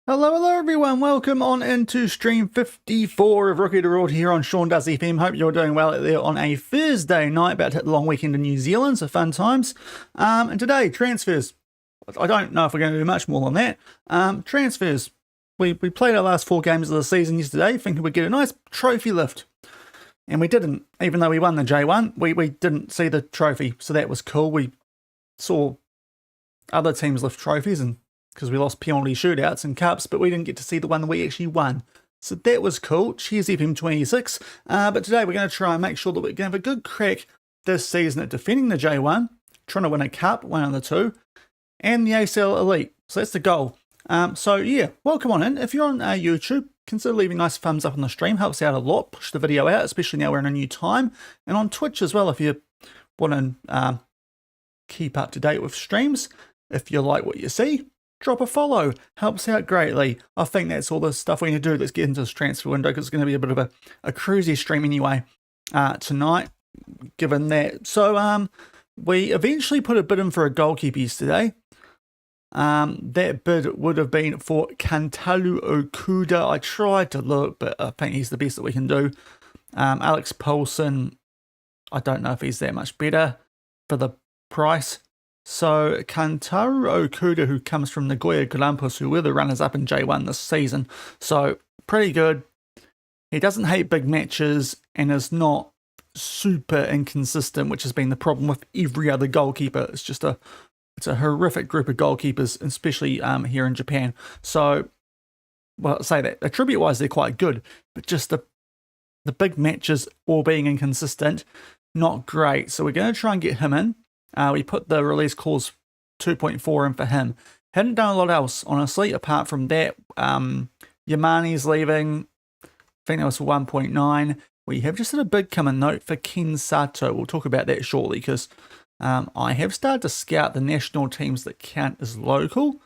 Hello everyone, welcome on into stream 54 of Rookie to World here on Shaun Does FM. Hope you're doing well out there on a Thursday night, about to hit the long weekend in New Zealand, so fun times. And today, transfers. I don't know if we're going to do much more than that. Transfers. We played our last 4 games of the season yesterday, thinking we'd get a nice trophy lift. And we didn't, even though we won the J1, we didn't see the trophy, so that was cool. We saw other teams lift trophies and because we lost penalty shootouts and cups, but we didn't get to see the one that we actually won. So that was cool. Cheers, FM26. But today we're going to try and make sure that we're going to have a good crack this season at defending the J1, trying to win a cup, one of the two, and the ACL Elite. So that's the goal. So yeah, welcome on in. If you're on YouTube, consider leaving a nice thumbs up on the stream. Helps out a lot. Push the video out, especially now we're in a new time. And on Twitch as well, if you want to keep up to date with streams. If you like what you see, drop a follow, helps out greatly. I think that's all the stuff we're going to do. Let's get into this transfer window because it's going to be a bit of a cruisy stream anyway tonight, given that. So we eventually put a bid in for a goalkeeper yesterday. That bid would have been for Kantalu Okuda. I tried to look, but I think he's the best that we can do. Alex Paulson, I don't know if he's that much better for the price. So Kantaro Okuda, who comes from Nagoya Grampus, who were the runners-up in J1 this season. So pretty good. He doesn't hate big matches and is not super inconsistent, which has been the problem with every other goalkeeper. It's a horrific group of goalkeepers, especially here in Japan. So, well, I'll say that attribute-wise they're quite good, but just the big matches all being inconsistent, not great. So we're going to try and get him in. We put the release clause 2.4 in for him. Hadn't done a lot else, honestly, apart from that. Yamani's leaving. I think that was for 1.9. We have just had a big come-in note for Ken Sato. We'll talk about that shortly because I have started to scout the national teams that count as local.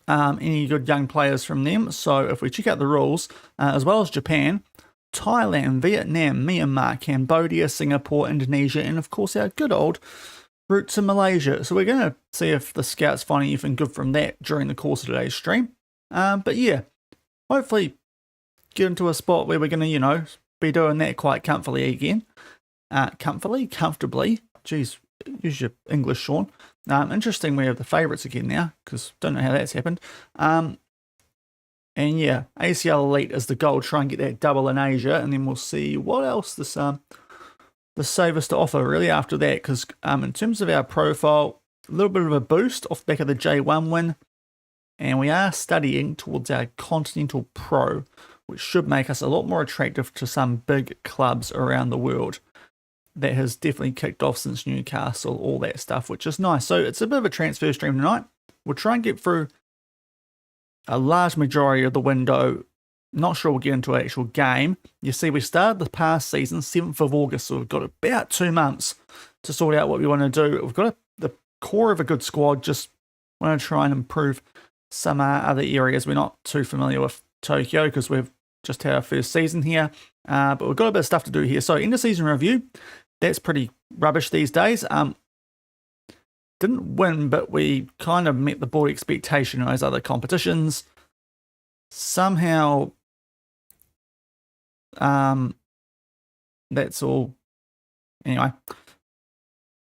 Any good young players from them. So if we check out the rules, as well as Japan, Thailand, Vietnam, Myanmar, Cambodia, Singapore, Indonesia, and of course our good old roots in Malaysia. So we're going to see if the scouts find anything good from that during the course of today's stream. But yeah, hopefully get into a spot where we're going to, be doing that quite comfortably again. Comfortably. Jeez, use your English, Shaun. Interesting we have the favourites again now, because don't know how that's happened. And yeah, ACL Elite is the goal. Try and get that double in Asia, and then we'll see what else this save us to offer really after that. Because in terms of our profile, a little bit of a boost off the back of the J1 win, and we are studying towards our Continental Pro, which should make us a lot more attractive to some big clubs around the world. That has definitely kicked off since Newcastle, all that stuff, which is nice. So it's a bit of a transfer stream tonight. We'll try and get through a large majority of the window. Not sure we'll get into an actual game. You see, we started the past season 7th of August, so we've got about 2 months to sort out what we want to do. We've got the core of a good squad, just want to try and improve some other areas. We're not too familiar with Tokyo because we've just had our first season here, but we've got a bit of stuff to do here. So end of season review, that's pretty rubbish these days. Didn't win, but we kind of met the board expectation in those other competitions. Somehow, that's all. Anyway,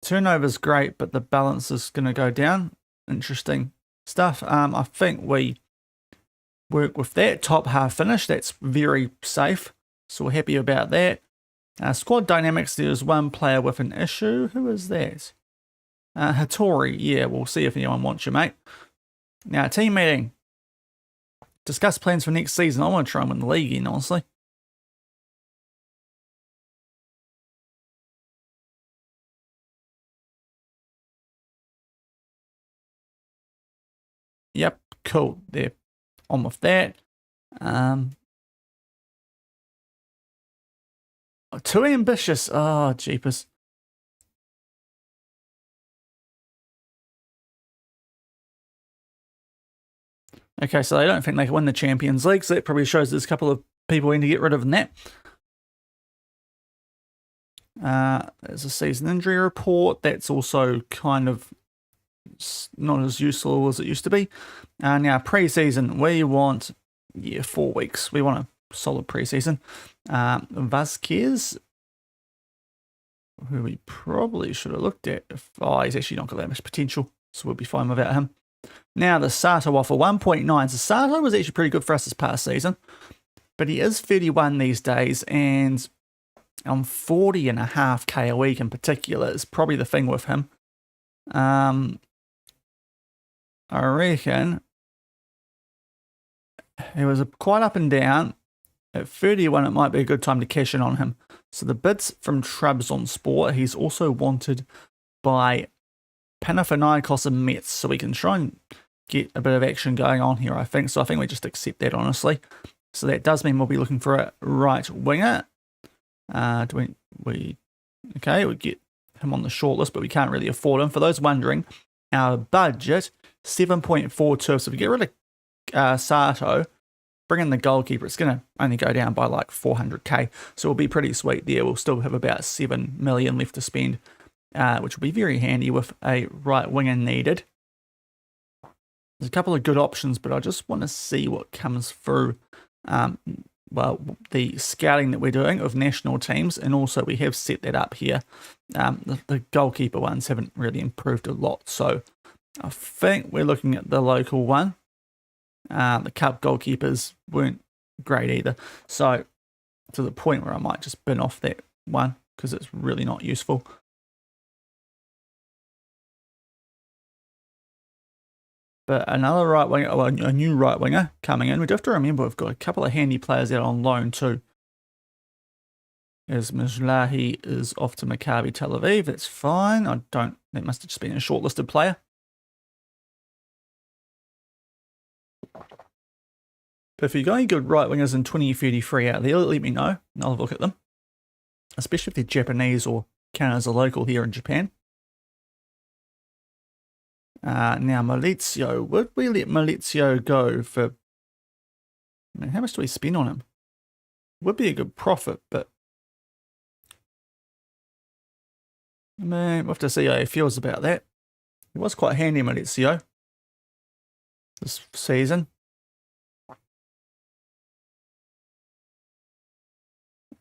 turnover's great, but the balance is going to go down. Interesting stuff. I think we work with that. Top half finish, that's very safe. So we're happy about that. Squad dynamics, there's one player with an issue. Who is that? Hattori, yeah, we'll see if anyone wants you, mate. Now, team meeting. Discuss plans for next season. I want to try and win the league again, honestly. Yep, cool. They're on with that. Too ambitious. Oh, jeepers. Okay, so they don't think they can win the Champions League, so that probably shows there's a couple of people we need to get rid of in that. There's a season injury report. That's also kind of It's not as useful as it used to be. Now, pre-season, we want 4 weeks. We want a solid pre-season. Vasquez, who we probably should have looked at. He's actually not got that much potential, so we'll be fine without him. Now, the Sato offer, 1.9. So Sato was actually pretty good for us this past season, but he is 31 these days, and on 40.5k a week in particular is probably the thing with him. I reckon it was quite up and down. At 31, it might be a good time to cash in on him. So the bids from Trubs on Sport, he's also wanted by Panathinaikos and Mets, so we can try and get a bit of action going on here, I think. So I think we just accept that, honestly. So that does mean we'll be looking for a right winger. Okay, we get him on the shortlist, but we can't really afford him. For those wondering, our budget, 7.42. So if we get rid of Sato, bring in the goalkeeper, it's going to only go down by like 400k. So it'll be pretty sweet there. We'll still have about 7 million left to spend, which will be very handy with a right winger needed. There's a couple of good options, but I just want to see what comes through. Well, the scouting that we're doing of national teams, and also we have set that up here. The goalkeeper ones haven't really improved a lot, so I think we're looking at the local one. The cup goalkeepers weren't great either, so to the point where I might just bin off that one because it's really not useful. But another right winger, a new right winger coming in. We do have to remember we've got a couple of handy players out on loan too. As Mizrahi is off to Maccabi Tel Aviv, that's fine. That must have just been a shortlisted player. But if you've got any good right wingers in 2033 out there, let me know and I'll have a look at them. Especially if they're Japanese or count as a local here in Japan. Now, Maurizio, would we let Maurizio go for... I mean, how much do we spend on him? Would be a good profit, but... I mean, we'll have to see how he feels about that. He was quite handy, Maurizio, this season.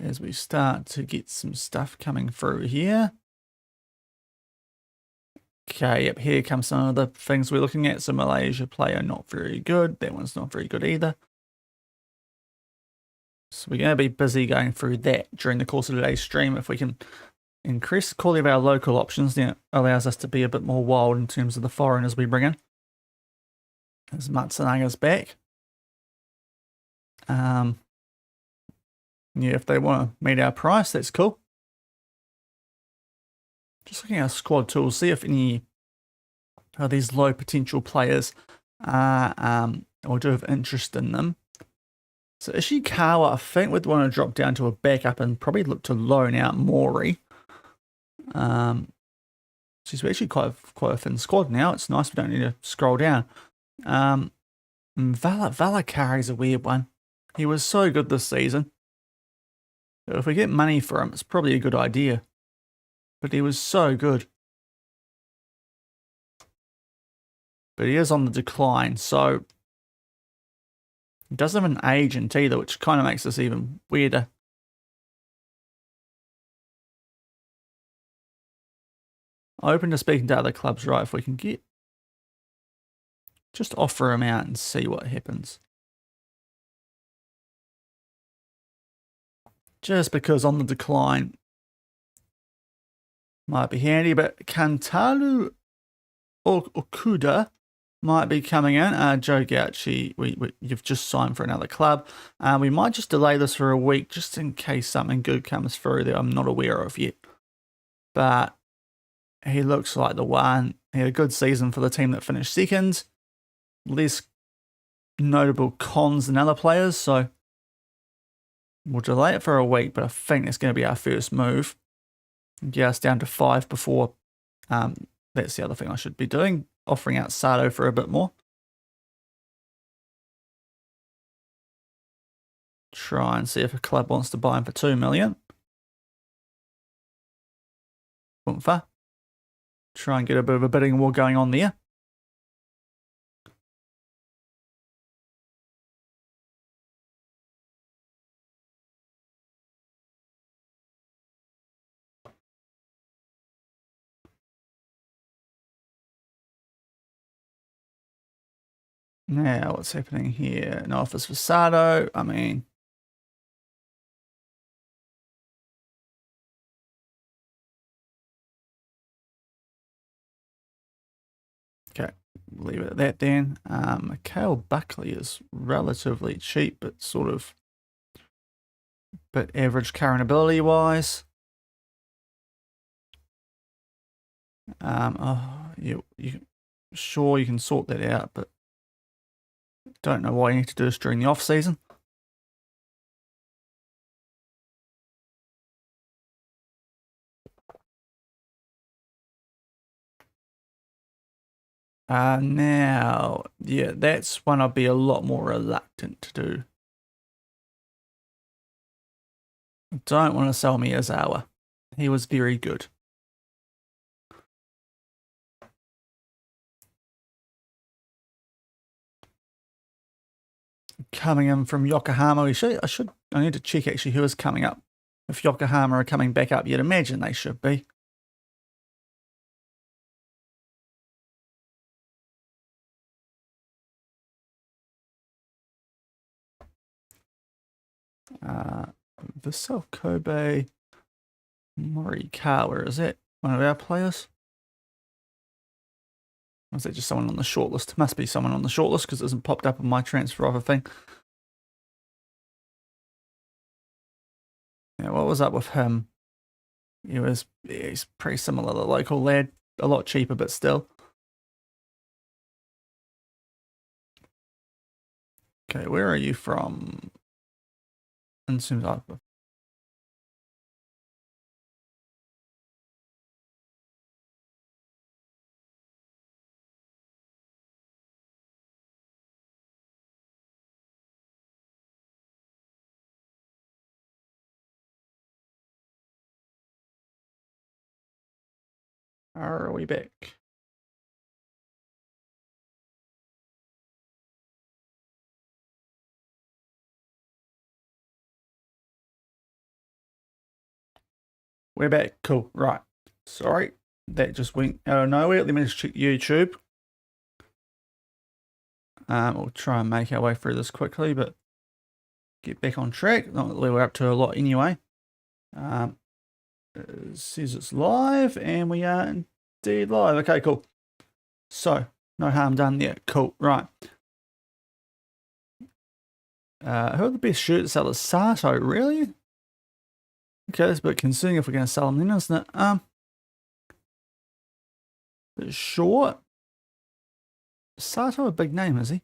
As we start to get some stuff coming through here. Okay, yep, here comes some of the things we're looking at. So Malaysia player, not very good. That one's not very good either. So we're going to be busy going through that during the course of today's stream. If we can increase the quality of our local options, then it allows us to be a bit more wild in terms of the foreigners we bring in. As Matsunaga's back. Yeah, if they want to meet our price, that's cool. Just looking at our squad tools, see if any of these low potential players or do have interest in them. So Ishikawa, I think we'd want to drop down to a backup and probably look to loan out Mori. She's actually quite a thin squad now. It's nice we don't need to scroll down. Valakari's a weird one. He was so good this season. If we get money for him, it's probably a good idea. But he was so good. But he is on the decline, so he doesn't have an agent either, which kind of makes this even weirder. Open to speaking to other clubs, right? If we can get... just offer him out and see what happens. Just because on the decline... might be handy, but Kantalu Okuda might be coming in. Joe Gauchi, you've just signed for another club. We might just delay this for a week just in case something good comes through that I'm not aware of yet. But he looks like the one. He had a good season for the team that finished second. Less notable cons than other players, so we'll delay it for a week, but I think that's going to be our first move. Get us down to 5 before, that's the other thing I should be doing, offering out Sato for a bit more. Try and see if a club wants to buy him for 2 million. Boomfa. try and get a bit of a bidding war going on there. Now, what's happening here? No office Fasado. I mean, okay, leave it at that then. Mikhail Buckley is relatively cheap, but sort of bit average current ability wise. Oh, you sure you can sort that out, but don't know why you need to do this during the off season. Now, yeah, that's one I'd be a lot more reluctant to do. Don't want to sell Miyazawa. He was very good. Coming in from Yokohama, I need to check actually who is coming up. If Yokohama are coming back up, you'd imagine they should be. Vissel Kobe Morikawa, is that one of our players? Or is that just someone on the shortlist? Must be someone on the shortlist because it hasn't popped up on my transfer offer thing. Yeah, what was up with him? He's pretty similar to the local lad, a lot cheaper, but still. Okay, where are you from? Are we back? We're back. Cool. Right. Sorry. That just went out of nowhere. Let me just check YouTube. We'll try and make our way through this quickly, but get back on track. Not that we're up to a lot anyway. It says it's live, and we are indeed live. Okay, cool. So, no harm done there. Cool. Right. Who are the best shirt sellers? Sato, really? Okay, that's a bit concerning if we're going to sell them then, isn't it? Bit short. Sato a big name, is he?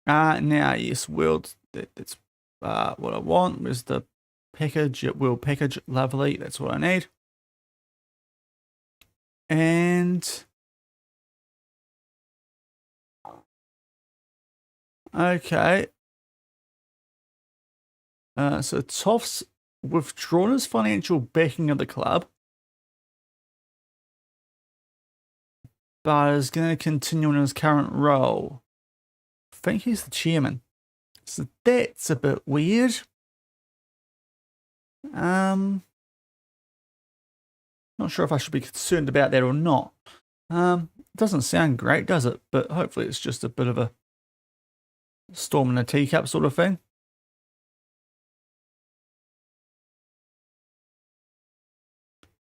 Now, yes, world. That's what I want. Where's the package? World package. Lovely. That's what I need. And okay. So Toff's withdrawn his financial backing of the club, but is going to continue in his current role. I think he's the chairman. So that's a bit weird. Not sure if I should be concerned about that or not. Doesn't sound great, does it? But hopefully it's just a bit of a storm in a teacup sort of thing.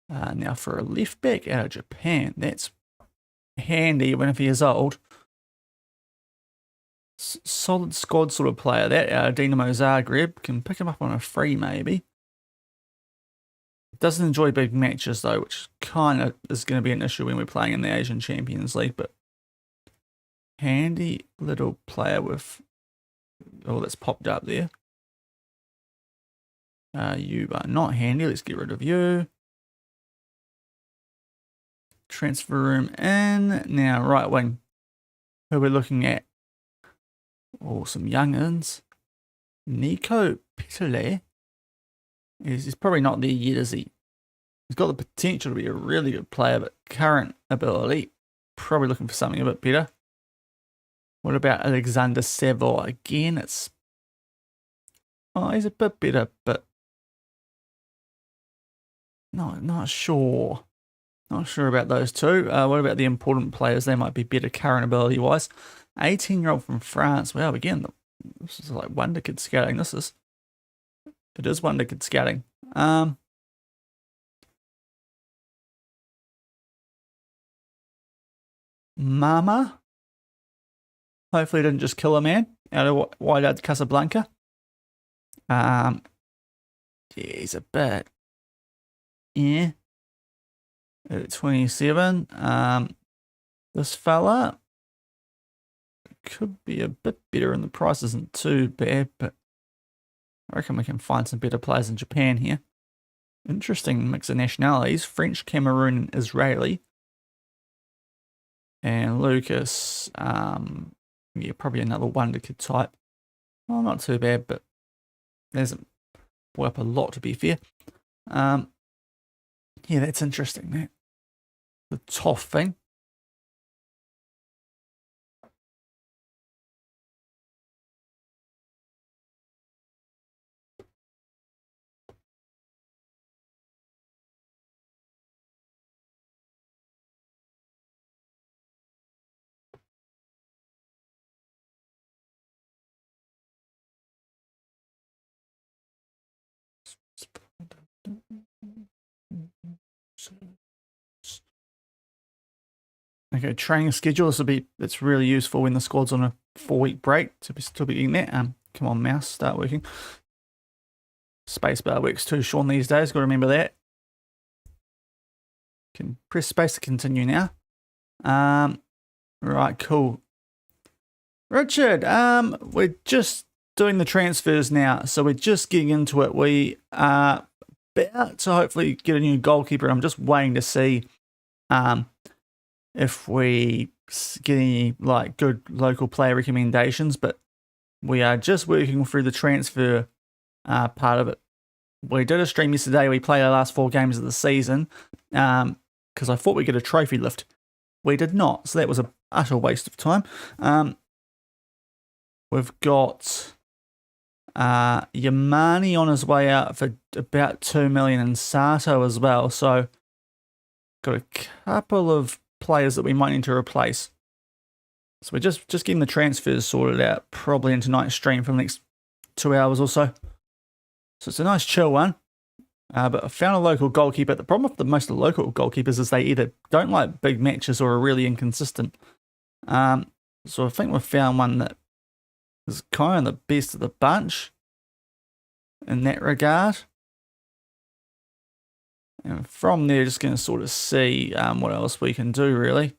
Now for a left back out of Japan, that's handy even if he is old. Solid squad sort of player. That Dinamo Zagreb can pick him up on a free maybe. Doesn't enjoy big matches though, which kind of is going to be an issue when we're playing in the Asian Champions League. But handy little player with that's popped up there. You are not handy. Let's get rid of you. Transfer room in. Now, right wing. Who we're looking at? Oh, some young'uns. Nico Petele. He's probably not there yet, is he? He's got the potential to be a really good player, but current ability, probably looking for something a bit better. What about Alexander Savoy? Again, it's... Oh, he's a bit better, but... No, not sure. Not sure about those two. What about the important players? They might be better current ability-wise. 18-year-old from France. Wow, again, this is like Wonder Kid scouting. This is... It is Wonder Kid scouting. Mama. Hopefully didn't just kill a man out of Wydad Casablanca. Yeah, he's a bit... Yeah. At 27. This fella could be a bit better, and the price isn't too bad, but I reckon we can find some better players in Japan here. Interesting mix of nationalities. French, Cameroon, and Israeli. And Lucas, yeah, probably another Wonder Kid type. Well, not too bad, but hasn't brought up a lot, to be fair. Yeah, that's interesting, that. The tough thing. Okay, training schedule. It's really useful when the squad's on a 4-week break to still be eating that. Come on, mouse, start working. Spacebar works too, Shaun, these days. Got to remember that. Can press space to continue now. Right, cool. Richard, we're just doing the transfers now, so we're just getting into it. We are about to hopefully get a new goalkeeper. I'm just waiting to see if we get any like good local player recommendations, but we are just working through the transfer part of it. We did a stream yesterday. We played our last 4 games of the season because I thought we'd get a trophy lift. We did not, so that was an utter waste of time. We've got Yamani on his way out for about 2 million, and Sato as well. So got a couple of players that we might need to replace. So we're just getting the transfers sorted out, probably in tonight's stream for the next 2 hours or so. So it's a nice chill one. But I found a local goalkeeper. The problem with most of the local goalkeepers is they either don't like big matches or are really inconsistent. So I think we've found one that is kind of the best of the bunch in that regard. And from there, just going to sort of see what else we can do, really.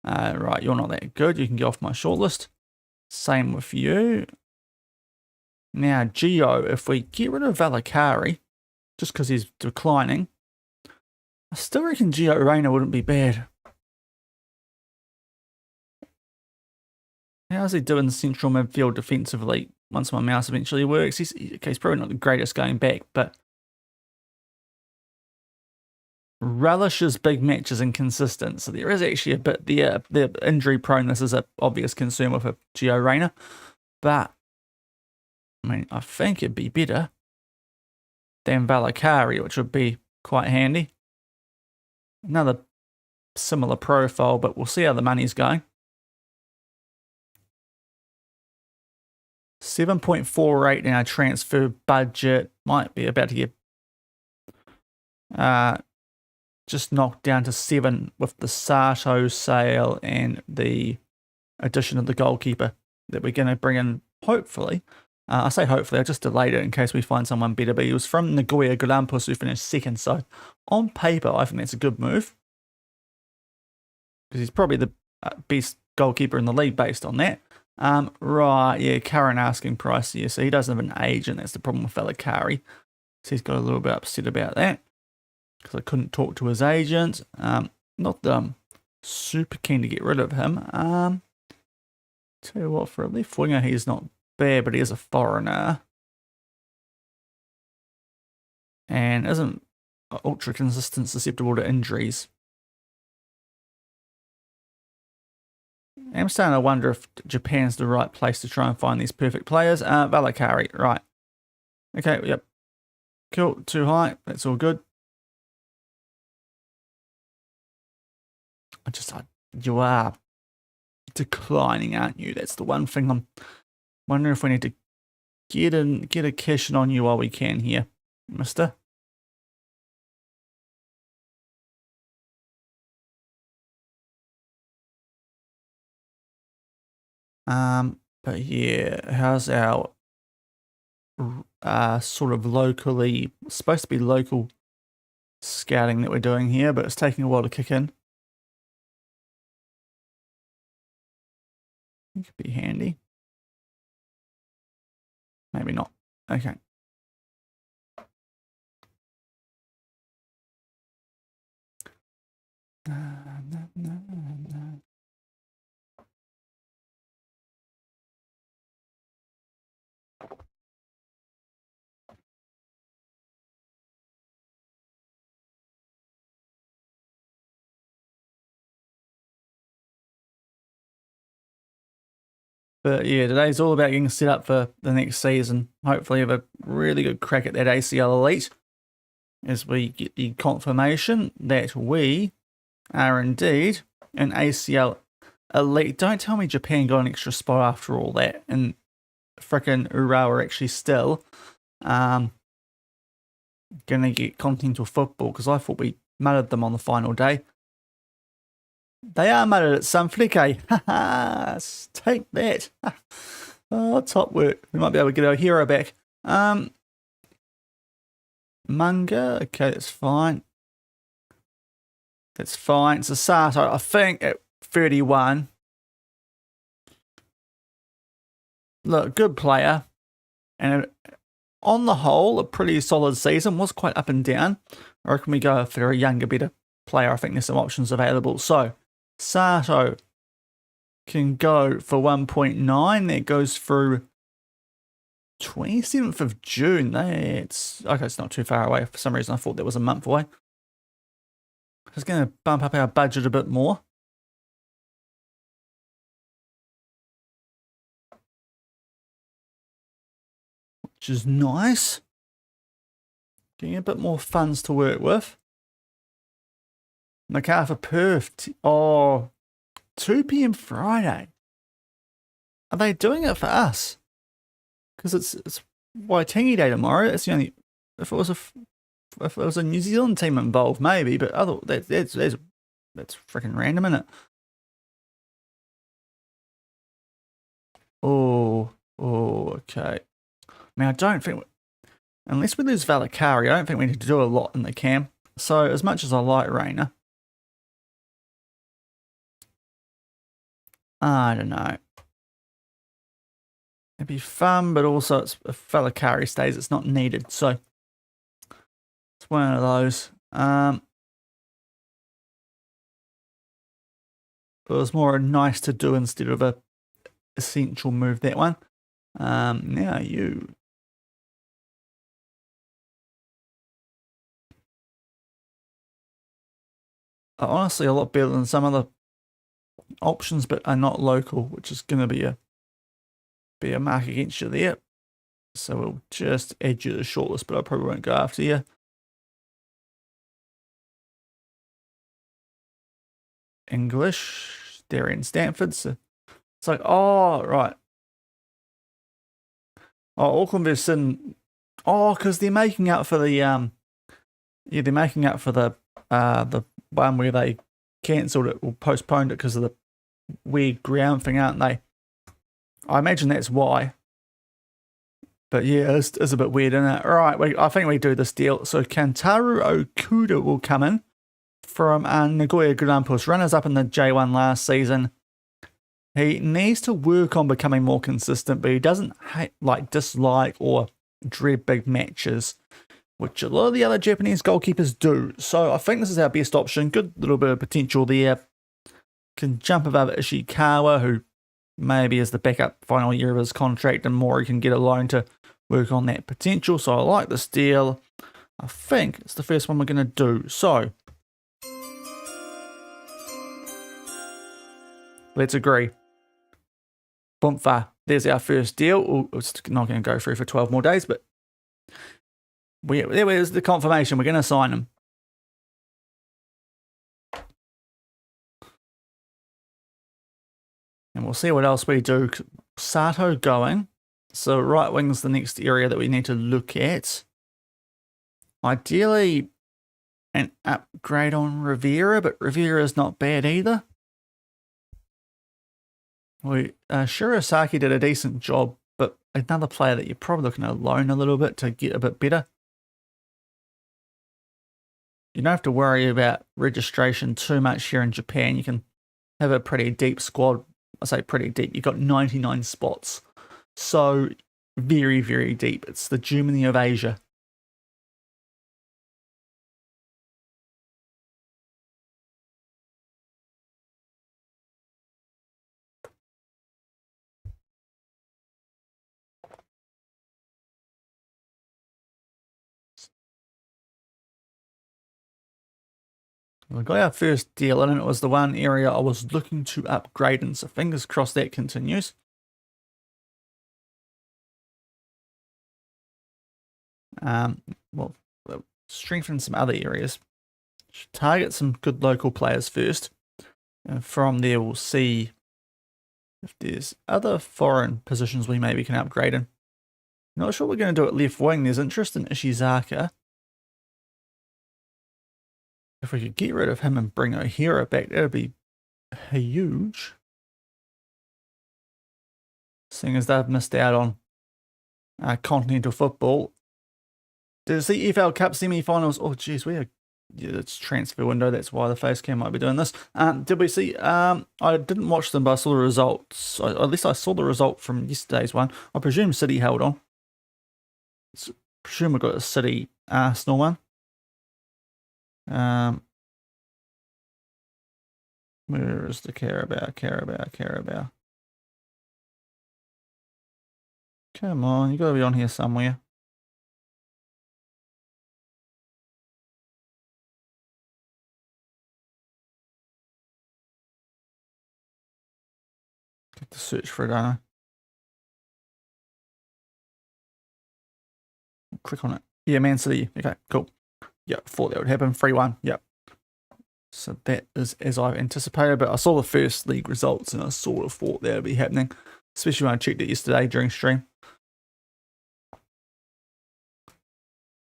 Right, you're not that good. You can get off my shortlist. Same with you. Now, Gio, if we get rid of Valakari, just because he's declining, I still reckon Gio Reyna wouldn't be bad. How's he doing central midfield defensively once my mouse eventually works? He's probably not the greatest going back, but relishes big matches and consistent. So there is actually a bit there. The injury proneness is an obvious concern with a Gio Reyna, but I mean, I think it'd be better than Valakari, which would be quite handy. Another similar profile, but we'll see how the money's going. 7.48 in our transfer budget. Might be about to get just knocked down to 7 with the Sato sale and the addition of the goalkeeper that we're going to bring in, hopefully. I say hopefully, I just delayed it in case we find someone better, but he was from Nagoya Grampus, who finished 2nd, so on paper, I think that's a good move. Because he's probably the best goalkeeper in the league based on that. Right, yeah, current asking price here, so he doesn't have an agent, that's the problem with Valakari. So he's got a little bit upset about that, because I couldn't talk to his agent. Not that I'm super keen to get rid of him. Tell you what, for a left winger, he's not bad, but he is a foreigner. And isn't ultra consistent, susceptible to injuries. I'm starting to wonder if Japan's the right place to try and find these perfect players. Valakari, right. Okay, yep. Cool, too high. That's all good. You are declining, aren't you? That's the one thing I'm wondering if we need to get a cash in on you while we can here, mister. But yeah, how's our sort of locally, supposed to be local scouting that we're doing here, but it's taking a while to kick in. It could be handy. Maybe not. Okay. No. But yeah, today's all about getting set up for the next season. Hopefully have a really good crack at that ACL Elite as we get the confirmation that we are indeed an ACL Elite. Don't tell me Japan got an extra spot after all that, and frickin' Urawa actually still gonna get Continental football, because I thought we muttered them on the final day. They are muttered at some flick, eh? Ha take that. Oh, top work. We might be able to get our hero back. Manga, okay, that's fine. That's fine. It's a Sato, I think, at 31. Look, good player. And on the whole, a pretty solid season. Was quite up and down. I reckon we go for a younger, better player. I think there's some options available. So, Sato can go for 1.9. That goes through 27th of June. That's okay, it's not too far away. For some reason, I thought that was a month away. It's going to bump up our budget a bit more. Which is nice. Getting a bit more funds to work with. MacArthur Perth. Oh, 2 p.m. Friday. Are they doing it for us? Because it's Waitangi Day tomorrow. It's the only. If it was a New Zealand team involved, maybe. But that's freaking random, isn't it? Oh, okay. I mean, I don't think, unless we lose Valakari, I don't think we need to do a lot in the camp. So as much as I like Rayner, I don't know. It'd be fun, but also if Valakari stays, it's not needed. So it's one of those. It was more nice to do instead of a essential move, that one. Now you. Are honestly a lot better than some other options, but are not local, which is going to be a mark against you there. So we'll just add you to the shortlist, but I probably won't go after you. English, they're in Stanford, so it's like, oh, right. Oh, Auckland versus Sydney. Oh, because they're making up for the they're making up for the one where they cancelled it or postponed it because of the weird ground thing, aren't they? I imagine that's why. But yeah, it's a bit weird, isn't it? All right, I think we do this deal. So Kantaro Okuda will come in from Nagoya Grampus, runners up in the J1 last season. He needs to work on becoming more consistent, but he doesn't dislike or dread big matches, which a lot of the other Japanese goalkeepers do. So I think this is our best option. Good little bit of potential there. Can jump above Ishikawa, who maybe is the backup final year of his contract, and Mori can get a loan to work on that potential. So I like this deal. I think it's the first one we're going to do. So, let's agree. Boomfa. There's our first deal. It's not going to go through for 12 more days, but there's the confirmation. We're going to sign them. And we'll see what else we do. Sato going. So right wing's the next area that we need to look at. Ideally, an upgrade on Rivera, but Rivera's not bad either. Shirosaki did a decent job, but another player that you're probably looking to loan a little bit to get a bit better. You don't have to worry about registration too much here in Japan. You can have a pretty deep squad. I say pretty deep. You've got 99 spots. So very, very deep. It's the Germany of Asia. We got our first deal in, and it was the one area I was looking to upgrade in, so fingers crossed that continues. Well, strengthen some other areas. Should target some good local players first, and from there we'll see if there's other foreign positions we maybe can upgrade in. Not sure what we're going to do at left wing. There's interest in Ishizaka. If we could get rid of him and bring O'Hara back, that would be huge. Seeing as they've missed out on continental football. Did you see EFL Cup semi-finals? Oh, geez, it's transfer window. That's why the Facecam might be doing this. Did we see? I didn't watch them, but I saw the results. At least I saw the result from yesterday's one. I presume City held on. I presume we got a City Arsenal one. Where is the Carabao? Come on, you gotta be on here somewhere. Get to search for it, don't I? Click on it. Yeah, Man City. Okay, cool. Yep, thought that would happen. 3-1. Yep. So that is as I've anticipated, but I saw the first league results and I sort of thought that would be happening, especially when I checked it yesterday during stream.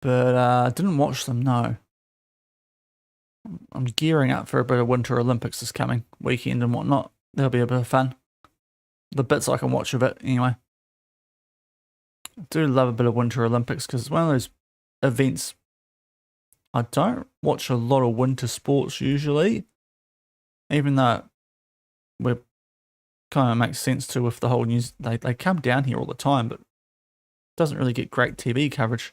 But I didn't watch them, no. I'm gearing up for a bit of Winter Olympics this coming weekend and whatnot. That'll be a bit of fun. The bits I can watch of it, anyway. I do love a bit of Winter Olympics because it's one of those events. I don't watch a lot of winter sports usually, even though we're kind of makes sense to with the whole news. They come down here all the time, but it doesn't really get great TV coverage.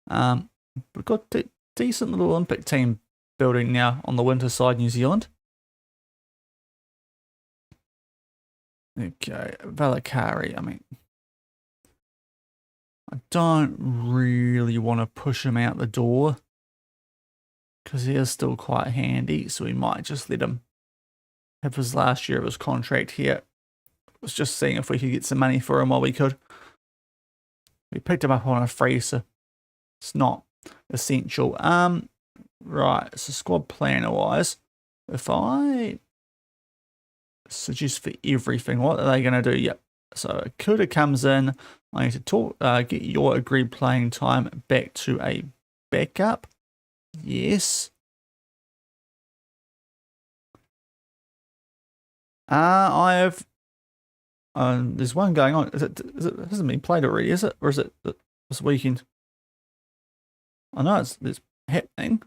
We've got a decent little Olympic team building now on the winter side, New Zealand. Okay, Valakari, I mean, I don't really want to push him out the door because he is still quite handy, so we might just let him have his last year of his contract here. Was just seeing if we could get some money for him while we could. We picked him up on a free, so it's not essential. Right, so squad planner wise, if I suggest for everything, what are they going to do? Yep. So Kuda comes in. I need to talk, get your agreed playing time back to a backup. Yes. I have. There's one going on. It hasn't been played already, is it? Or is it this weekend? I know it's happening.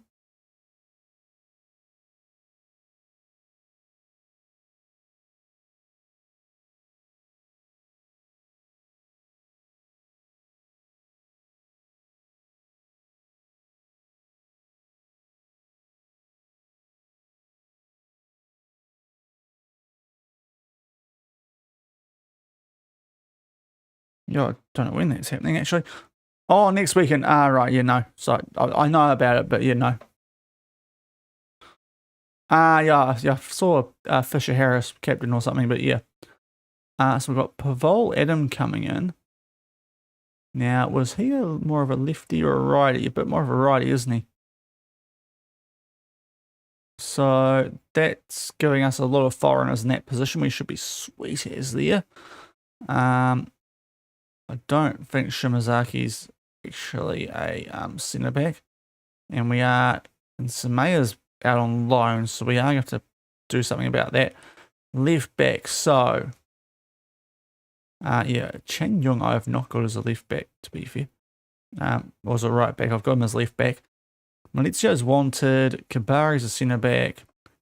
Yeah, I don't know when that's happening actually. Oh, next weekend. Right, yeah, no. So I know about it, but yeah, no. Yeah, I saw Fisher Harris captain or something, but yeah. So we've got Pavol Adam coming in. Now, was he more of a lefty or a righty? A bit more of a righty, isn't he? So that's giving us a lot of foreigners in that position. We should be sweet as there. I don't think Shimazaki's actually a centre back. And we are, and Samaya's out on loan, so we are going to have to do something about that. Left back, so yeah, Chen Yung I have not got as a left back, to be fair. Or as a right back, I've got him as left back. Malizio's wanted, Kabari's a centre back.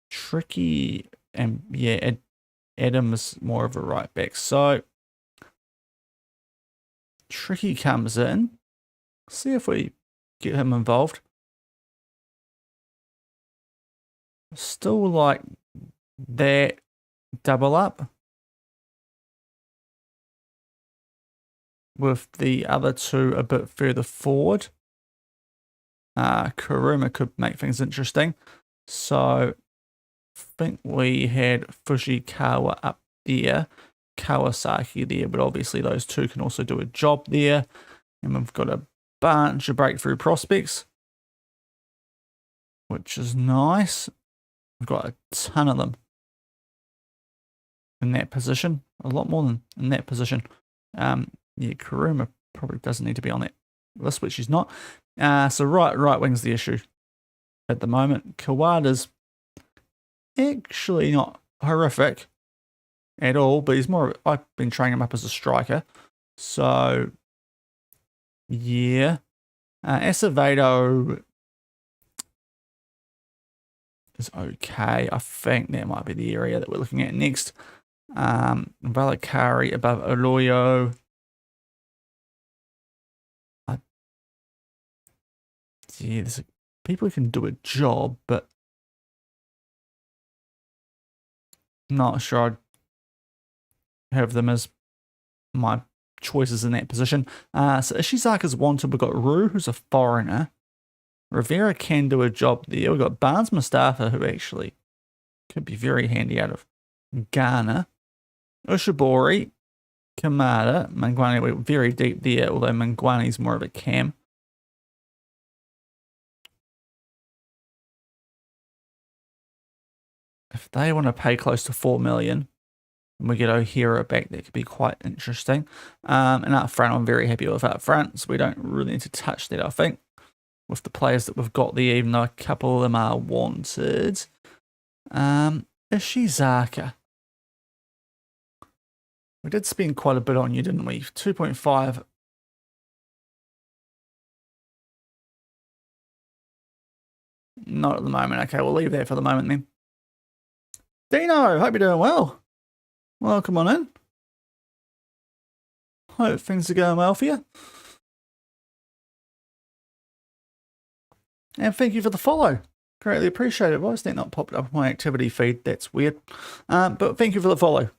Tricky, and yeah, Adam's more of a right back. So Tricky comes in. See if we get him involved. Still like that double up with the other two a bit further forward. Kuruma could make things interesting. So I think we had Fujikawa up there, Kawasaki there, but obviously those two can also do a job there. And we've got a bunch of breakthrough prospects, which is nice. We've got a ton of them in that position, a lot more than in that position. Yeah, Kuruma probably doesn't need to be on that list, which he's not. So right wing's the issue at the moment. Kawada's actually not horrific at all, but he's more. I've been training him up as a striker, so yeah. Acevedo is okay. I think that might be the area that we're looking at next. Valakari above Oloyo. Yeah, there's people who can do a job, but not sure I'd have them as my choices in that position. So Ishizaka's wanted. We've got Rue, who's a foreigner. Rivera can do a job there. We've got Barnes Mustafa, who actually could be very handy out of Ghana. Ushibori, Kamada, Mangwani, we're very deep there, although Mangwani's more of a cam. If they want to pay close to 4 million, and we get O'Hara back, that could be quite interesting. And up front, I'm very happy with up front, so we don't really need to touch that, I think, with the players that we've got there, even though a couple of them are wanted. Ishizaka. We did spend quite a bit on you, didn't we? 2.5. Not at the moment. Okay, we'll leave that for the moment then. Dino, hope you're doing well. Welcome on in. Hope things are going well for you. And thank you for the follow. Greatly appreciate it. Why is that not popped up on my activity feed? That's weird. But thank you for the follow.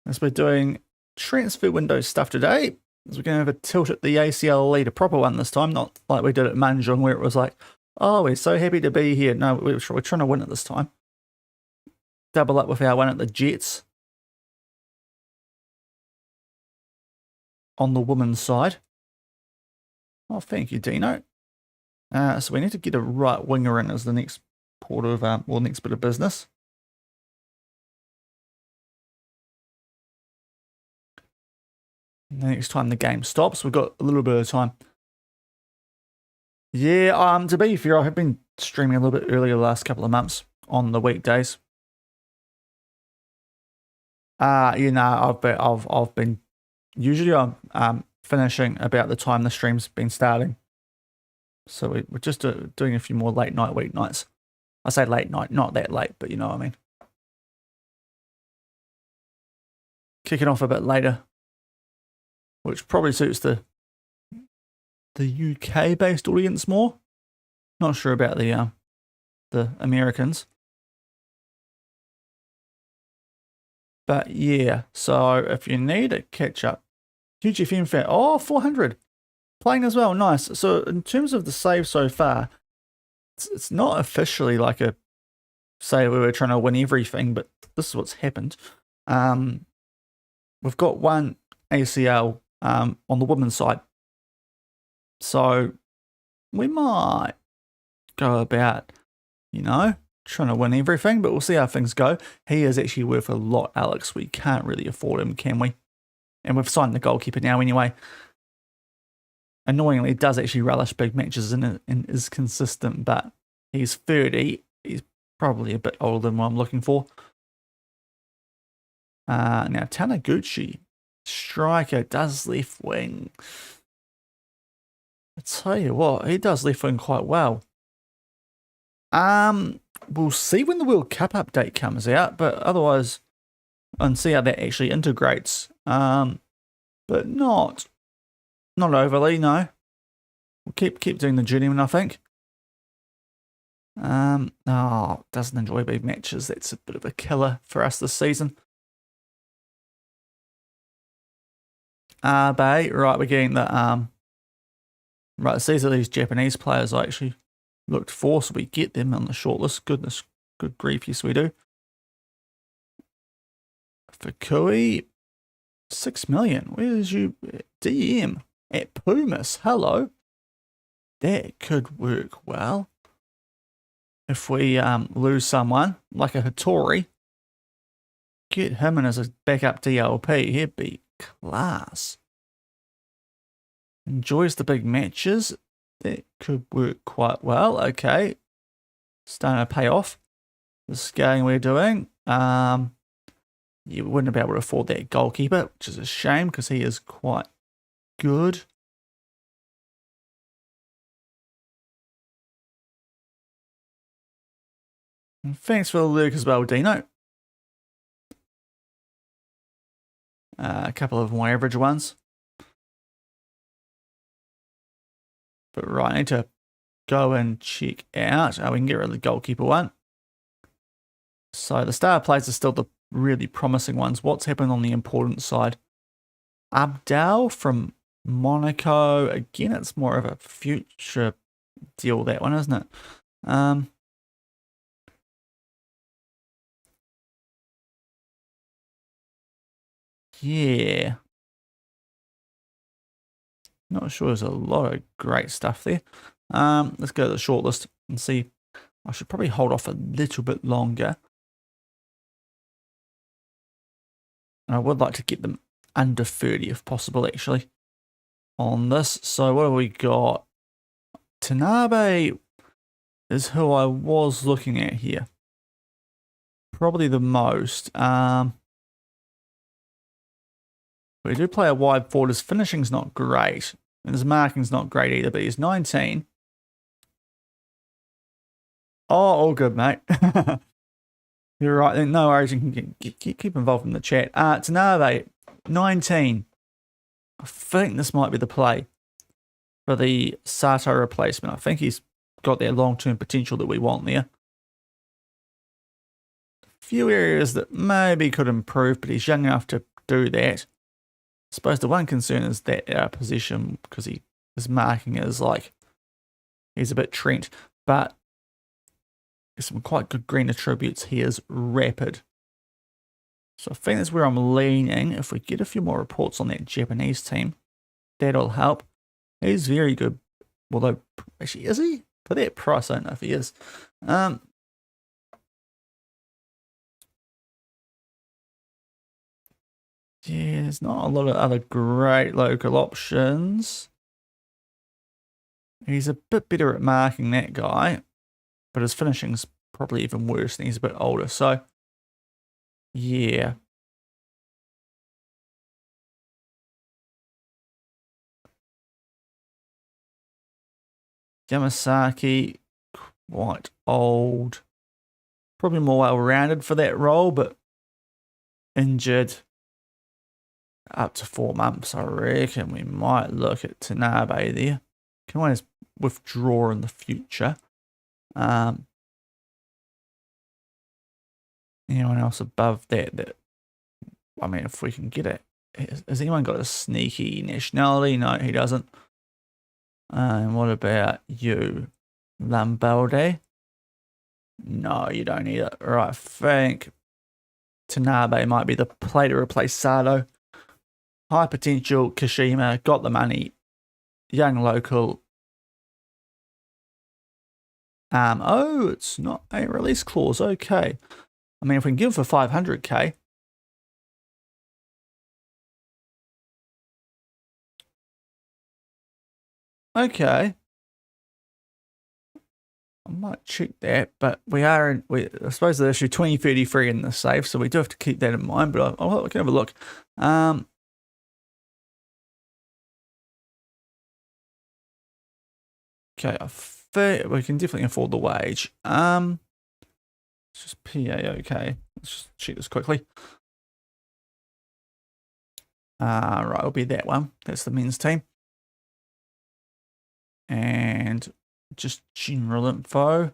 As we're doing transfer window stuff today, as we're going to have a tilt at the ACL Elite, a proper one this time, not like we did at Manjung where it was like, oh, we're so happy to be here. No, we're trying to win it this time. Double up with our one at the Jets on the women's side. Oh, thank you, Dino. So we need to get a right winger in as the next port of, next bit of business. Next time the game stops, we've got a little bit of time. Yeah, to be fair, I have been streaming a little bit earlier the last couple of months on the weekdays. I've been usually I'm finishing about the time the stream's been starting. So we're just doing a few more late night weeknights. I say late night, not that late, but you know what I mean. Kicking off a bit later, which probably suits the UK-based audience more. Not sure about the Americans. But yeah, so if you need a catch up, huge FM fan, 400. playing as well. Nice. So in terms of the save so far, it's not officially like a say we were trying to win everything, but this is what's happened. We've got one ACL on the women's side. So we might go about, you know, trying to win everything, but we'll see how things go. He is actually worth a lot, Alex. We can't really afford him, can we? And we've signed the goalkeeper now anyway. Annoyingly, does actually relish big matches and is consistent, but he's 30. He's probably a bit older than what I'm looking for. Now, Taniguchi, striker, does left wing. I tell you what, he does left wing quite well. We'll see when the World Cup update comes out, but otherwise, and see how that actually integrates. But not overly, no. We'll keep doing the Journeyman, I think. Doesn't enjoy big matches. That's a bit of a killer for us this season. Right, we're getting the right, these are these Japanese players I actually looked for, so we get them on the shortlist. Goodness, good grief, yes we do. Fukui, 6 million. Where's you? DM at Pumas. Hello. That could work well. If we lose someone, like a Hattori, get him in as a backup DLP, he'd be class. Enjoys the big matches. That could work quite well. Okay. Starting to pay off. The scaling we're doing. You wouldn't be able to afford that goalkeeper, which is a shame because he is quite good. And thanks for the Luke as well, Dino. A couple of more average ones. But right, I need to go and check out. We can get rid of the goalkeeper one. So the star players are still the really promising ones. What's happened on the important side? Abdal from Monaco. Again, it's more of a future deal, that one, isn't it? Yeah. Not sure, there's a lot of great stuff there. Let's go to the shortlist and see. I should probably hold off a little bit longer. I would like to get them under 30 if possible, actually, on this. So what have we got? Tanabe is who I was looking at here. Probably the most. We do play a wide forward. His finishing's not great. And his marking's not great either, but he's 19. Oh, all good, mate. You're right. No worries. You can keep involved in the chat. Tanabe, 19. I think this might be the play for the Sato replacement. I think he's got that long-term potential that we want there. A few areas that maybe could improve, but he's young enough to do that. I suppose the one concern is that our position, because his marking is like, he's a bit Trent, but there's some quite good green attributes. He is rapid. So I think that's where I'm leaning. If we get a few more reports on that Japanese team, that'll help. He's very good. Although, actually, is he? For that price, I don't know if he is. Yeah, there's not a lot of other great local options. He's a bit better at marking, that guy, but his finishing's probably even worse, and he's a bit older. So, yeah. Yamasaki, quite old. Probably more well-rounded for that role, but injured. Up to 4 months, I reckon we might look at Tanabe there. Can always withdraw in the future. Anyone else above that? I mean, if we can get it. Has anyone got a sneaky nationality? No, he doesn't. And what about you? Lambalde? No, you don't need it. Right, I think Tanabe might be the play to replace Sato. High potential, Kashima, got the money. Young local. Oh, it's not a release clause. Okay. I mean, if we can give him for 500k. Okay. I might check that, but I suppose they issue 2033 in the safe, so we do have to keep that in mind, but I can have a look. Okay, I think we can definitely afford the wage. It's just PA, okay. Let's just check this quickly. Right, it'll be that one. That's the men's team. And just general info.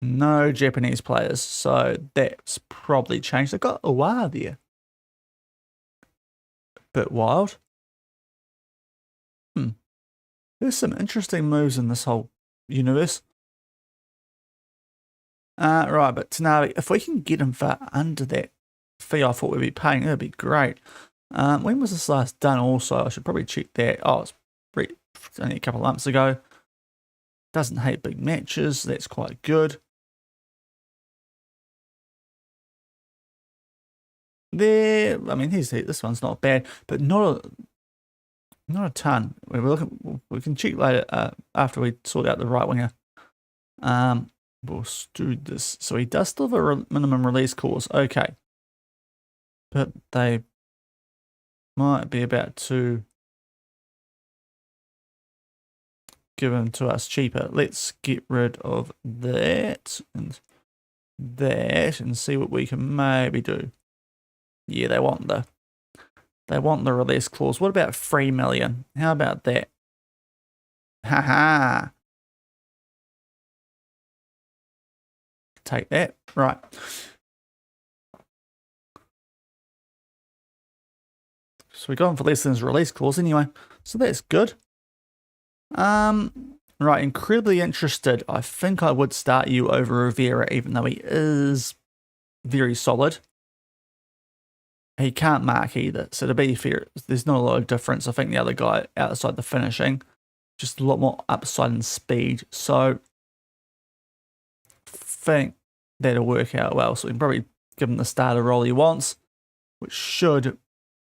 No Japanese players, so that's probably changed. They've got Awa there. Bit wild. There's some interesting moves in this whole universe. Right, but Tanabe, if we can get him for under that fee I thought we'd be paying, that'd be great. When was this last done also? I should probably check that. Oh, it's only a couple of months ago. Doesn't hate big matches. That's quite good. There, I mean, this one's not bad, but not a ton. We can check later after we sort out the right winger. We'll do this. So he does still have a minimum release clause. Okay. But they might be about to give him to us cheaper. Let's get rid of that and see what we can maybe do. Yeah, they want the release clause. What about 3 million? How about that? Haha. Take that. Right. So we got him for less than his release clause anyway. So that's good. Right, incredibly interested. I think I would start you over Rivera, even though he is very solid. He can't mark either. So to be fair, there's not a lot of difference. I think the other guy outside the finishing, just a lot more upside in speed. So I think that'll work out well. So we can probably give him the starter role he wants, which should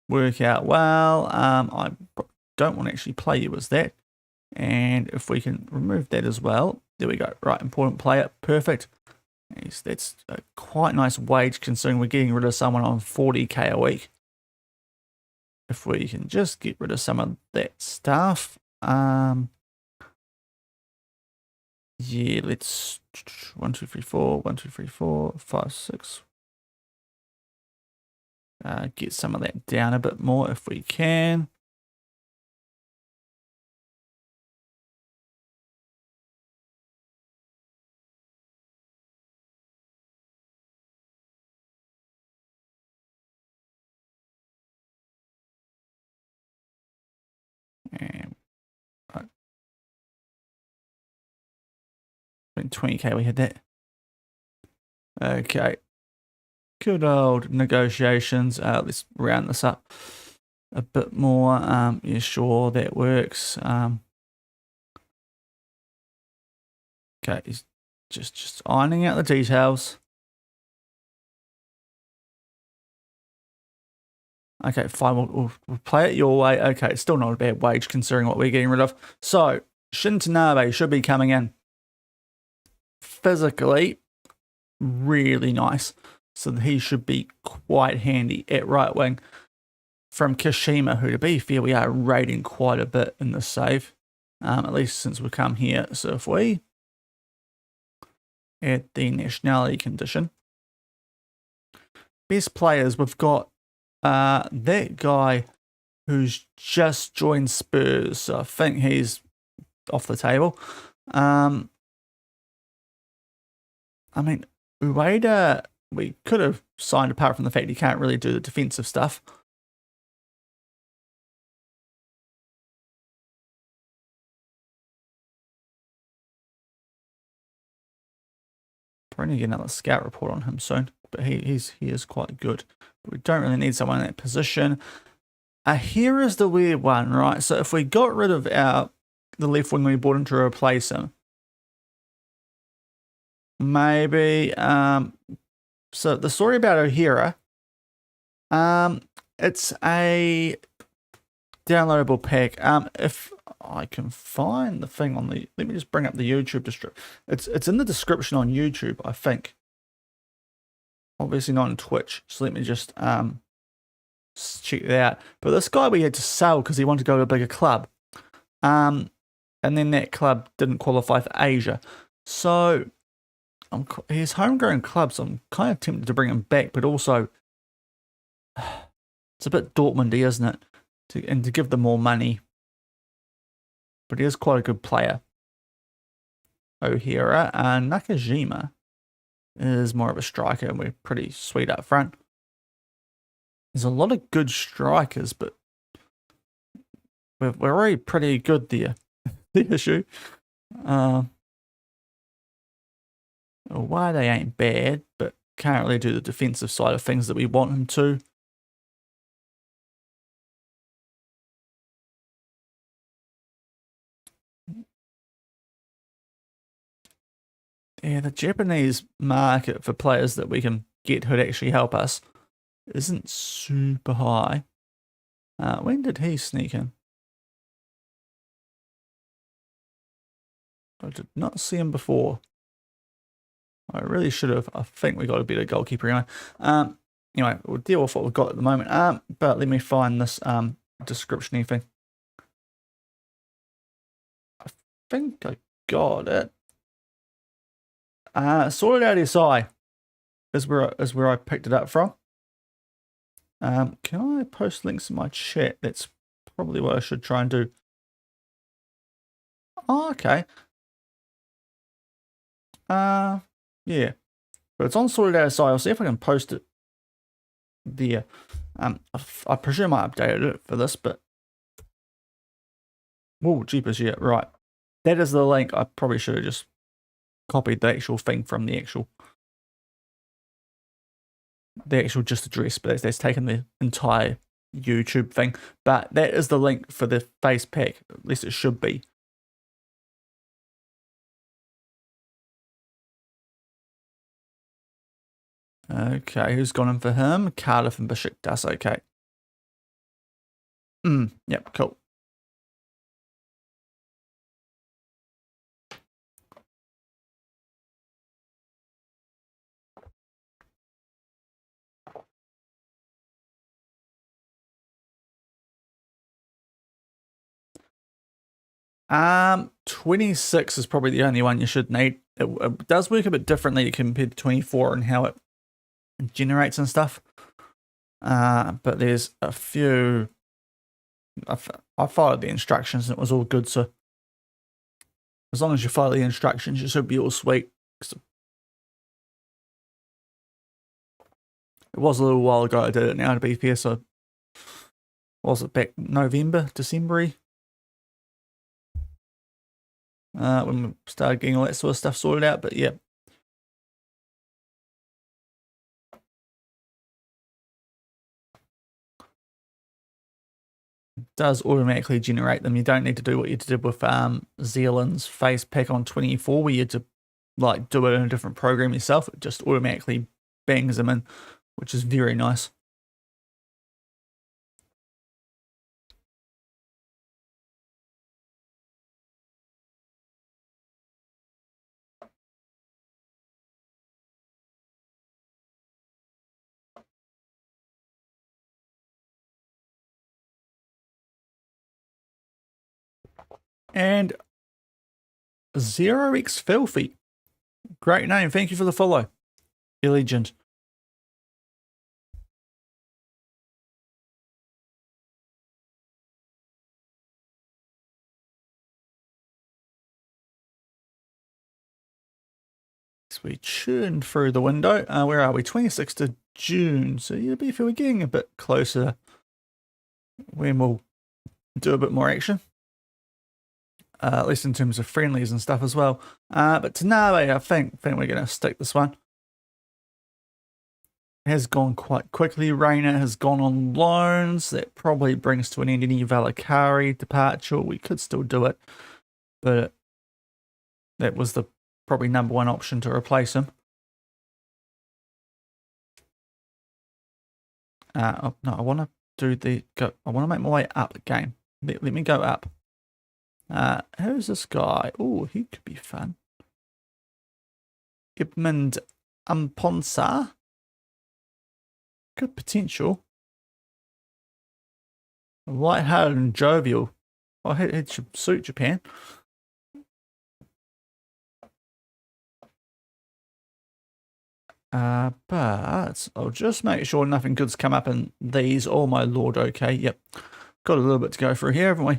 work out well. I don't want to actually play you as that. And if we can remove that as well, there we go. Right, important player, perfect. That's a quite nice wage considering we're getting rid of someone on 40k a week. If we can just get rid of some of that stuff. Yeah, let's 1, 2, 3, 4, 1, 2, 3, 4, 5, 6. Get some of that down a bit more if we can. And 20k we had that. Okay. Good old negotiations. Let's round this up a bit more. Yeah, sure, that works. Okay, he's just ironing out the details. Okay, fine, we'll play it your way. Okay, it's still not a bad wage considering what we're getting rid of. So, Shin Tanabe should be coming in. Physically, really nice. So he should be quite handy at right wing. From Kashima, who to be fair, we are rating quite a bit in this save. At least since we come here. So if we add the nationality condition. Best players, we've got that guy who's just joined Spurs. So I think he's off the table. I mean, Ueda, we could have signed apart from the fact he can't really do the defensive stuff. Probably need to get another scout report on him soon, but he is quite good. But we don't really need someone in that position. Here is the weird one, right? So if we got rid of the left wing we brought in to replace him, maybe. So the story about O'Hara, it's a downloadable pack. If I can find the thing on the, let me just bring up the YouTube description. It's in the description on YouTube, I think. Obviously not on Twitch, so let me just check that out. But this guy we had to sell because he wanted to go to a bigger club, and then that club didn't qualify for Asia. So his homegrown club, so I'm kind of tempted to bring him back, but also it's a bit Dortmundy, isn't it? And to give them more money. But he is quite a good player. O'Hara and Nakajima is more of a striker, and we're pretty sweet up front. There's a lot of good strikers, but we're already pretty good there. The issue. Why they ain't bad, but can't really do the defensive side of things that we want him to. Yeah, the Japanese market for players that we can get who'd actually help us isn't super high. When did he sneak in? I did not see him before. I really should have. I think we got a better goalkeeper anyway. Anyway, we'll deal with what we've got at the moment. But let me find this description thing. I think I got it. Sorted out SI is where I picked it up from. Can I post links in my chat? That's probably what I should try and do. Oh, okay. Yeah, but it's on Sorted Out SI. I'll see if I can post it there. I presume I updated it for this, but oh, jeepers, yeah, right. That is the link. I probably should have just copied the actual thing from the actual just address, but that's taken the entire YouTube thing. But that is the link for the face pack. At least it should be. Okay, who's gone in for him? Cardiff and Besiktas. Okay. Yep, cool. Um, 26 is probably the only one you should need. It does work a bit differently compared to 24 and how it generates and stuff. But there's a few. I followed the instructions and it was all good. So as long as you follow the instructions, you should be all sweet. It was a little while ago I did it now, to be fair. So was it back November, December? When we started getting all that sort of stuff sorted out, but yeah. It does automatically generate them. You don't need to do what you did with Zealand's face pack on 24, where you had to like do it in a different program yourself. It just automatically bangs them in, which is very nice. And 0x Filthy. Great name. Thank you for the follow. Legend. So we churned through the window. Where are we? 26th of June. So yeah, if we're getting a bit closer when we'll do a bit more action. at least in terms of friendlies and stuff as well. But Tanabe, I think we're going to stick this one. It has gone quite quickly. Reina has gone on loans. That probably brings to an end any Valakari departure. We could still do it, but that was the probably #1 option to replace him. No, I want to do the go. I want to make my way up game. Let me go up. Who's this guy? Oh, he could be fun. Edmund Amponsa. Good potential. Light-hearted and jovial. Oh, it should suit Japan. But I'll just make sure nothing good's come up in these. Oh my lord, okay, yep. Got a little bit to go through here, haven't we?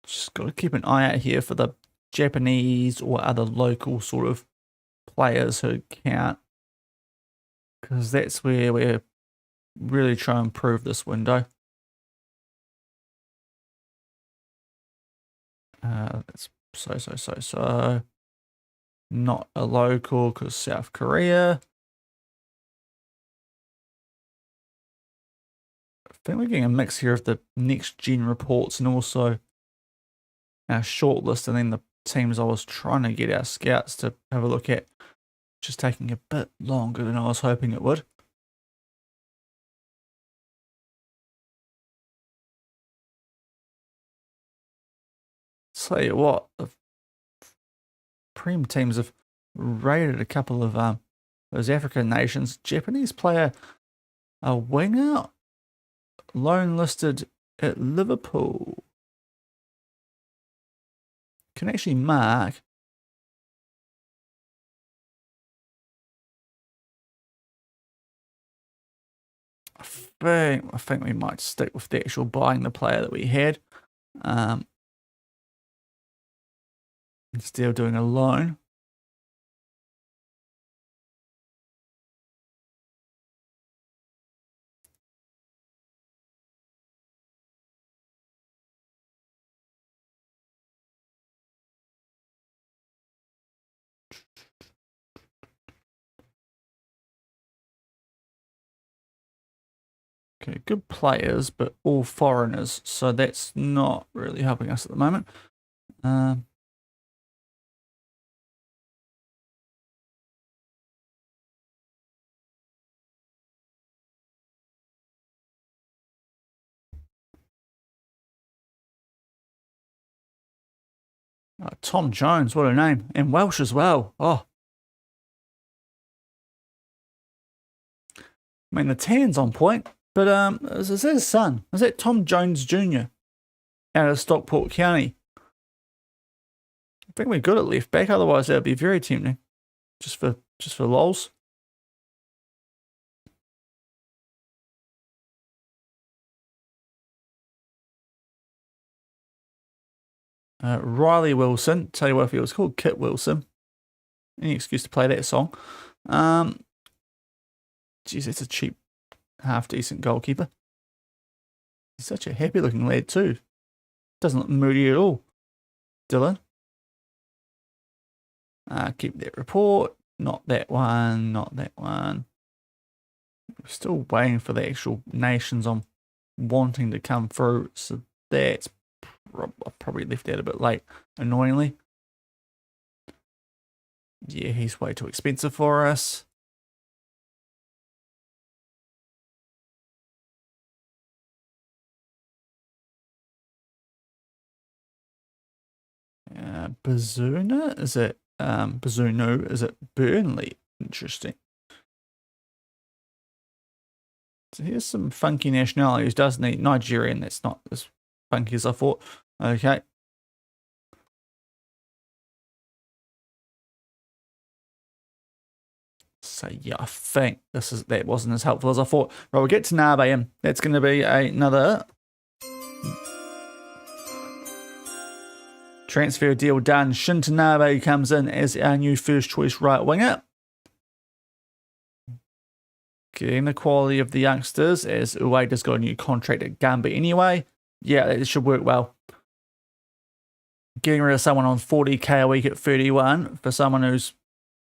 Just got to keep an eye out here for the Japanese or other local sort of players who count, because that's where we're really trying to improve this window. That's so not a local because South Korea. I think we're getting a mix here of the next gen reports and also our shortlist, and then the teams I was trying to get our scouts to have a look at, just taking a bit longer than I was hoping it would. Tell you what, the Prem teams have raided a couple of those African nations. Japanese player, a winger, loan listed at Liverpool. Can actually mark. I think we might stick with the actual buying the player that we had. Instead of doing a loan. Okay, good players, but all foreigners, so that's not really helping us at the moment. Tom Jones, what a name. And Welsh as well. Oh. I mean, the tan's on point, but is that his son? Is that Tom Jones Jr. out of Stockport County? I think we're good at left back, otherwise that would be very tempting. Just for lols. Riley Wilson. Tell you what, if he was called Kit Wilson, any excuse to play that song. Geez, that's a cheap, half-decent goalkeeper. He's such a happy-looking lad too. Doesn't look moody at all. Dylan. Keep that report. Not that one. Not that one. We're still waiting for the actual nations I'm wanting to come through. So that's probably left out a bit late, annoyingly. Yeah, he's way too expensive for us. Bazuna? Is it Bazuno? Is it Burnley? Interesting. So here's some funky nationalities, doesn't he? Nigerian, that's not as funky as I thought. Okay. So yeah, I think that wasn't as helpful as I thought. Right, we'll get to Nabe in. That's going to be another transfer deal done. Shin Tanabe comes in as our new first choice right winger. Getting the quality of the youngsters, as Ueda's got a new contract at Gambit anyway. Yeah, it should work well. Getting rid of someone on 40k a week at 31 for someone who's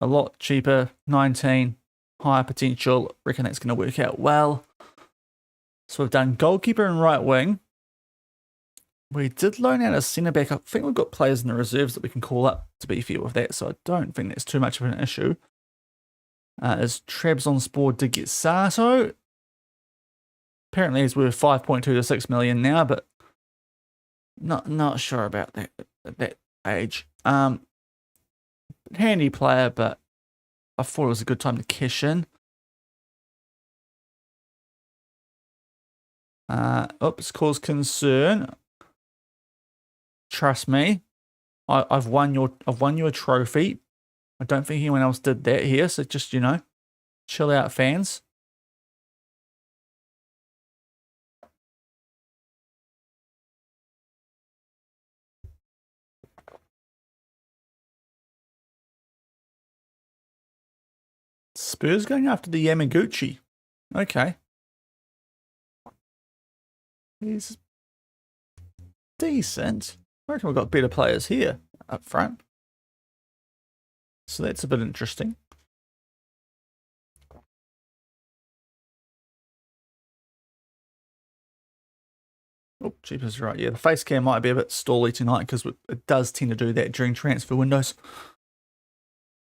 a lot cheaper, 19, higher potential. Reckon that's going to work out well. So we've done goalkeeper and right wing. We did loan out a centre back. I think we've got players in the reserves that we can call up, to be fair with that, so I don't think that's too much of an issue. As Trabzonspor did get Sato. Apparently he's worth 5.2 to 6 million now, but not sure about that at that age. Handy player, but I thought it was a good time to cash in. Oops, cause concern. Trust me, I've won you a trophy. I don't think anyone else did that here, so just, you know, chill out, fans. Spurs going after the Yamaguchi. Okay. He's decent. I reckon we've got better players here up front. So that's a bit interesting. Oh, cheapest right. Yeah, the Facecam might be a bit stally tonight because it does tend to do that during transfer windows.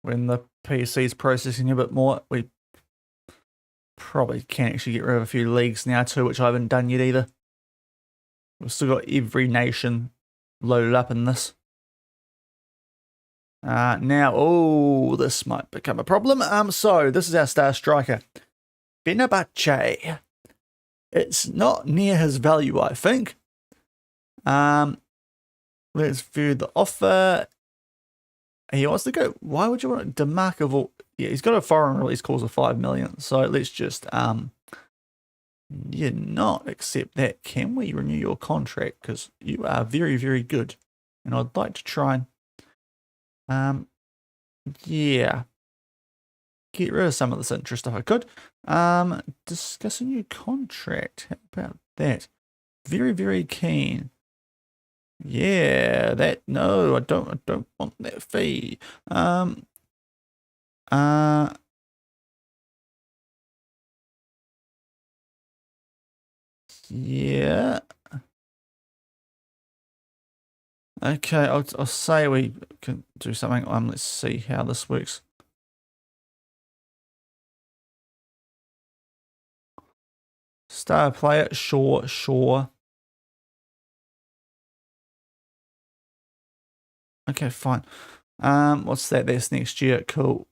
When the PC is processing a bit more, we probably can actually get rid of a few leagues now too, which I haven't done yet either. We've still got every nation loaded up in this. Now, oh, this might become a problem. So this is our star striker, Fenerbahce. It's not near his value, I think. Let's view the offer. He wants to go. Why would you want DeMarco? Yeah, he's got a foreign release clause of 5 million. So let's just not accept that. Can we renew your contract? Because you are very, very good, and I'd like to try and yeah, get rid of some of this interest if I could. Discuss a new contract. How about that? Very, very keen. Yeah, no, I don't want that fee. Yeah. Okay, I'll say we can do something. Let's see how this works. Star player, sure. Okay, fine. What's that? That's next year. Cool.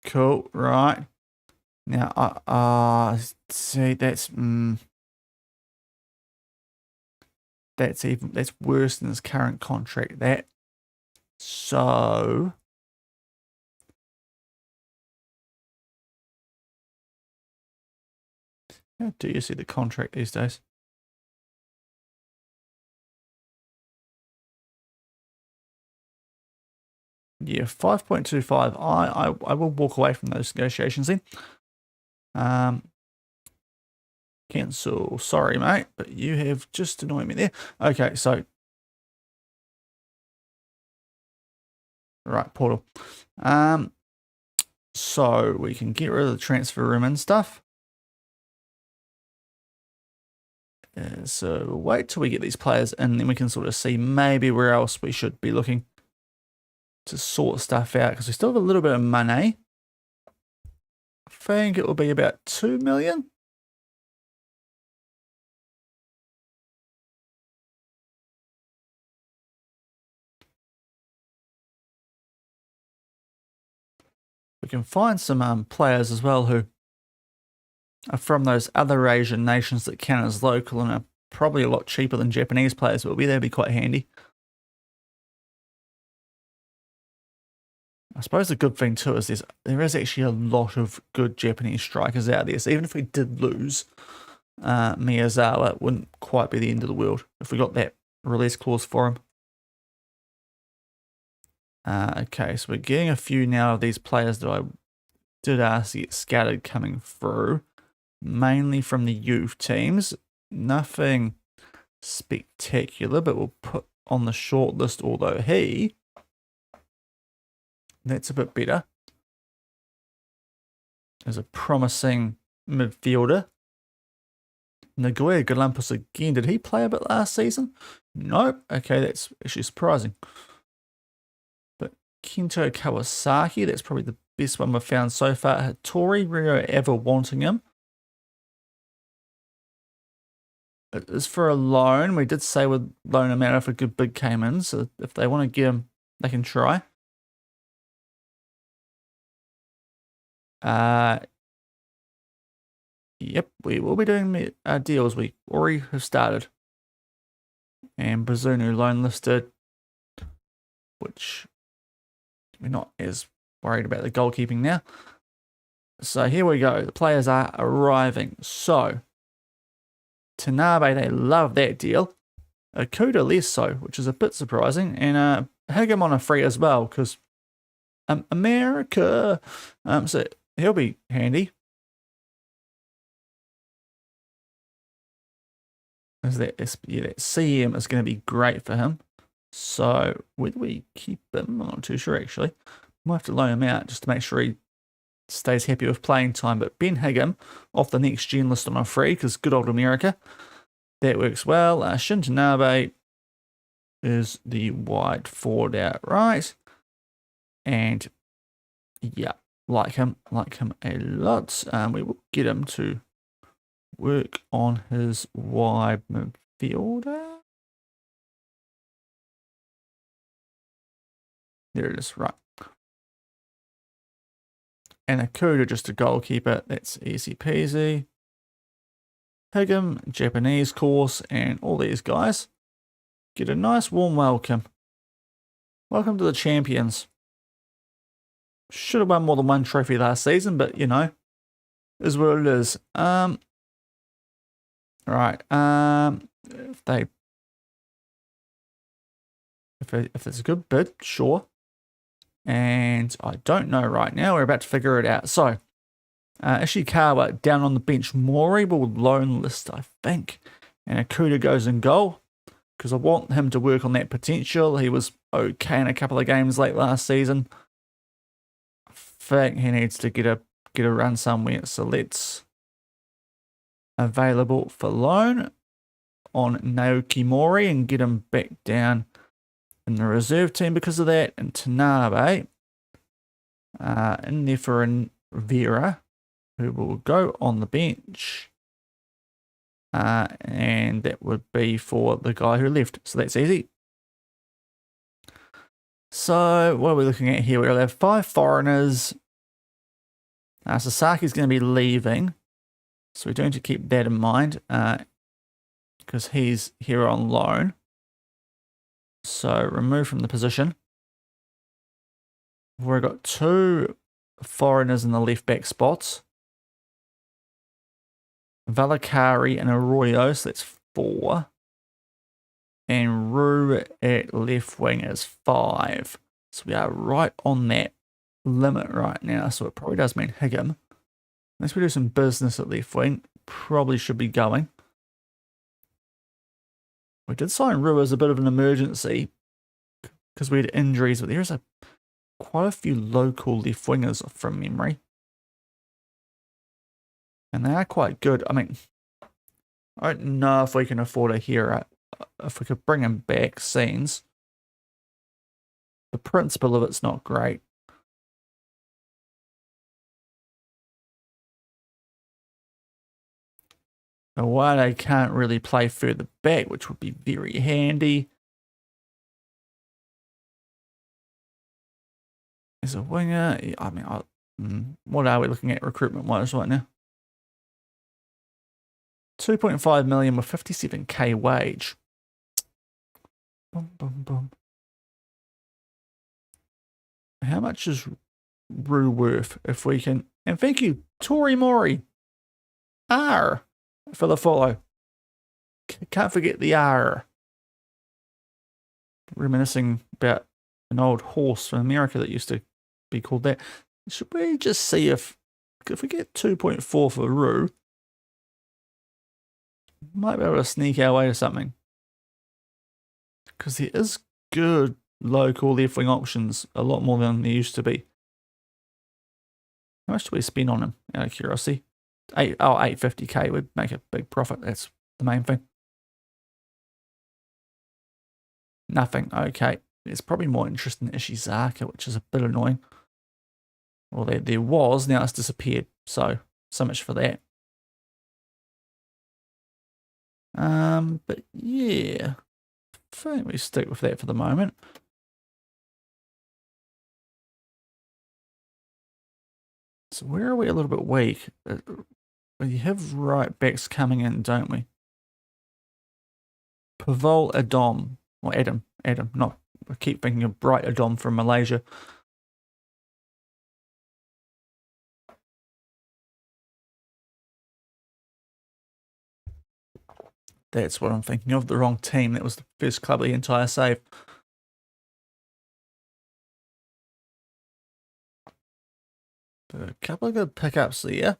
Cool, right. Now, see, that's worse than his current contract. So how do you see the contract these days? Yeah, 5.25. I will walk away from those negotiations then. Cancel. Sorry, mate, but you have just annoyed me there. Okay, so right, portal. So we can get rid of the transfer room and stuff. So we'll wait till we get these players in, then we can sort of see maybe where else we should be looking to sort stuff out, because we still have a little bit of money. I think it will be about 2 million. We can find some players as well who are from those other Asian nations that count as local and are probably a lot cheaper than Japanese players, but that'd be quite handy. I suppose the good thing too is there is actually a lot of good Japanese strikers out there. So even if we did lose Miyazawa, it wouldn't quite be the end of the world if we got that release clause for him. Okay, so we're getting a few now of these players that I did ask to get scattered coming through, mainly from the youth teams. Nothing spectacular, but we'll put on the short list, although that's a bit better. There's a promising midfielder. Nagoya Galampus again. Did he play a bit last season? Nope. Okay, that's actually surprising. But Kento Kawasaki, that's probably the best one we've found so far. Hattori, Rio ever wanting him. It is for a loan. We did say we'd loan him out if a good bid came in. So if they want to get him, they can try. Yep, we will be doing deals. We already have started. And Bazunu loan listed, which we're not as worried about the goalkeeping now. So here we go. The players are arriving. So Tanabe, they love that deal. Akuda less so, which is a bit surprising. And Higem on a free as well, because America. So he'll be handy. That CM is going to be great for him. So whether we keep him, I'm not too sure actually. Might have to loan him out just to make sure he stays happy with playing time. But Ben Higem off the next gen list on a free, because good old America. That works well. Shin Tanabe is the wide forward outright. And yeah, like him a lot. We will get him to work on his wide midfielder. There it is, right. And Akuda, just a goalkeeper. That's easy peasy. Higem, Japanese course, and all these guys get a nice warm welcome. Welcome to the champions. Should have won more than one trophy last season, but you know, is what it is. Right. If it's a good bid, sure. And I don't know right now. We're about to figure it out. So, Ishikawa down on the bench. Mori will loan list, I think. And Akuda goes in goal, because I want him to work on that potential. He was okay in a couple of games late last season. I think he needs to get a run somewhere. So let's available for loan on Naoki Mori and get him back down in the reserve team because of that. And Tanabe in there for Vera, who will go on the bench. And that would be for the guy who left. So that's easy. So what are we looking at here? We'll have 5 foreigners. Sasaki's going to be leaving. So we do need to keep that in mind because he's here on loan. So remove from the position. We've got 2 foreigners in the left back spots. Valakari and Arroyo, so that's 4. And Rue at left wing is 5. So we are right on that limit right now. So it probably does mean Higem. Unless we do some business at left wing, probably should be going. We did sign Rue as a bit of an emergency because we had injuries, but there's quite a few local left wingers from memory. And they are quite good. I mean, I don't know if we can afford a hero. If we could bring him back scenes. The principle of it's not great. Awade can't really play further back, which would be very handy. As a winger, I mean, what are we looking at recruitment-wise right now? 2.5 million with 57k wage. Boom, boom, boom. How much is Rue worth if we can? And thank you, Tori Mori. R for the follow. Can't forget the R. reminiscing about an old horse from America that used to be called that. Should we just see if we get 2.4 for Roo, might be able to sneak our way to something. Because there is good local left-wing options, a lot more than there used to be. How much do we spend on him, out of curiosity? 850k would make a big profit. That's the main thing. Nothing. Okay. It's probably more interesting in Ishizaka, which is a bit annoying. Well, there was. Now it's disappeared. So much for that. But yeah, I think we stick with that for the moment. So where are we a little bit weak? We have right backs coming in, don't we? Pavol Adam, or Adam, not, I keep thinking of Bright Adam from Malaysia. That's what I'm thinking of, the wrong team. That was the first club of the entire save. But a couple of good pickups there.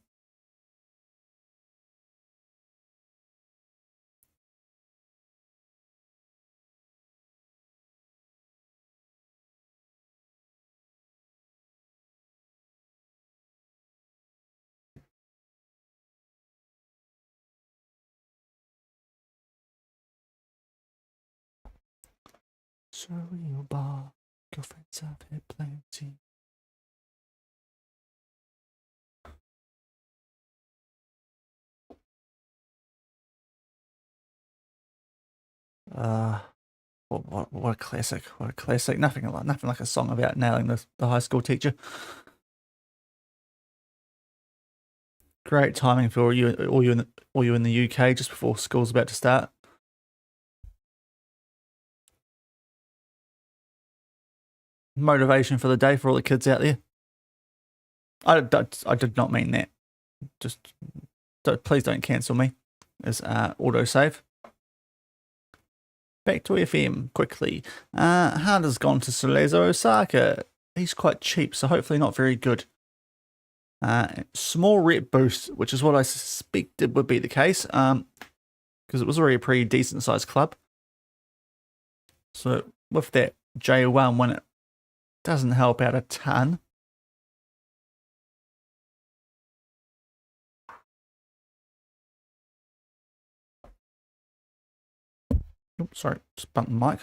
Surreal bar, girlfriends have had plenty. What a classic! What a classic! Nothing like a song about nailing the high school teacher. Great timing for all you in the UK just before school's about to start. Motivation for the day for all the kids out there. I did not mean that. Just please don't cancel me. As autosave. Back to FM quickly. Harder's gone to Cerezo Osaka. He's quite cheap, so hopefully not very good. Small rep boost, which is what I suspected would be the case, because it was already a pretty decent sized club. So with that J1, when it doesn't help out a ton. Oops, sorry, just bumped the mic.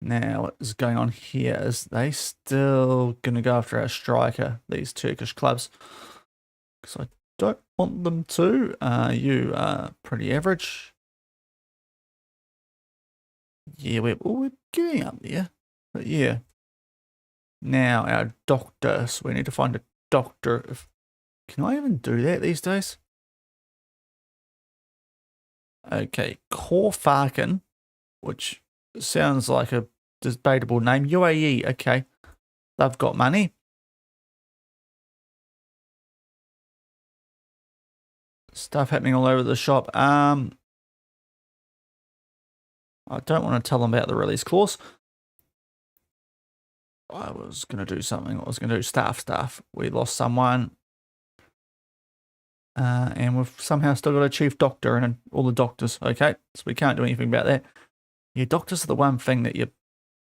Now, what is going on here is they still going to go after our striker, these Turkish clubs. Because I don't want them to. You are pretty average. Yeah, we're getting up there. But yeah. Now, our doctor. So we need to find a doctor. Can I even do that these days? Okay, Korfarkin, which sounds like a debatable name. UAE, okay. They've got money. Stuff happening all over the shop. I don't want to tell them about the release clause. I was going to do something. I was going to do staff. We lost someone. And we've somehow still got a chief doctor and all the doctors. Okay, so we can't do anything about that. Yeah, doctors are the one thing that you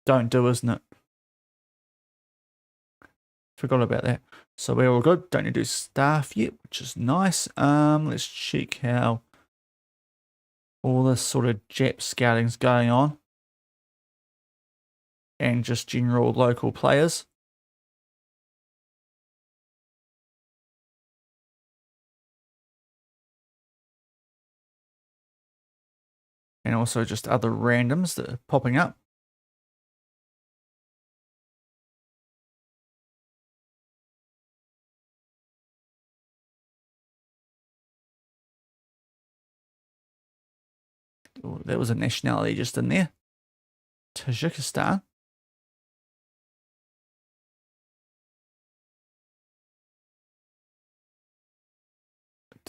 don't do, isn't it? Forgot about that. So we're all good. Don't need to do staff yet, which is nice. Let's check how all this sort of Jap scouting's going on. And just general local players. And also just other randoms that are popping up. Ooh, there was a nationality just in there. Tajikistan.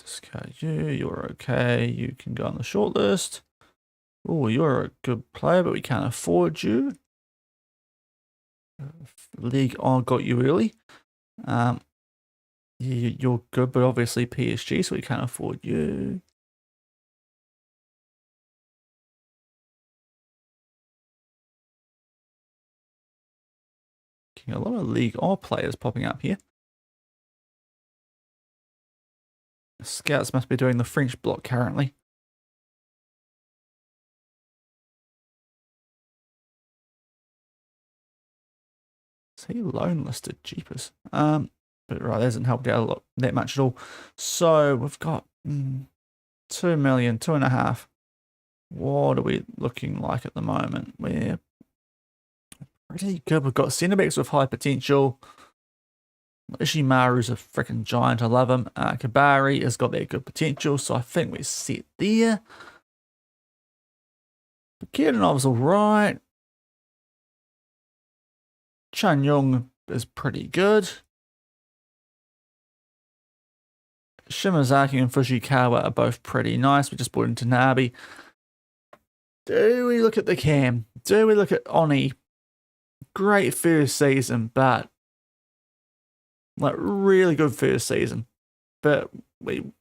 Discard you. You're okay. You can go on the shortlist. Oh, you're a good player, but we can't afford you. League on got you early. You're good, but obviously PSG, so we can't afford you. A lot of League R players popping up here. Scouts must be doing the French block currently. Is he loan listed? Jeepers. But right, that hasn't helped out a lot that much at all. So we've got 2 million, 2.5. What are we looking like at the moment? We're pretty good. We've got centre backs with high potential. Ishimaru's a freaking giant. I love him. Kabari has got that good potential, so I think we're set there. Kirdanov's all right. Chan Young is pretty good. Shimazaki and Fujikawa are both pretty nice. We just brought in Tanabe. Do we look at the cam? Do we look at Oni? Great first season, but like really good first season. But we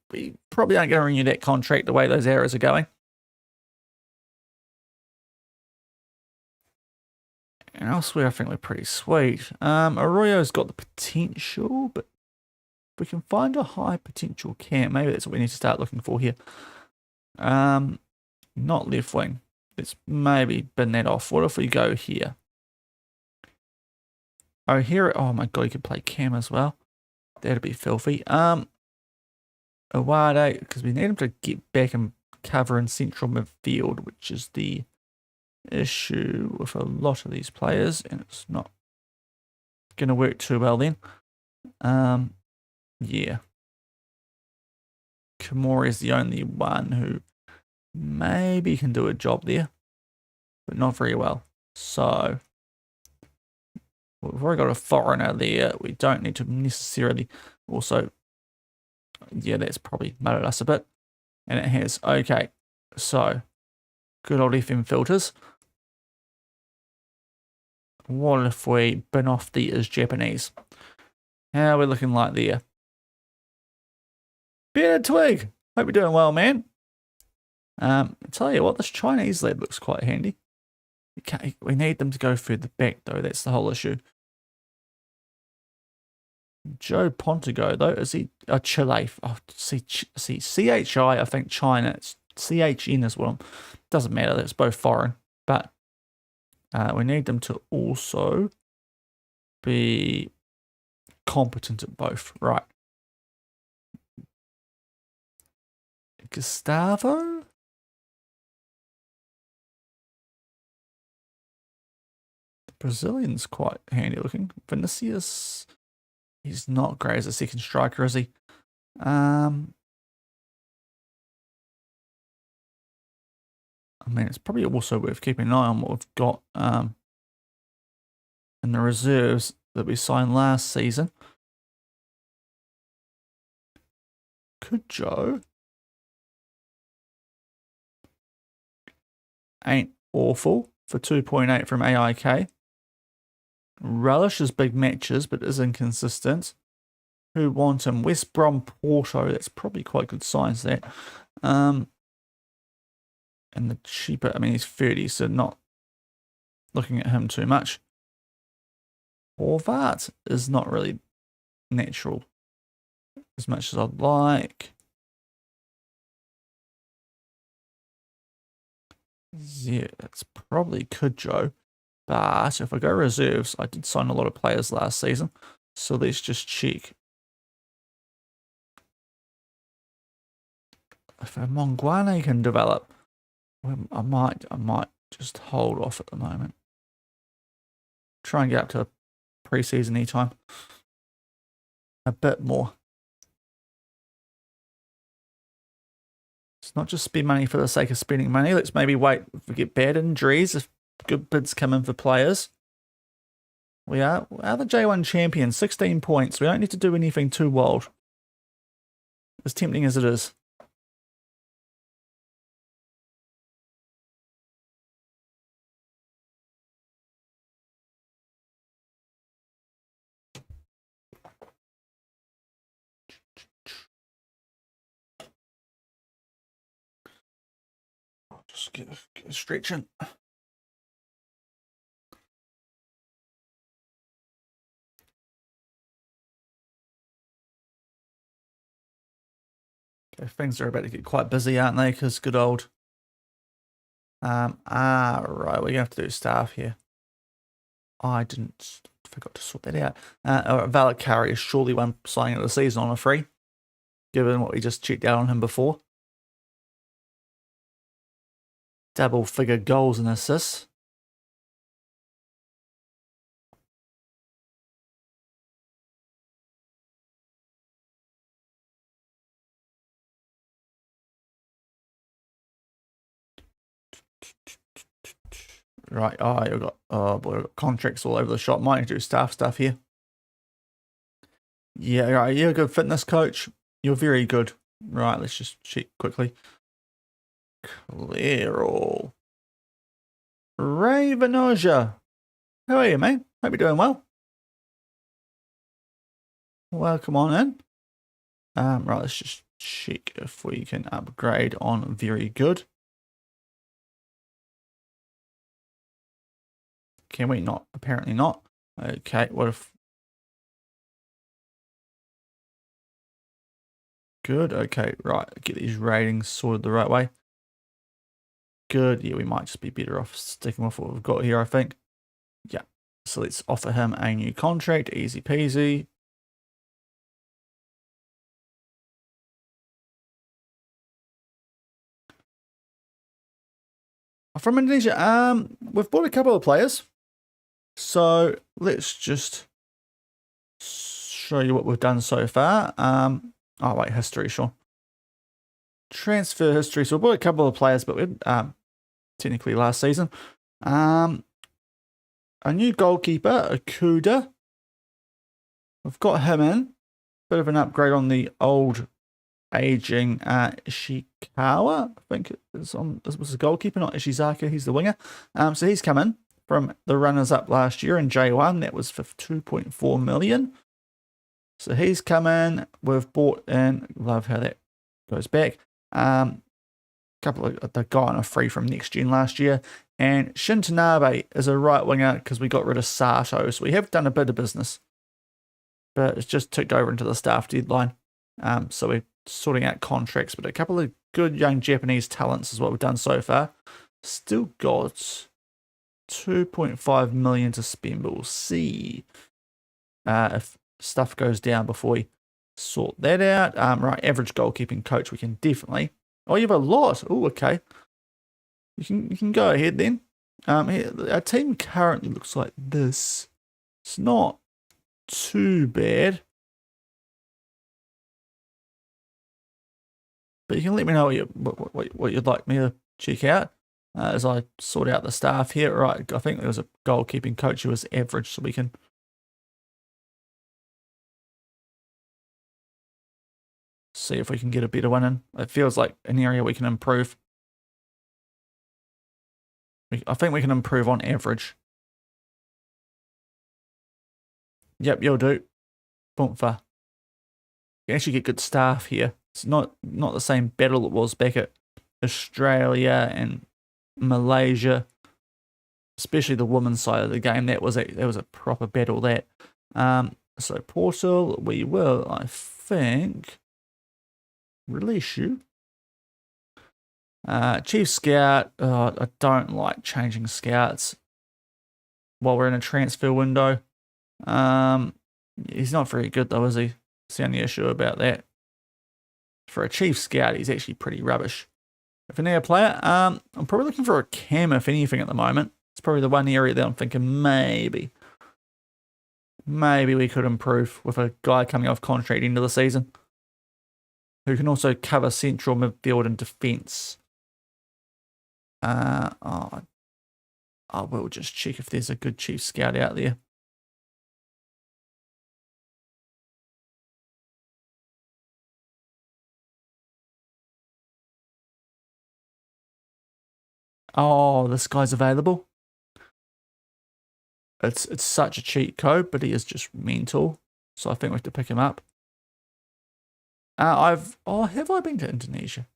probably aren't going to renew that contract the way those errors are going. And elsewhere, I think we're pretty sweet. Arroyo's got the potential, but if we can find a high potential cam, maybe that's what we need to start looking for here. Not left wing. Let's maybe bin that off. What if we go here? Oh, here. Oh my god, you could play cam as well. That'd be filthy. Awade, because we need him to get back and cover in central midfield, which is the issue with a lot of these players, and it's not going to work too well then. Yeah. Kimura is the only one who maybe can do a job there, but not very well. So we've already got a foreigner there. We don't need to necessarily also, yeah, that's probably muddled us a bit. And it has, okay, so good old FM filters. What if we bin off the is Japanese? How are we looking like there? Bearded Twig, hope you're doing well, man. I tell you what, this Chinese lad looks quite handy. We need them to go further back, though. That's the whole issue. Joe Pontigo, though, is he a Chile? Oh, see, CHI, I think China. It's CHN as well. Doesn't matter. That's both foreign, but we need them to also be competent at both, right? Gustavo. Brazilian's quite handy looking. Vinicius, he's not great as a second striker, is he? I mean, it's probably also worth keeping an eye on what we've got in the reserves that we signed last season. Could Joe? Ain't awful for 2.8 from AIK. Relishes big matches, but is inconsistent. Who wants him? West Brom Porto. That's probably quite good signs, that. And the cheaper, I mean, he's 30, so not looking at him too much. Horvat is not really natural as much as I'd like. Yeah, that's probably Kudjo. But if I go reserves, I did sign a lot of players last season. So let's just check. If a Mongwane can develop, I might just hold off at the moment. Try and get up to pre-season time. A bit more. It's not just spend money for the sake of spending money. Let's maybe wait if we get bad injuries, if good bids come in for players. We are the J1 champions, 16 points. We don't need to do anything too wild. as tempting as it is. Just get stretching. Okay, things are about to get quite busy, aren't they? Because good old. Right, we're gonna have to do staff here. I forgot to sort that out. Valakari is surely one signing of the season on a free, given what we just checked out on him before. Double figure goals and assists. Right, we've got, oh boy, we've got contracts all over the shop. Might need to do staff stuff here. Yeah, right, you're a good fitness coach. You're very good. Right, let's just check quickly. Clear all. Ravenoja. How are you, mate? Hope you're doing well. Welcome on in. Right, let's just check if we can upgrade on very good. Can we not? Apparently not. Okay, what if... Good, okay, right. Get these ratings sorted the right way. Good, yeah, we might just be better off sticking with what we've got here, I think. Yeah, so let's offer him a new contract, easy peasy. From Indonesia, we've bought a couple of players. So let's just show you what we've done so far. Oh wait, history, Shaun. Transfer history. So we bought a couple of players, but we technically last season. A new goalkeeper, Akuda. We've got him in. Bit of an upgrade on the old aging Ishikawa. I think this was the goalkeeper, not Ishizaka. He's the winger. So he's come in from the runners-up last year in J1. That was for 2.4 million. So he's come in. We've bought in. Love how that goes back. Couple of the guy on a free from next gen last year. And Shintanabe is a right winger because we got rid of Sato. So we have done a bit of business. But it's just ticked over into the staff deadline. So we're sorting out contracts. But a couple of good young Japanese talents is what we've done so far. Still got 2.5 million to spend. But we'll see if stuff goes down before we sort that out. Right, average goalkeeping coach, we can definitely... Oh, you have a lot. Oh, okay. You can go ahead then. Our team currently looks like this. It's not too bad. But you can let me know what you'd like me to check out as I sort out the staff here. Right, I think there was a goalkeeping coach who was average, so we can... see if we can get a better one in. It feels like an area we can improve. I think we can improve on average. Yep, you'll do. Boomfa. You actually get good staff here. It's not the same battle it was back at Australia and Malaysia. Especially the women's side of the game. That was a proper battle, that. So Portal, we will, I think, release you. Chief Scout, I don't like changing scouts while we're in a transfer window. He's not very good though, is he? That's the only issue about that. For a Chief Scout, he's actually pretty rubbish. If I need a player, I'm probably looking for a cam, if anything, at the moment. It's probably the one area that I'm thinking maybe we could improve with a guy coming off contract into the season who can also cover central midfield and defence. I will just check if there's a good Chief Scout out there. Oh, this guy's available. It's such a cheat code, but he is just mental. So I think we have to pick him up. Have I been to Indonesia?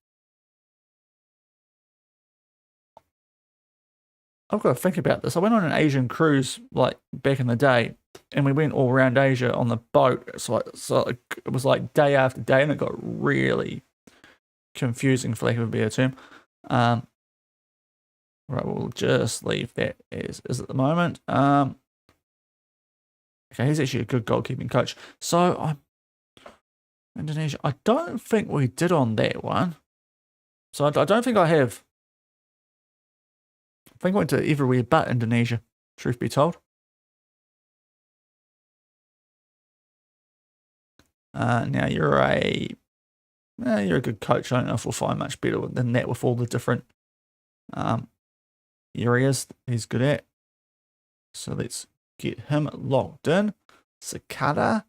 I've got to think about this. I went on an Asian cruise like back in the day, and we went all around Asia on the boat. So it was like day after day, and it got really confusing, for lack of a better term. Right, we'll just leave that as is at the moment. Okay, he's actually a good goalkeeping coach. So Indonesia. I don't think we did on that one. So I don't think I have. I think I went to everywhere but Indonesia, truth be told. Now you're a good coach. I don't know if we'll find much better than that with all the different areas he's good at. So let's get him locked in. Cicada.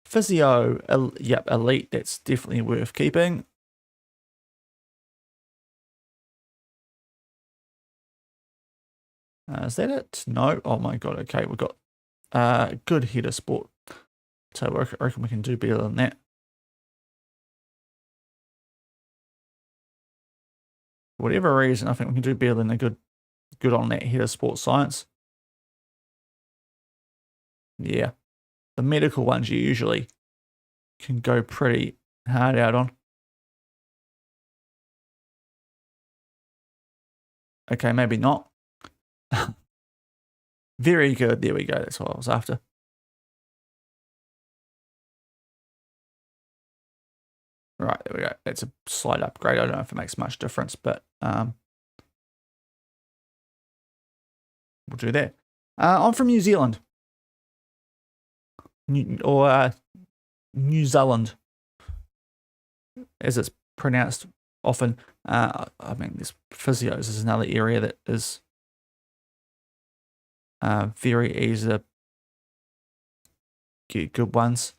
Physio, yep, Elite, that's definitely worth keeping. Is that it? No. Oh my god, okay, we've got good header sport. So I reckon we can do better than that. For whatever reason, I think we can do better than a good on that header sport science. Yeah. The medical ones you usually can go pretty hard out on. Okay, maybe not. Very good. There we go. That's what I was after. Right, there we go. That's a slight upgrade. I don't know if it makes much difference, but we'll do that. I'm from New Zealand. New Zealand, as it's pronounced often. I mean, this physios is another area that is very easy to get good ones.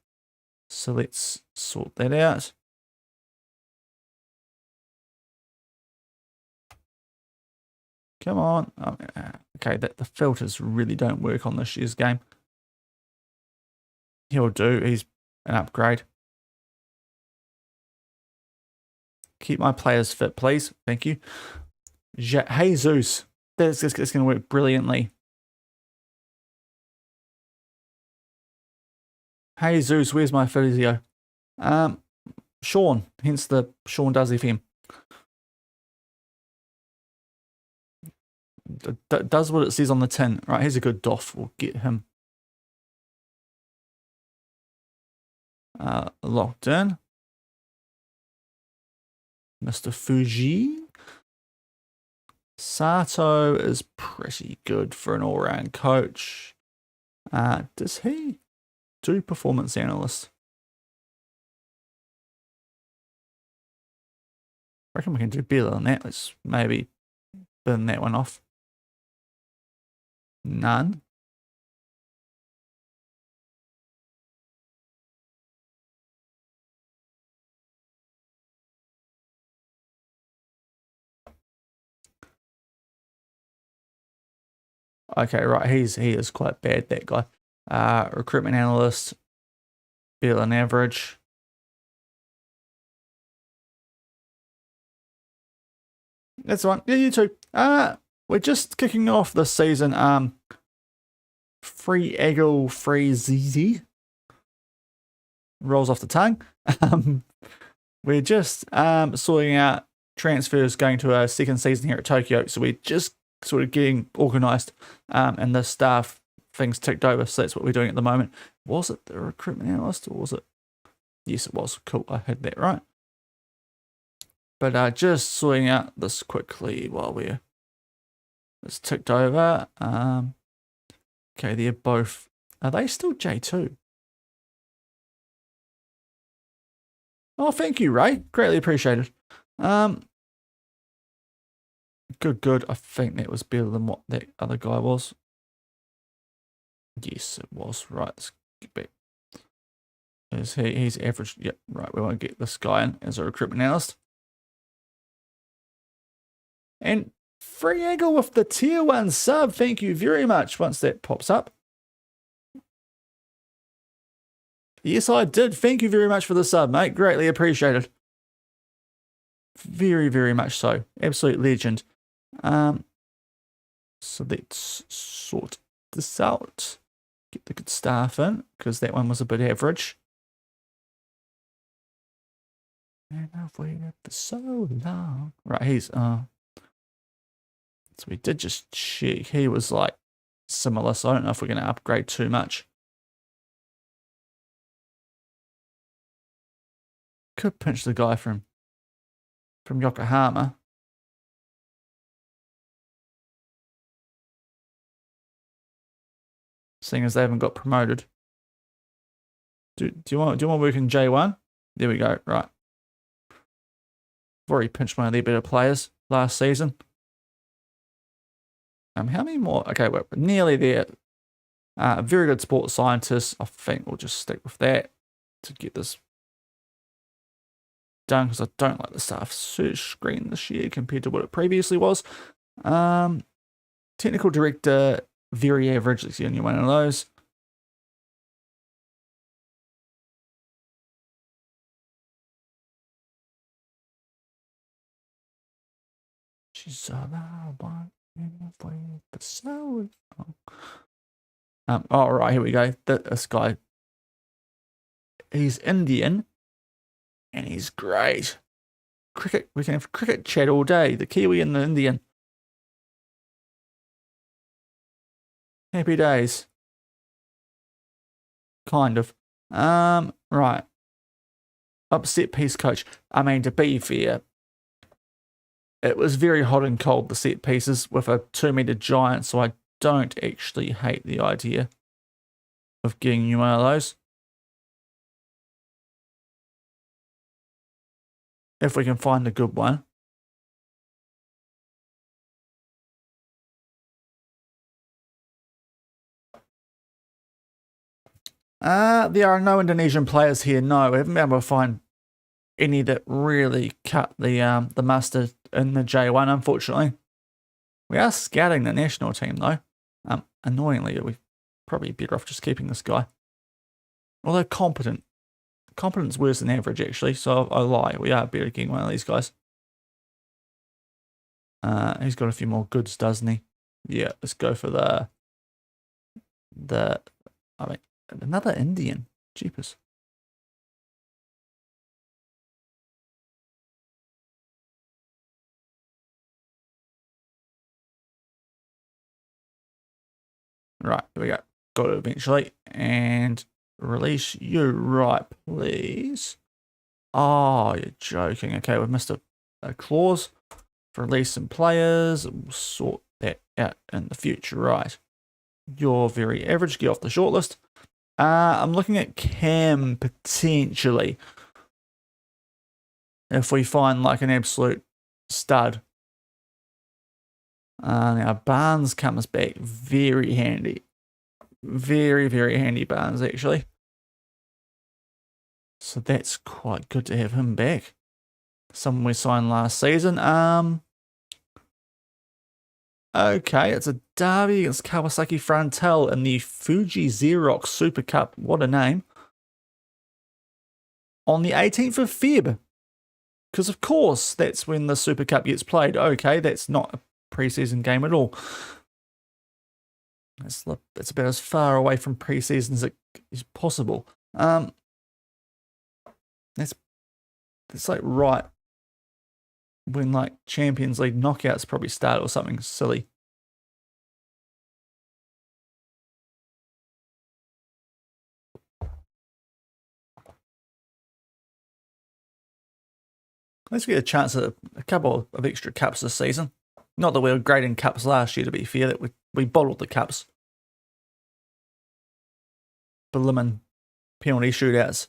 So let's sort that out. Come on. Oh, okay, the filters really don't work on this year's game. He'll do. He's an upgrade. Keep my players fit, please. Thank you. Jesus. That's going to work brilliantly. Jesus, where's my physio? Shaun, hence the Shaun Does FM. Does what it says on the tin. Right, here's a good doff. We'll get him locked in. Mr. Fuji. Sato is pretty good for an all-round coach. Does he do performance analyst? I reckon we can do better than that. Let's maybe burn that one off. None. Okay, right. He is quite bad, that guy. Recruitment analyst, better than average. That's the one. Yeah, you too. We're just kicking off this season. Free Eagle, free ZZ. Rolls off the tongue. We're just sorting out transfers going to a second season here at Tokyo. So we're just sort of getting organised and the staff things ticked over. So that's what we're doing at the moment. Was it the recruitment analyst or was it? Yes, it was. Cool. I had that right. But just sorting out this quickly while it's ticked over. Okay, they're both. Are they still J2? Oh, thank you, Ray. Greatly appreciated. Good. I think that was better than what that other guy was. Yes, it was. Right, let's get back. He's average. Yep, right. We want to get this guy in as a recruitment analyst. And Free Eagle with the tier 1 sub. Thank you very much once that pops up. Yes, I did. Thank you very much for the sub, mate. Greatly appreciated. Very, very much so. Absolute legend. So let's sort this out. Get the good stuff in, because that one was a bit average. And I've waited for so long. Right, he's so we did just check. He was like similar, so I don't know if we're going to upgrade too much. Could pinch the guy from Yokohama. Seeing as they haven't got promoted. Do you want to work in J1? There we go. Right. I've already pinched one of their better players last season. How many more? Okay, we're nearly there. A very good sports scientist. I think we'll just stick with that to get this done, because I don't like the staff search screen this year compared to what it previously was. Technical director, very average. That's the only one of those. She's all I want for so long. All right, here we go. This guy, he's Indian. And he's great. Cricket, we can have cricket chat all day. The Kiwi and the Indian. Happy days. Kind of. Right. Upset piece coach. I mean, to be fair, it was very hot and cold, the set pieces, with a 2-meter giant, so I don't actually hate the idea of getting you one of those. If we can find a good one. There are no Indonesian players here. No, we haven't been able to find any that really cut the mustard in the J1, unfortunately. We are scouting the national team, though. Annoyingly, we're probably better off just keeping this guy. Although competent. Competence worse than average, actually, so I lie. We are better getting one of these guys. He's got a few more goods, doesn't he? Yeah, let's go for another Indian. Jeepers. Right, here we go. Got it eventually. And release you. Right, please. Oh, you're joking. Okay, we've missed a clause for release some players. We'll sort that out in the future. Right. You're very average. Get off the shortlist. I'm looking at Cam potentially. If we find like an absolute stud. Now Barnes comes back very handy. Very, very handy Barnes, actually. So that's quite good to have him back. Someone we signed last season. Okay, it's a derby against Kawasaki Frontale in the Fuji Xerox Super Cup. What a name. On the 18th of Feb. Because, of course, that's when the Super Cup gets played. Okay, that's not a preseason game at all. It's about as far away from preseason as it is possible. That's like right when like Champions League knockouts probably start or something silly. Let's get a chance at a couple of extra cups this season. Not that we were great in cups last year, to be fair, that we bottled the cups. Blimmin' penalty shootouts.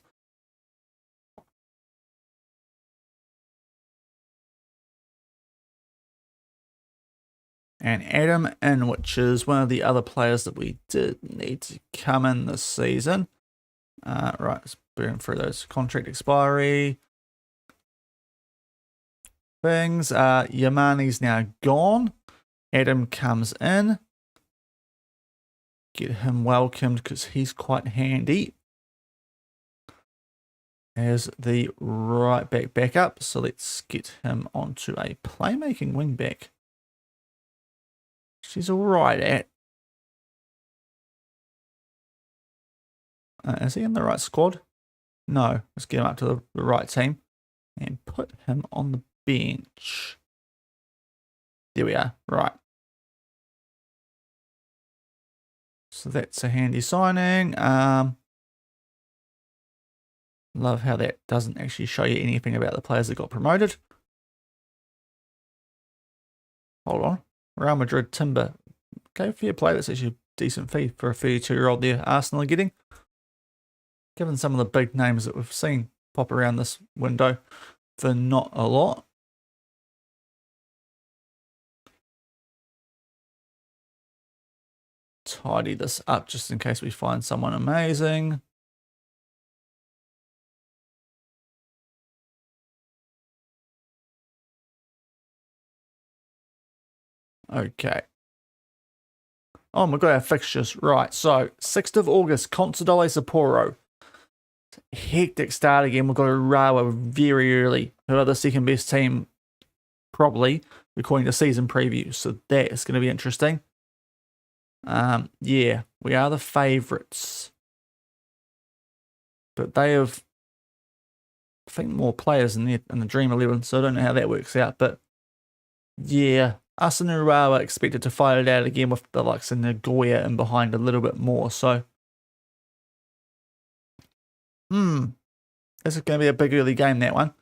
And Adam in, which is one of the other players that we did need to come in this season. Right, let's burn through those contract expiry things. Yamani's now gone. Adam comes in. Get him welcomed because he's quite handy as the right back backup. So let's get him onto a playmaking wing back. She's all right at. Is he in the right squad? No. Let's get him up to the right team and put him on the bench. There we are. Right. So that's a handy signing. Love how that doesn't actually show you anything about the players that got promoted. Hold on. Real Madrid Timber. Okay, fair play. That's actually a decent fee for a 32-year-old there. Arsenal are getting. Given some of the big names that we've seen pop around this window for not a lot. Tidy this up just in case we find someone amazing. Okay. Oh my god, our fixtures. Right, so 6th of August, Consadole Sapporo. Hectic start again. We've got Urawa very early. Who are the second best team? Probably, according to season preview. So that is going to be interesting. Yeah, we are the favourites. But they have, I think, more players in the Dream 11, so I don't know how that works out. But yeah, us and Urawa are expected to fight it out again with the likes of Nagoya in behind a little bit more. So, this is going to be a big early game, that one.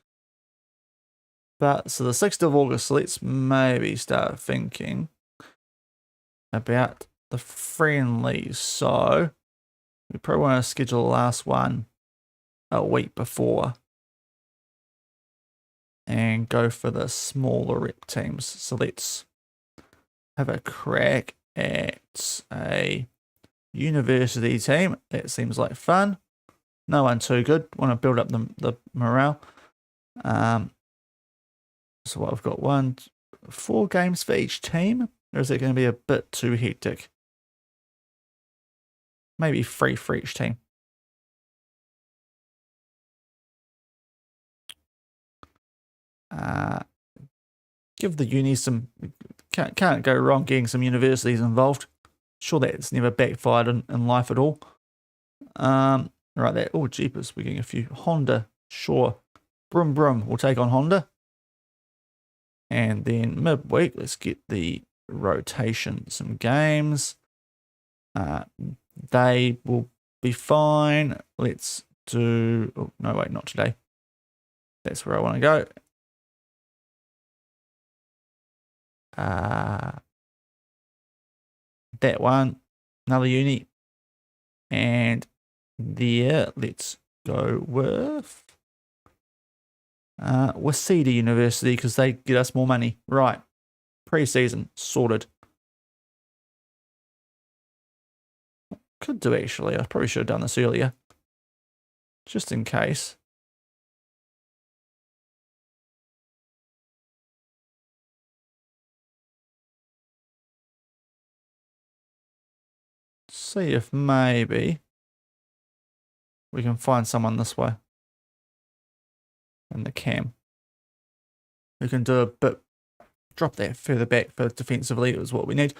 But, so the 6th of August, let's maybe start thinking about the friendlies. So, we probably want to schedule the last one a week before and go for the smaller rep teams. So let's have a crack at a university team. That seems like fun. No one too good. Want to build up the morale. So what, I've got 4 games for each team, or is it going to be a bit too hectic? Maybe 3 for each team. Give the unis some, can't go wrong getting some universities involved. Sure, that's never backfired in life at all. Right there. Oh, jeepers, we're getting a few. Honda, sure. Brum Brum, we'll take on Honda. And then midweek, let's get the rotation, some games. They will be fine. Let's do, oh, no, wait, not today. That's where I want to go. That one, another uni. And there, let's go with Waseda University because they get us more money. Right. Pre-season sorted. Could do actually. I probably should have done this earlier. Just in case. See if maybe we can find someone this way. In the cam. We can do a bit, drop that further back for defensively is what we need.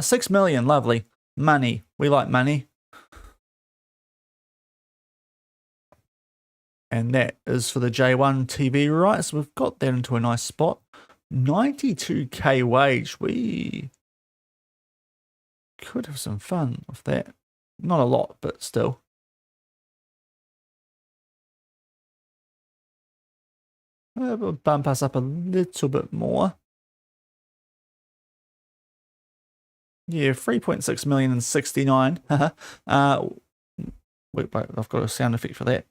6 million, lovely. Money. We like money. And that is for the J1 TV rights. We've got that into a nice spot. 92k wage. We could have some fun with that. Not a lot, but still. We'll bump us up a little bit more. Yeah, 3.6 million and 69. Wait, I've got a sound effect for that.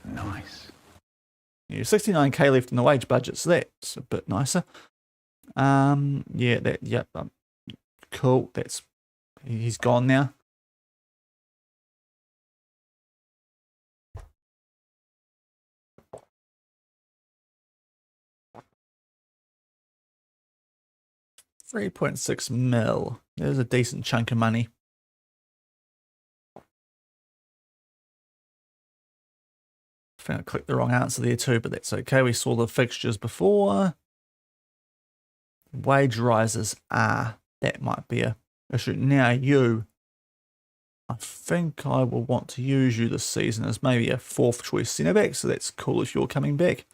Nice. Yeah, 69k left in the wage budget, so that's a bit nicer. Yeah, that, yep, cool. That's, he's gone now. 3.6 mil. There's a decent chunk of money. I think I clicked the wrong answer there too, but that's okay. We saw the fixtures before. Wage rises. That might be a issue. Now I think I will want to use you this season as maybe a 4th choice centre back, so that's cool if you're coming back.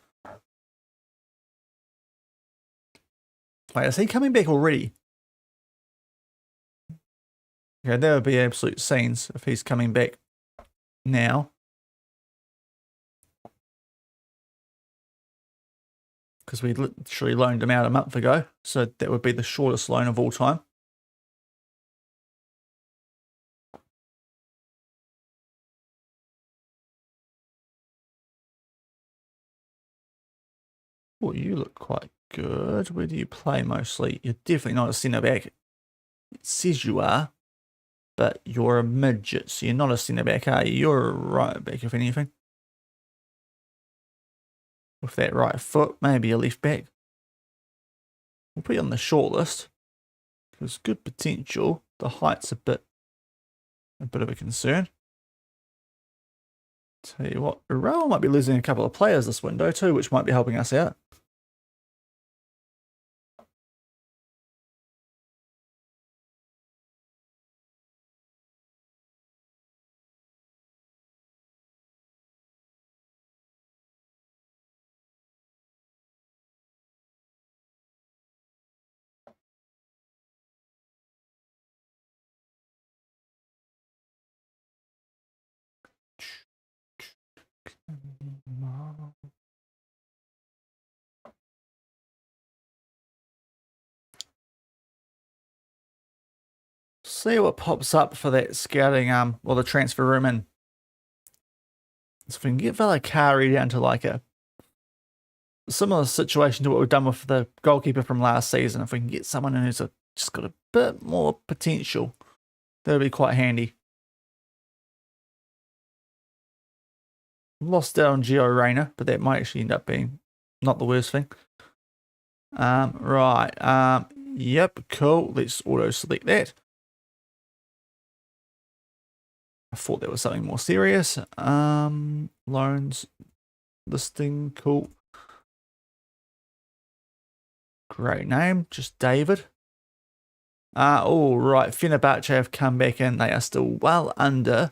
Wait, is he coming back already? Okay, that would be absolute scenes if he's coming back now. Because we literally loaned him out a month ago, so that would be the shortest loan of all time. Oh, you look quite good. Where do you play mostly? You're definitely not a centre back. It says you are, but you're a midget, so you're not a centre back, are you? You're a right back, if anything. With that right foot, maybe a left back. We'll put you on the short list because good potential. The height's a bit of a concern. Tell you what, Raul might be losing a couple of players this window too, which might be helping us out. See what pops up for that scouting or the transfer room, and so if we can get Valakari down to like a similar situation to what we've done with the goalkeeper from last season, if we can get someone who's just got a bit more potential, that would be quite handy. Lost out on Gio Reyna, but that might actually end up being not the worst thing. Right. Yep, cool. Let's auto select that. I thought there was something more serious. Loans listing, cool. Great name, just David. Oh, right. Fenerbahce have come back in. They are still well under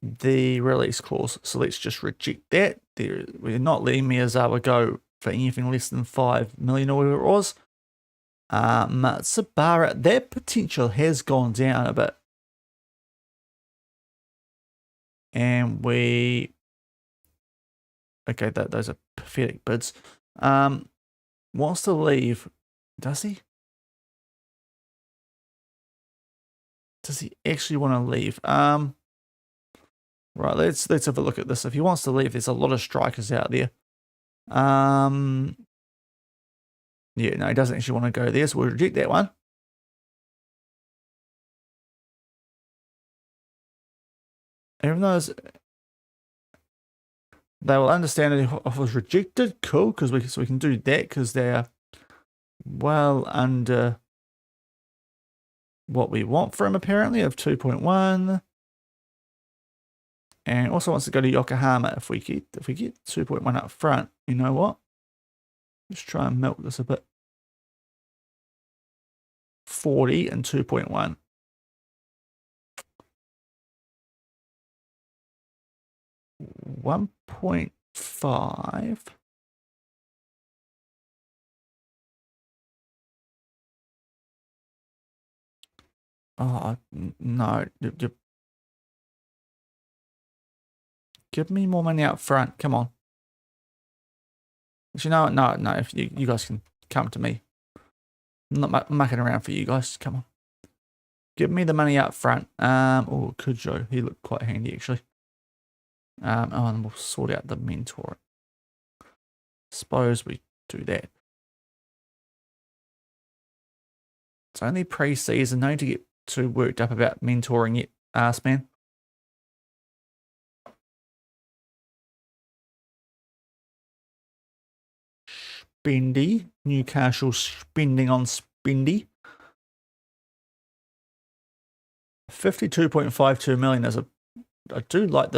the release clause, so let's just reject that. We're not letting Miyazawa go for anything less than 5 million or whatever it was. Matsubara, their potential has gone down a bit. And okay, those are pathetic bids. Wants to leave, does he? Does he actually want to leave? Right, let's have a look at this. If he wants to leave, there's a lot of strikers out there. Yeah, no, he doesn't actually want to go there, so we'll reject that one. Even though they will understand that it was rejected, cool, because we can do that because they're well under what we want for him apparently of 2.1. And also wants to go to Yokohama if we get 2.1 up front. You know what? Let's try and milk this a bit. 40 and 2.1. $1.5. Oh no! Give me more money out front. Come on. But you know what? No. If you guys can come to me. I'm not mucking around for you guys. Come on. Give me the money up front. Oh, Kujo. He looked quite handy actually. And we'll sort out the mentor. Suppose we do that. It's only pre-season. No need to get too worked up about mentoring yet, ass man. spendy. Newcastle spending on spendy. 52.52 million is I do like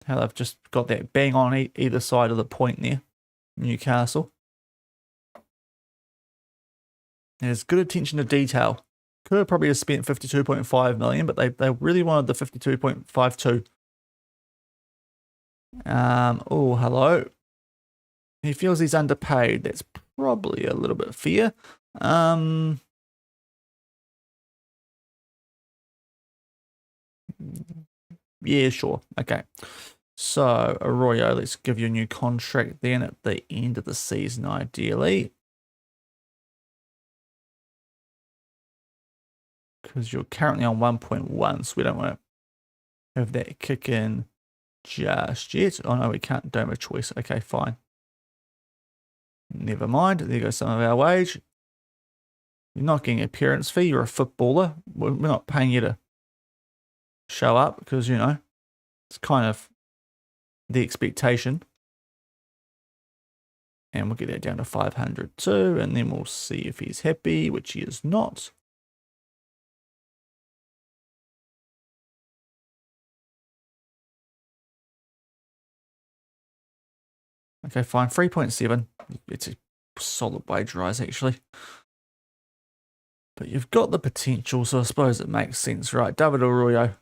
how they've just got that bang on either side of the point there. Newcastle. There's good attention to detail. Could have probably spent 52.5 million, but they really wanted the 52.52. Oh, hello. He feels he's underpaid. That's probably a little bit fair. Yeah, sure. Okay. So, Arroyo, let's give you a new contract then at the end of the season, ideally. Because you're currently on 1.1, so we don't want to have that kick in just yet. Oh, no, we can't. Don't have a choice. Okay, fine. Never mind. There goes some of our wage. You're not getting an appearance fee. You're a footballer. We're not paying you to show up because, you know, it's kind of the expectation. And we'll get that down to 500 too. And then we'll see if he's happy, which he is not. Okay, fine. 3.7. It's a solid wage rise, actually. But you've got the potential, so I suppose it makes sense, right? David Arroyo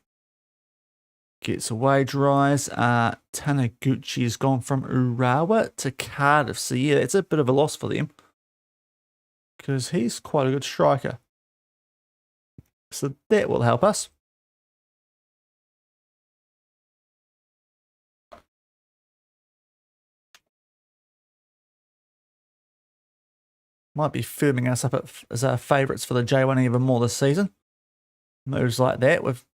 gets a wage rise. Taniguchi has gone from Urawa to Cardiff. So, yeah, it's a bit of a loss for them. Because he's quite a good striker. So that will help us. Might be firming us up as our favourites for the J1 even more this season. Moves like that. We've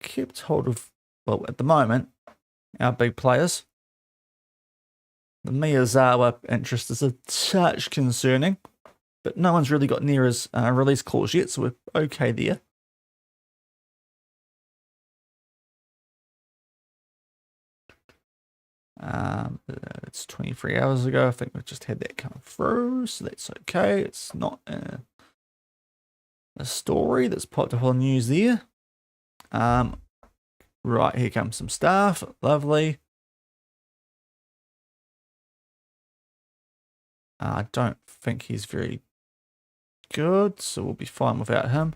kept hold of, well, at the moment, our big players. The Miyazawa interest is a touch concerning, but no one's really got near his release clause yet, so we're okay there. It's 23 hours ago. I think we've just had that come through, so that's okay. It's not a story that's popped up on news there. Right, here comes some stuff. Lovely. I don't think he's very good, so we'll be fine without him.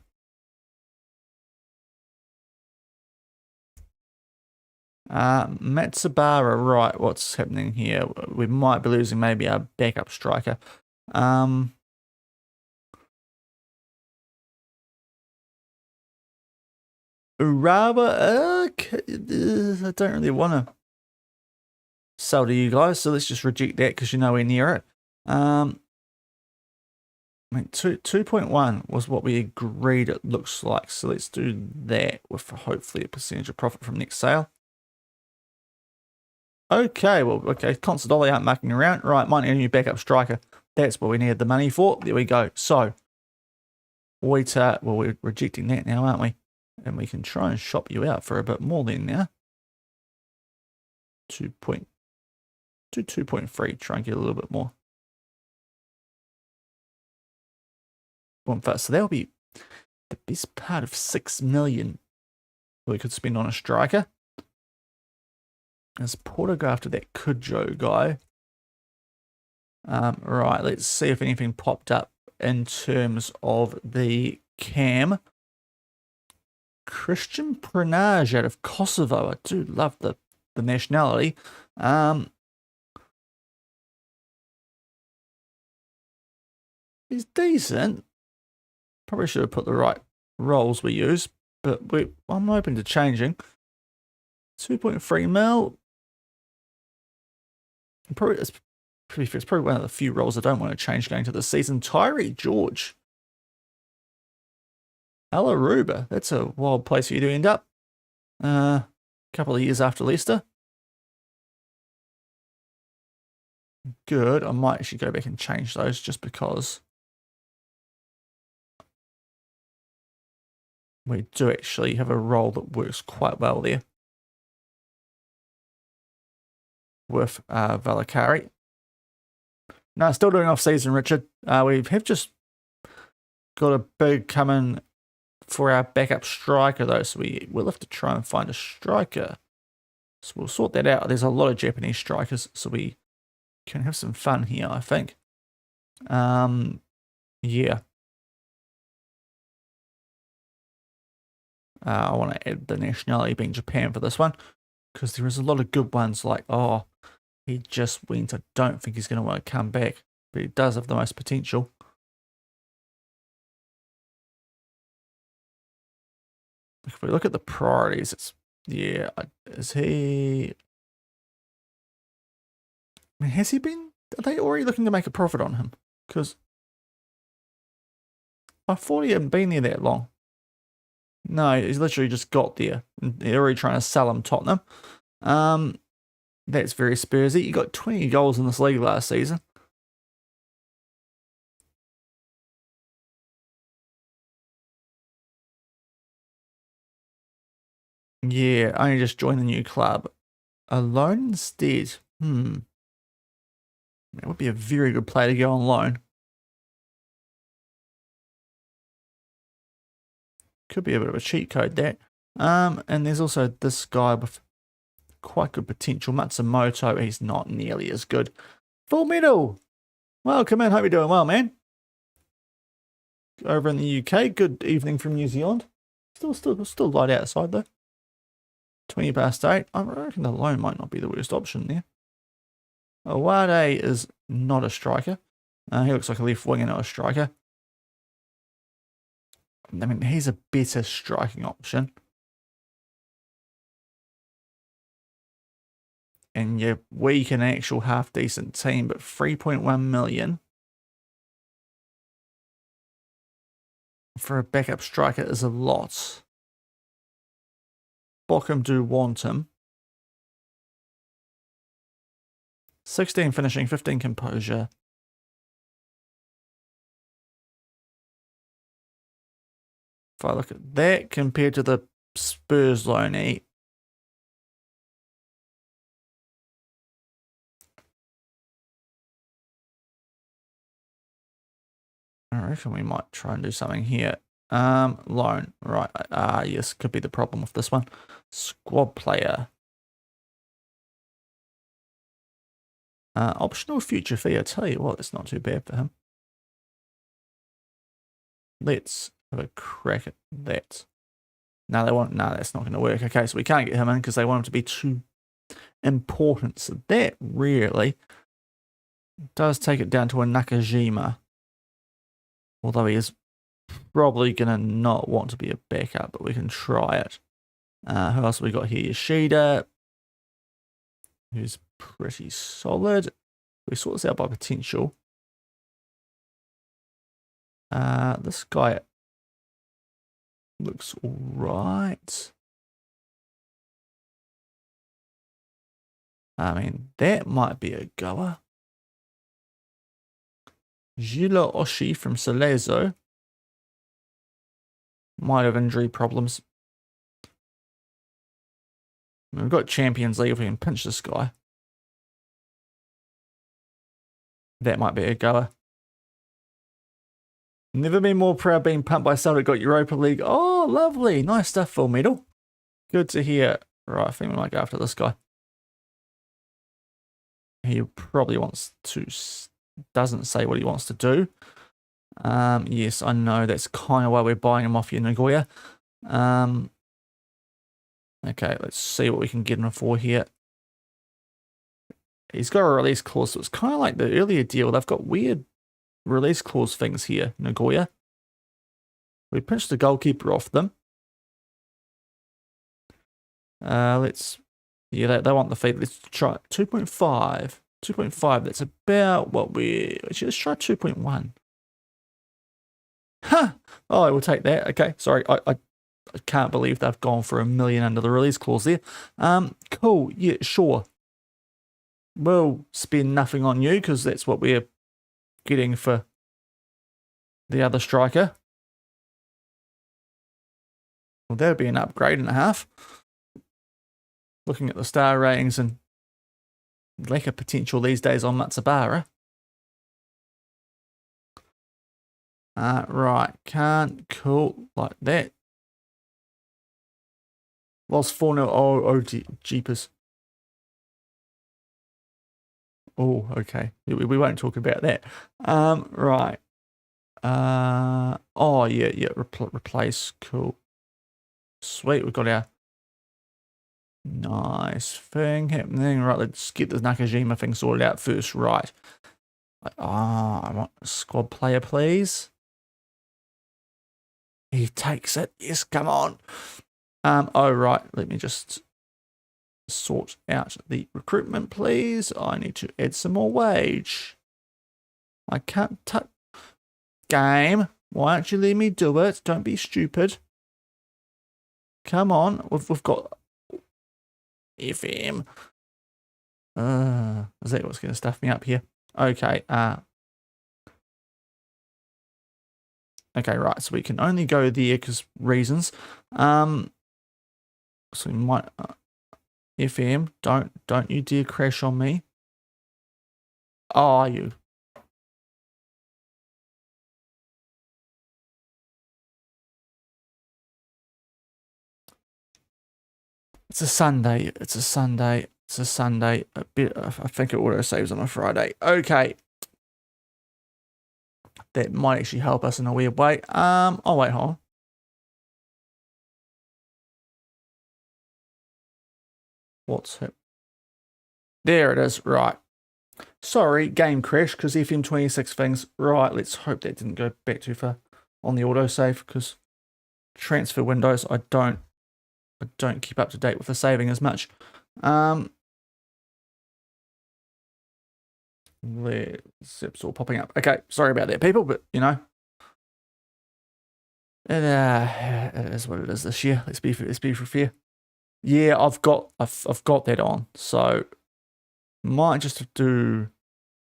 Matsubara, right, what's happening here? We might be losing maybe our backup striker. Urawa, I don't really want to sell to you guys, so let's just reject that because you're nowhere near it. I mean, 2.1 was what we agreed it looks like, so let's do that with hopefully a percentage of profit from next sale. Okay, well, okay, Consadole aren't mucking around. Right, might need a new backup striker. That's what we needed the money for. There we go. So, Oita, well, we're rejecting that now, aren't we? And we can try and shop you out for a bit more then now. 2.3, try and get a little bit more. So that'll be the best part of 6 million we could spend on a striker. There's Portugal after that Kujo guy. Right, let's see if anything popped up in terms of the cam. Christian Pranaj out of Kosovo. I do love the nationality. He's decent. Probably should have put the right roles we use, but I'm open to changing. 2.3 mil. It's probably one of the few roles I don't want to change going to the season. Tyree George. Alaruba. That's a wild place for you to end up. A couple of years after Leicester. Good. I might actually go back and change those just because we do actually have a role that works quite well there. with Valakari. No, still doing off season, Richard. We have just got a big coming for our backup striker though, so we'll have to try and find a striker. So we'll sort that out. There's a lot of Japanese strikers, so we can have some fun here, I think. Yeah. I want to add the nationality being Japan for this one, because there is a lot of good ones like, oh, he just went. I don't think he's going to want to come back, but he does have the most potential. If we look at the priorities, it's, yeah, is he... I mean, has he been... Are they already looking to make a profit on him? Because I thought he hadn't been there that long. No, he's literally just got there. They're already trying to sell him Tottenham. That's very Spursy. He got 20 goals in this league last season. Yeah, I only just joined the new club. Alone instead. That would be a very good player to go on loan. Could be a bit of a cheat code, that. And there's also this guy with quite good potential. Matsumoto, he's not nearly as good. Full Metal! Welcome in, hope you're doing well, man. Over in the UK, good evening from New Zealand. Still light outside, though. 20 past 8. I reckon the loan might not be the worst option there. Awade is not a striker. He looks like a left winger, not a striker. I mean, he's a better striking option. And you're weak in actual half-decent team, but 3.1 million for a backup striker is a lot. Bochum do want him. 16 finishing, 15 composure. If I look at that compared to the Spurs loanee, I reckon we might try and do something here. Loan, right? Yes, could be the problem with this one. Squad player. Optional future fee. I tell you what, it's not too bad for him. Let's have a crack at that. No, that's not going to work. Okay, so we can't get him in because they want him to be too important. So that really does take it down to a Nakajima. Although he is probably going to not want to be a backup, but we can try it. Who else have we got here? Yoshida, who's pretty solid. We sort this out by potential. This guy looks all right. I mean, that might be a goer. Gila Oshi from Selezo might have injury problems. We've got Champions League if we can pinch this guy. That might be a goer. Never been more proud being pumped by someone that got Europa League. Oh, lovely. Nice stuff, Full Metal. Good to hear. Right, I think we might go after this guy. He probably wants to... doesn't say what he wants to do. Yes, I know. That's kind of why we're buying him off you, Nagoya. Okay, let's see what we can get him for here. He's got a release clause, so it's kind of like the earlier deal. They've got weird release clause things here, Nagoya. We pinched the goalkeeper off them. Yeah, they want the fee. Let's try 2.5. 2.5, that's about what we... Actually, let's try 2.1. Huh! Oh, I will take that. Okay, sorry. I can't believe they've gone for $1 million under the release clause there. Cool. Yeah, sure. We'll spend nothing on you because that's what we're getting for the other striker. Well, that would be an upgrade and a half. Looking at the star ratings and lack of potential these days on Matsubara. Right, can't cool like that. Lost 4-0. Oh, jeepers. Oh, okay. We won't talk about that. Right. Oh, yeah. Replace. Cool. Sweet. We've got our nice thing happening. Right, let's get the Nakajima thing sorted out first. Right. I want a squad player, please. He takes it. Yes, come on. Oh, right. Let me just sort out the recruitment, please. I need to add some more wage. I can't touch. Game, why don't you let me do it? Don't be stupid. Come on. We've got FM. Is that what's going to stuff me up here? Okay. Okay, right. So we can only go there because reasons. So we might FM. Don't you dare crash on me. Oh, are you? It's a Sunday. It's a Sunday. It's a Sunday. A bit. I think it auto saves on a Friday. Okay. That might actually help us in a weird way. Oh wait, hold on. What's it? There it is. Right. Sorry, game crash because FM26 things. Right. Let's hope that didn't go back too far on the autosave because transfer windows. I don't keep up to date with the saving as much. It's all popping up. Okay, sorry about that, people, but you know, it is what it is this year. Let's be fair. Yeah, I've got that on, so might just have to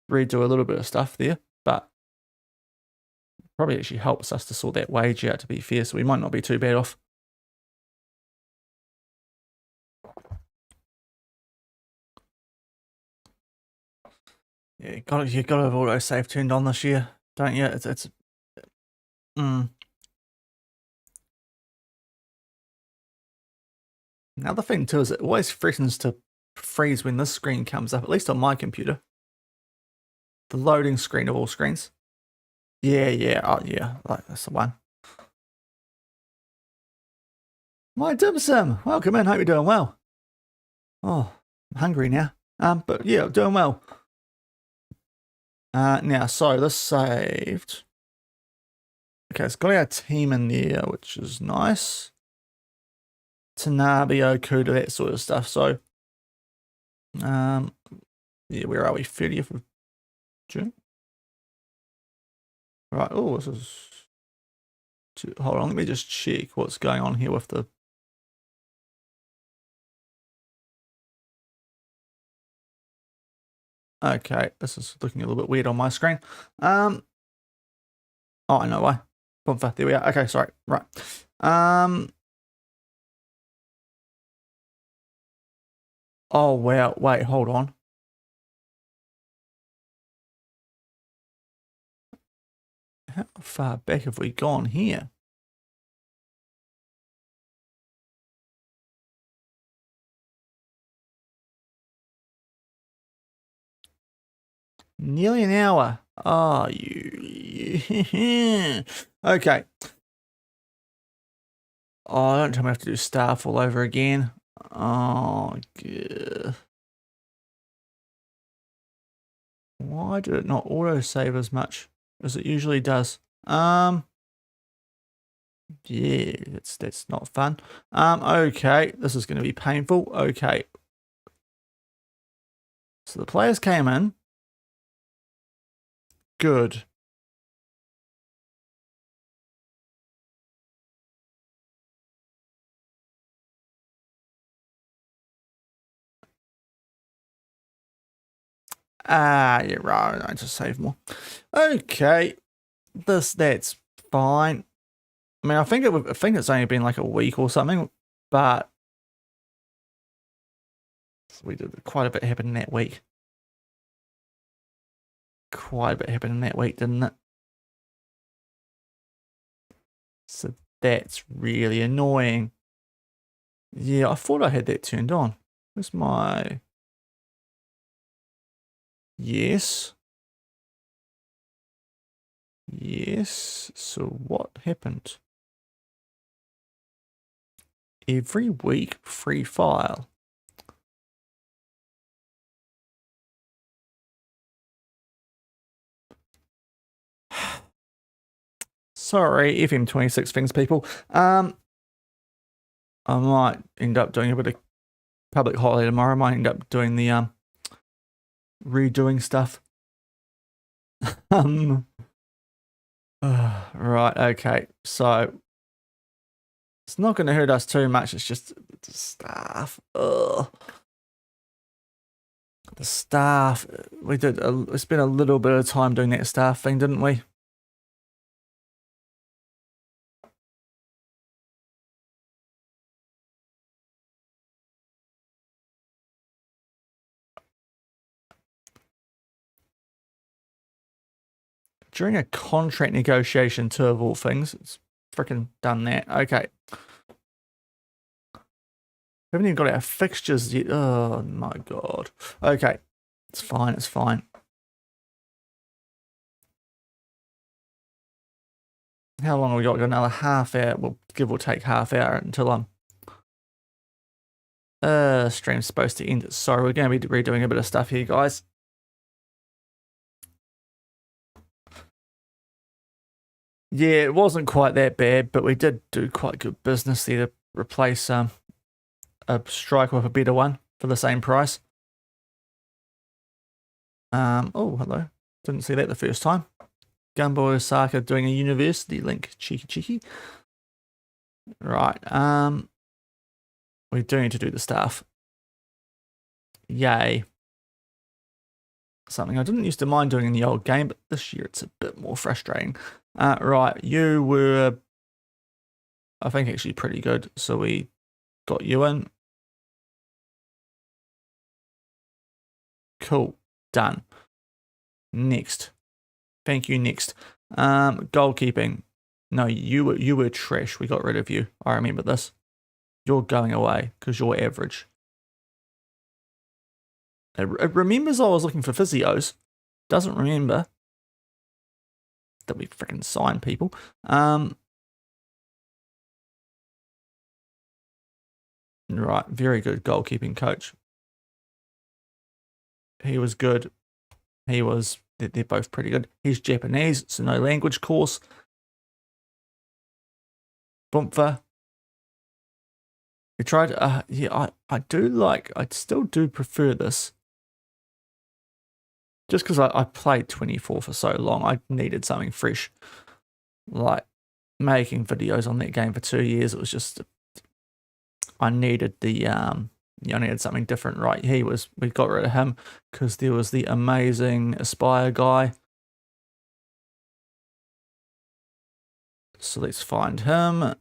redo a little bit of stuff there, but probably actually helps us to sort that wage out. To be fair, so we might not be too bad off. Yeah, you got to have autosave turned on this year, don't you? It's Another thing too is it always threatens to freeze when this screen comes up, at least on my computer. The loading screen of all screens. Yeah. Oh yeah, like that's the one. My dim sim, welcome in. Hope you're doing well. Oh, I'm hungry now. But yeah, doing well. Now, so this saved. Okay, it's got our team in there, which is nice. Tanabe, Okuda, that sort of stuff. So, yeah, where are we? 30th of June. Right. Oh, this is. Hold on, let me just check what's going on here with the. Okay, this is looking a little bit weird on my screen. Oh, I know why. There we are. Okay, sorry. Right. Oh, wow. Wait, hold on. How far back have we gone here? Nearly an hour. Oh, you. Okay. Oh, don't tell me I have to do staff all over again. Oh, God. Why did it not autosave as much as it usually does? Yeah, that's not fun. Okay, this is going to be painful. Okay. So the players came in. Good. Yeah, right. I need to save more. Okay, that's fine. I mean, I think it's only been like a week or something, but we did quite a bit happen in that week. quite a bit happening that week, didn't it? So that's really annoying. Yeah, I thought I had that turned on. Where's my... Yes. Yes. So what happened? Every week, free file. Sorry, FM26 things, people. I might end up doing a bit of public holiday tomorrow. I might end up doing the redoing stuff. Right, okay. So it's not going to hurt us too much. It's just the staff. Ugh. The staff. We spent a little bit of time doing that staff thing, didn't we? During a contract negotiation too, of all things. It's freaking done that. Okay. We haven't even got our fixtures yet. Oh my god. Okay. It's fine, it's fine. How long have we got? We've got another half hour. Well, give or take half hour until stream's supposed to end. Sorry, we're going to be redoing a bit of stuff here, guys. Yeah, it wasn't quite that bad, but we did do quite good business there to replace a striker with a better one for the same price. Oh, hello. Didn't see that the first time. Gunboy Osaka doing a university link. Cheeky. Right. We do need to do the staff. Yay. Something I didn't used to mind doing in the old game, but this year it's a bit more frustrating. Right, you were, I think, actually pretty good, so we got you in. Cool, done. Next. Thank you, next. Goalkeeping. No, you were trash. We got rid of you. I remember this. You're going away because you're average. It remembers I was looking for physios. Doesn't remember that we freaking sign people. Right, very good goalkeeping coach. He was good. They're both pretty good. He's Japanese, so no language course. Bumpfer. We tried, yeah, I still do prefer this. Just because I played 24 for so long, I needed something fresh. Like, making videos on that game for 2 years, it was just, I needed the, I needed something different, right? We got rid of him because there was the amazing Aspire guy. So let's find him. I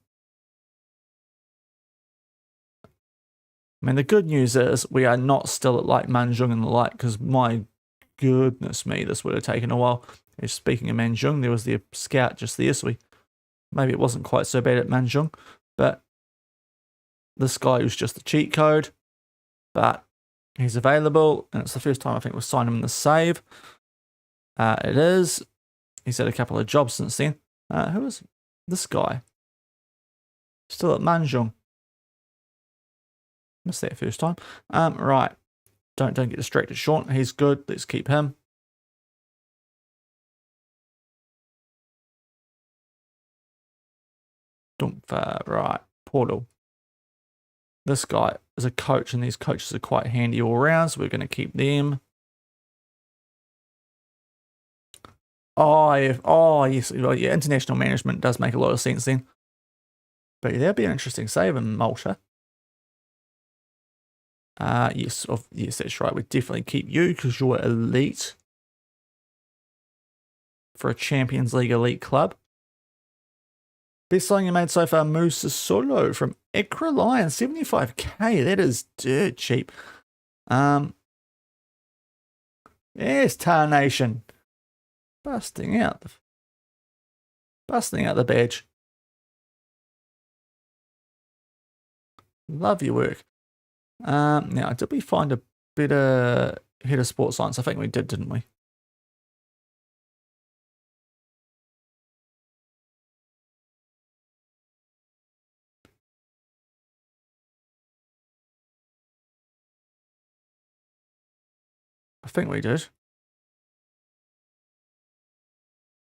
mean, the good news is we are not still at like Manjung and the like, because my goodness me, this would have taken a while. Speaking of Manjung, there was the scout just there, so maybe it wasn't quite so bad at Manjung, but this guy was just a cheat code, but he's available, and it's the first time I think we've signed him in the save. It is. He's had a couple of jobs since then. Who is this guy? Still at Manjung. Missed that first time. Right. Don't get distracted, Shaun. He's good. Let's keep him. Right. Portal. This guy is a coach, and these coaches are quite handy all around, so we're going to keep them. Oh, yes. Well, yeah, international management does make a lot of sense then. But yeah, that'd be an interesting save in Malta. Yes, that's right. We definitely keep you because you're elite for a Champions League elite club. Best selling you made so far, Musa Solo from Accra Lion, 75k. That is dirt cheap. Yes, Tar Nation. Busting out the badge. Love your work. Now, did we find a better head of sports science? I think we did, didn't we? I think we did.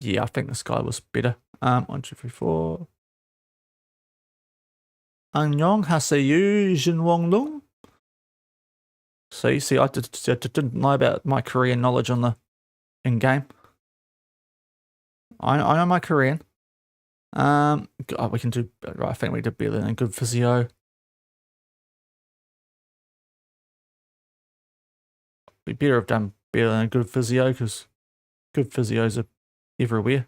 Yeah, I think this guy was better. 1, 2, 3, 4. Annyeong haseyo Jinwong Lung. See, I didn't know about my Korean knowledge on the in-game. I know my Korean. We can do, right, I think we did better than a good physio. We better have done better than a good physio, because good physios are everywhere.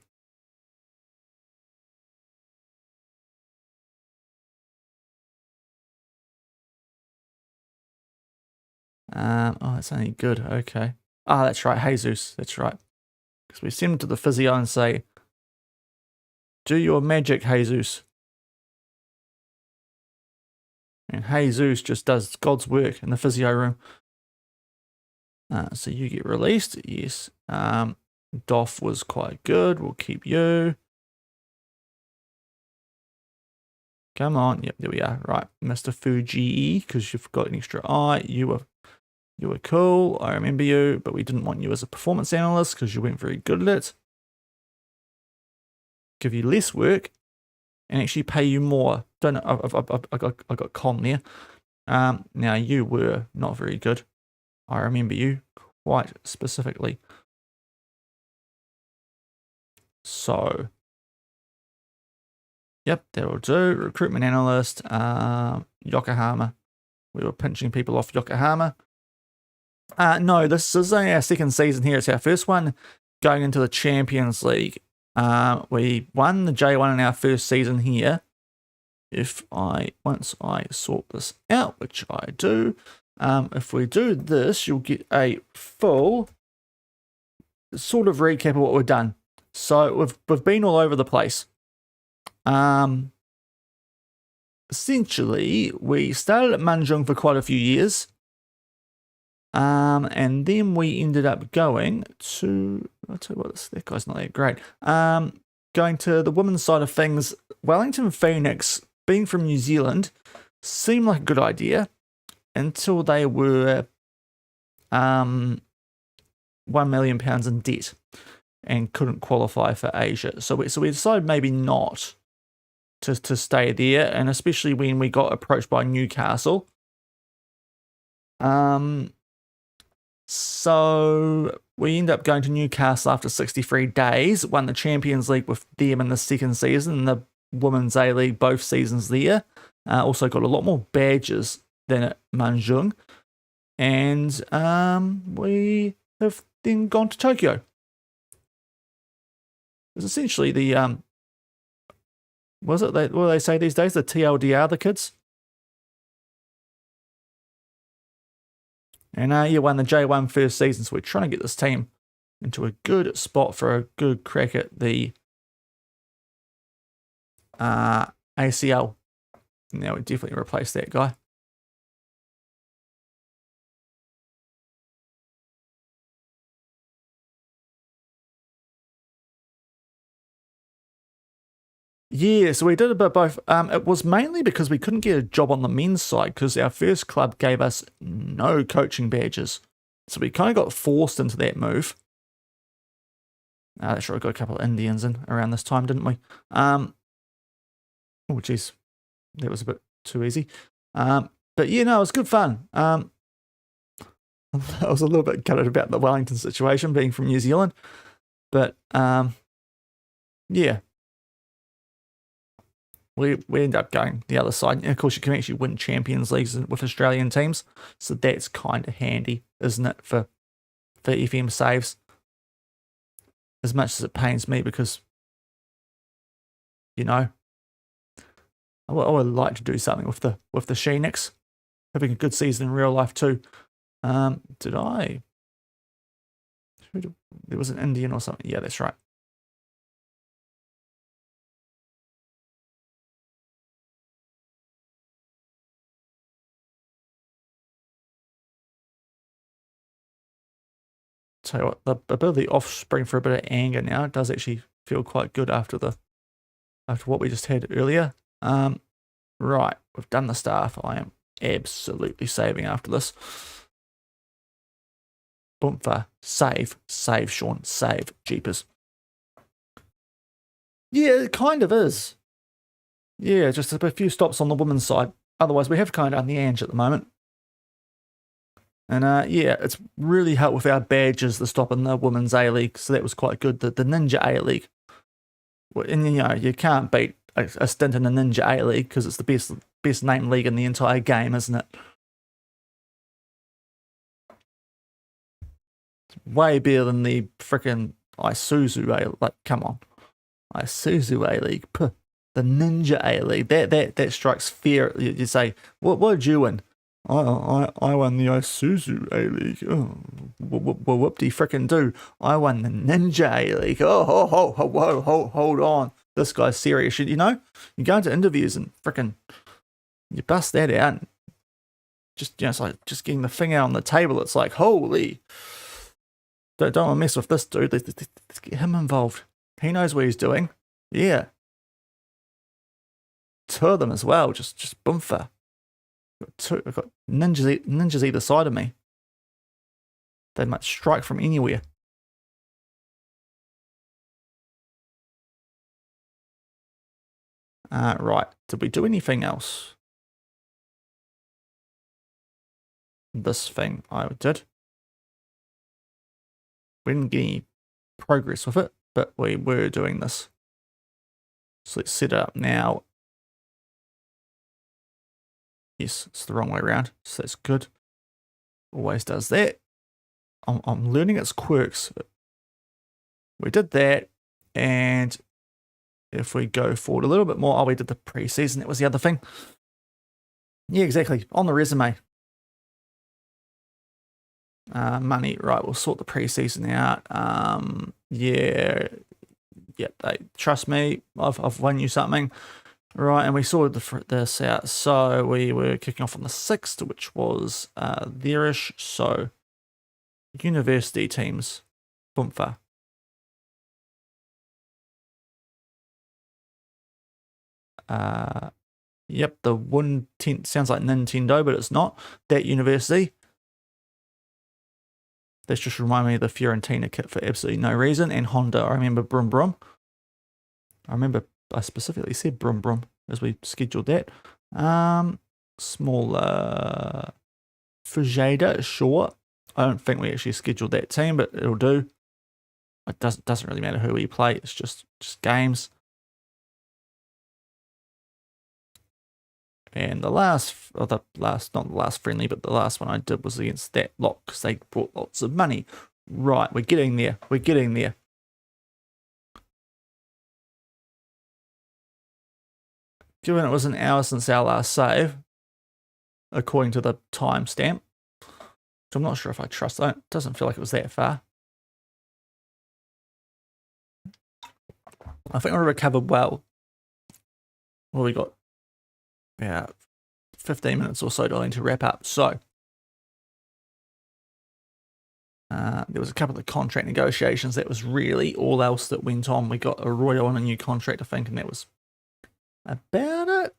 Oh, that's only good. Okay. Ah, that's right. Jesus. That's right. Because we send him to the physio and say, do your magic, Jesus. And Jesus just does God's work in the physio room. So you get released. Yes. Doff was quite good. We'll keep you. Come on. Yep, there we are. Right. Mr. Fuji, because you've got an extra eye. You were cool. I remember you, but we didn't want you as a performance analyst because you weren't very good at it. Give you less work and actually pay you more. Don't know. I got con there. Now you were not very good. I remember you quite specifically. So, yep, that'll do. Recruitment analyst, Yokohama. We were pinching people off Yokohama. No, this is only our second season here. It's our first one going into the Champions League. We won the J1 in our first season here. Once I sort this out, which I do, if we do this, you'll get a full sort of recap of what we've done. So we've been all over the place. Essentially, we started at Manjung for quite a few years. And then we ended up going to, I'll tell you what, that guy's not that great. Going to the women's side of things. Wellington Phoenix, being from New Zealand, seemed like a good idea until they were £1 million in debt and couldn't qualify for Asia. So we decided maybe not to stay there, and especially when we got approached by Newcastle. So we ended up going to Newcastle after 63 days, won the Champions League with them in the second season, and the Women's A-League both seasons there. Also got a lot more badges than at Manjung. And we have then gone to Tokyo. It's essentially the, what do they say these days? The TLDR, the kids? And you won the J1 first season, so we're trying to get this team into a good spot for a good crack at the ACL. Now we definitely replace that guy. Yeah, so we did a bit both. It was mainly because we couldn't get a job on the men's side because our first club gave us no coaching badges. So we kind of got forced into that move. That's right, we got a couple of Indians in around this time, didn't we? Oh, geez, that was a bit too easy. But yeah, no, it was good fun. I was a little bit gutted about the Wellington situation, being from New Zealand. But yeah. We end up going the other side. And of course, you can actually win Champions Leagues with Australian teams. So that's kind of handy, isn't it, for FM saves? As much as it pains me because, you know, I would like to do something with the Sheenix. Having a good season in real life too. Did I? There was an Indian or something. Yeah, that's right. Tell you what, the ability offspring for a bit of anger now does actually feel quite good after what we just had earlier. Right, we've done the staff. I am absolutely saving after this. Boomfa. Save, Shaun, save, jeepers. Yeah, it kind of is. Yeah, just a few stops on the women's side. Otherwise, we have kind of on the Ange at the moment. And yeah, it's really helped with our badges, the stop in the women's A-League, so that was quite good. The Ninja A-League. And you know, you can't beat a stint in the Ninja A-League because it's the best named league in the entire game, isn't it? It's way better than the frickin' Isuzu A-League. Like, come on. Isuzu A-League. The Ninja A-League. That strikes fear. You say, what did you win? I won the Isuzu A-League. Oh, whoop-de frickin' do. I won the Ninja A-League. Oh, hold on. This guy's serious. You know, you go into interviews and frickin' you bust that out. And just, you know, it's like just getting the finger on the table. It's like, holy. Don't want to mess with this dude. Let's get him involved. He knows what he's doing. Yeah. Two of them as well. Just boomfa. I've got ninjas either side of me. They might strike from anywhere. Right. Did we do anything else? This thing I did. We didn't get any progress with it, but we were doing this. So let's set it up now. Yes, it's the wrong way around, so that's good. Always does that. I'm learning its quirks. We did that, and if we go forward a little bit more, we did the preseason. That was the other thing. Yeah, exactly. On the resume. Money, right? We'll sort the preseason out. Yeah, trust me. I've won you something. Right, and we sorted this out. So we were kicking off on the 6th, which was there-ish. So university teams, boomfa. Yep, the 110 sounds like Nintendo, but it's not. That university. That's just remind me of the Fiorentina kit for absolutely no reason. And Honda, I remember Brum Brum. I specifically said Brum Brum as we scheduled that. Smaller Fujada, sure. I don't think we actually scheduled that team, but it'll do. It doesn't really matter who we play. It's just games. And not the last friendly, but the last one I did was against that lot because they brought lots of money. Right, we're getting there. Given it was an hour since our last save, according to the timestamp, which I'm not sure if I trust. It doesn't feel like it was that far. I think we recovered well. Well, we got about 15 minutes or so to wrap up. So there was a couple of contract negotiations. That was really all else that went on. We got a Royal on a new contract, I think, and that was about it.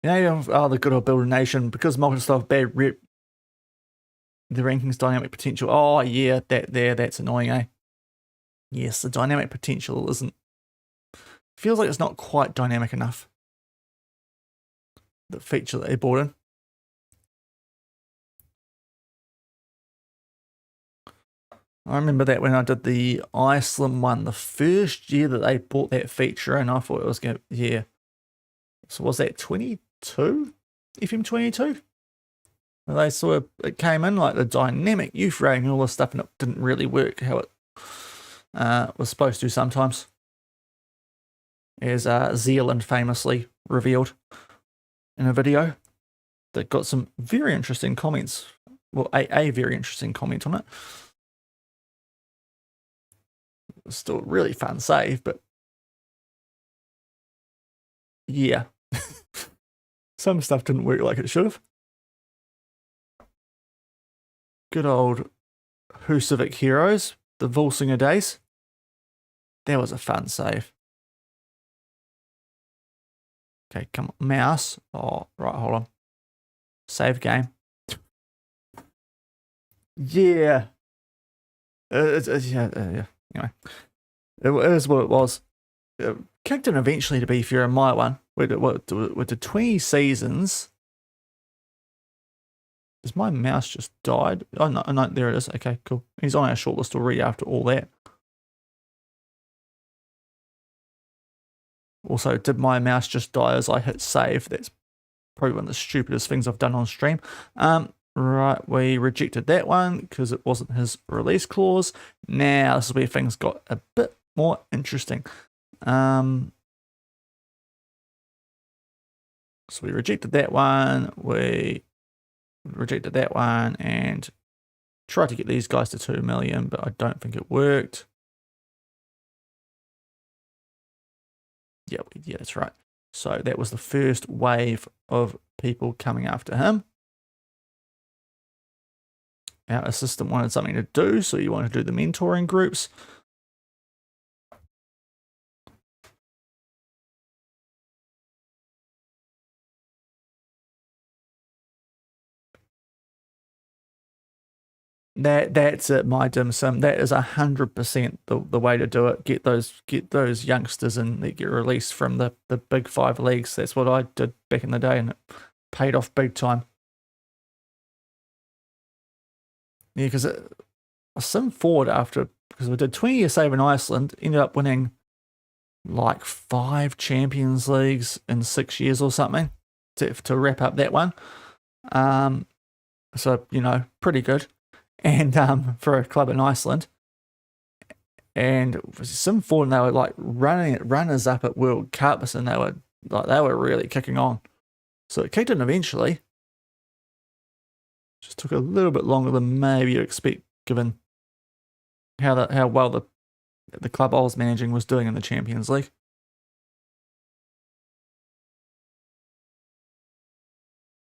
Yeah, the good old Builder Nation, because multi-staff bad rep, the rankings dynamic potential. Oh yeah, that's annoying, eh? Yes, the dynamic potential feels like it's not quite dynamic enough. The feature that they brought in. I remember that when I did the Iceland one, the first year that they brought that feature in, I thought it was going to, yeah. So was that 22? FM22? Well, they sort of, it came in like the dynamic youth rating and all this stuff, and it didn't really work how it was supposed to sometimes. As Zealand famously revealed in a video. that got some very interesting comments. Well, a very interesting comment on it. It's still a really fun save, but yeah. Some stuff didn't work like it should have. Good old Husavik Heroes, the Volsinger days. That was a fun save. Okay, come on. Mouse. Oh, right, hold on. Save game. Yeah. Yeah. Anyway, it is what it was. It kicked in eventually, to be fair, in my one. With the 20 seasons. Has my mouse just died? Oh, no, there it is. Okay, cool. He's on our shortlist already after all that. Also, did my mouse just die as I hit save? That's probably one of the stupidest things I've done on stream. Right, we rejected that one because it wasn't his release clause. Now, this is where things got a bit more interesting. So we rejected that one. We rejected that one and tried to get these guys to 2 million, but I don't think it worked. Yeah, that's right. So that was the first wave of people coming after him. Our assistant wanted something to do, so you wanted to do the mentoring groups. That's it, my dim sum. That is 100% the way to do it. Get those youngsters and they get released from the big 5 leagues. That's what I did back in the day, and it paid off big time. Yeah, because I simmed forward because we did 20-year save in Iceland, ended up winning like 5 Champions Leagues in 6 years or something to wrap up that one. So, you know, pretty good. And for a club in Iceland. And sim forward, and they were like runners up at World Cups, and they were really kicking on. So it kicked in eventually. Just took a little bit longer than maybe you'd expect, given how well the club I was managing was doing in the Champions League.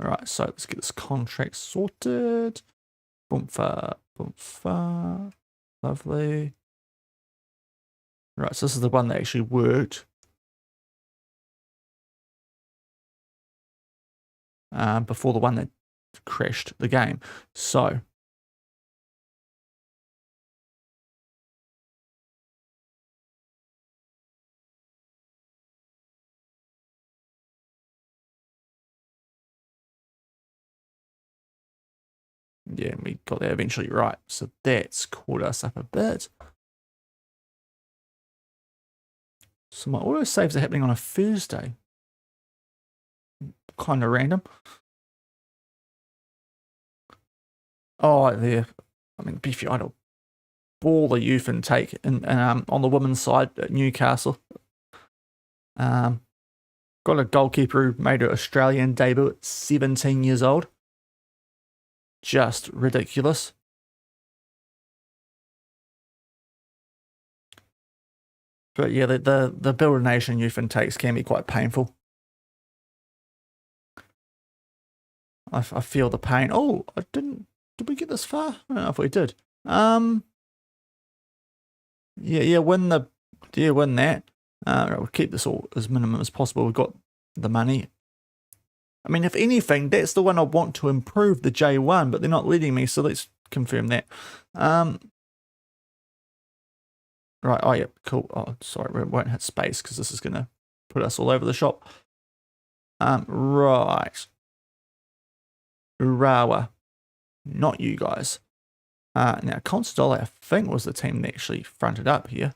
All right, so let's get this contract sorted. Boomfa. Lovely. Right, so this is the one that actually worked. Before the one that crashed the game. So yeah, we got that eventually right. So that's caught us up a bit. So my auto saves are happening on a Thursday. Kind of random. Oh, there. I mean, beefy idol. Ball the youth intake on the women's side at Newcastle. Got a goalkeeper who made her Australian debut at 17 years old. Just ridiculous. But yeah, the Builder Nation youth intakes can be quite painful. I feel the pain. Oh, did we get this far? I don't know if we did. Yeah, win that. We'll keep this all as minimum as possible. We've got the money. I mean, if anything, that's the one I want to improve, the J1, but they're not letting me, so let's confirm that. Right, oh yeah, cool. Oh, sorry, we won't hit space because this is going to put us all over the shop. Right. Urawa. Not you guys. Now, Constole, I think, was the team that actually fronted up here.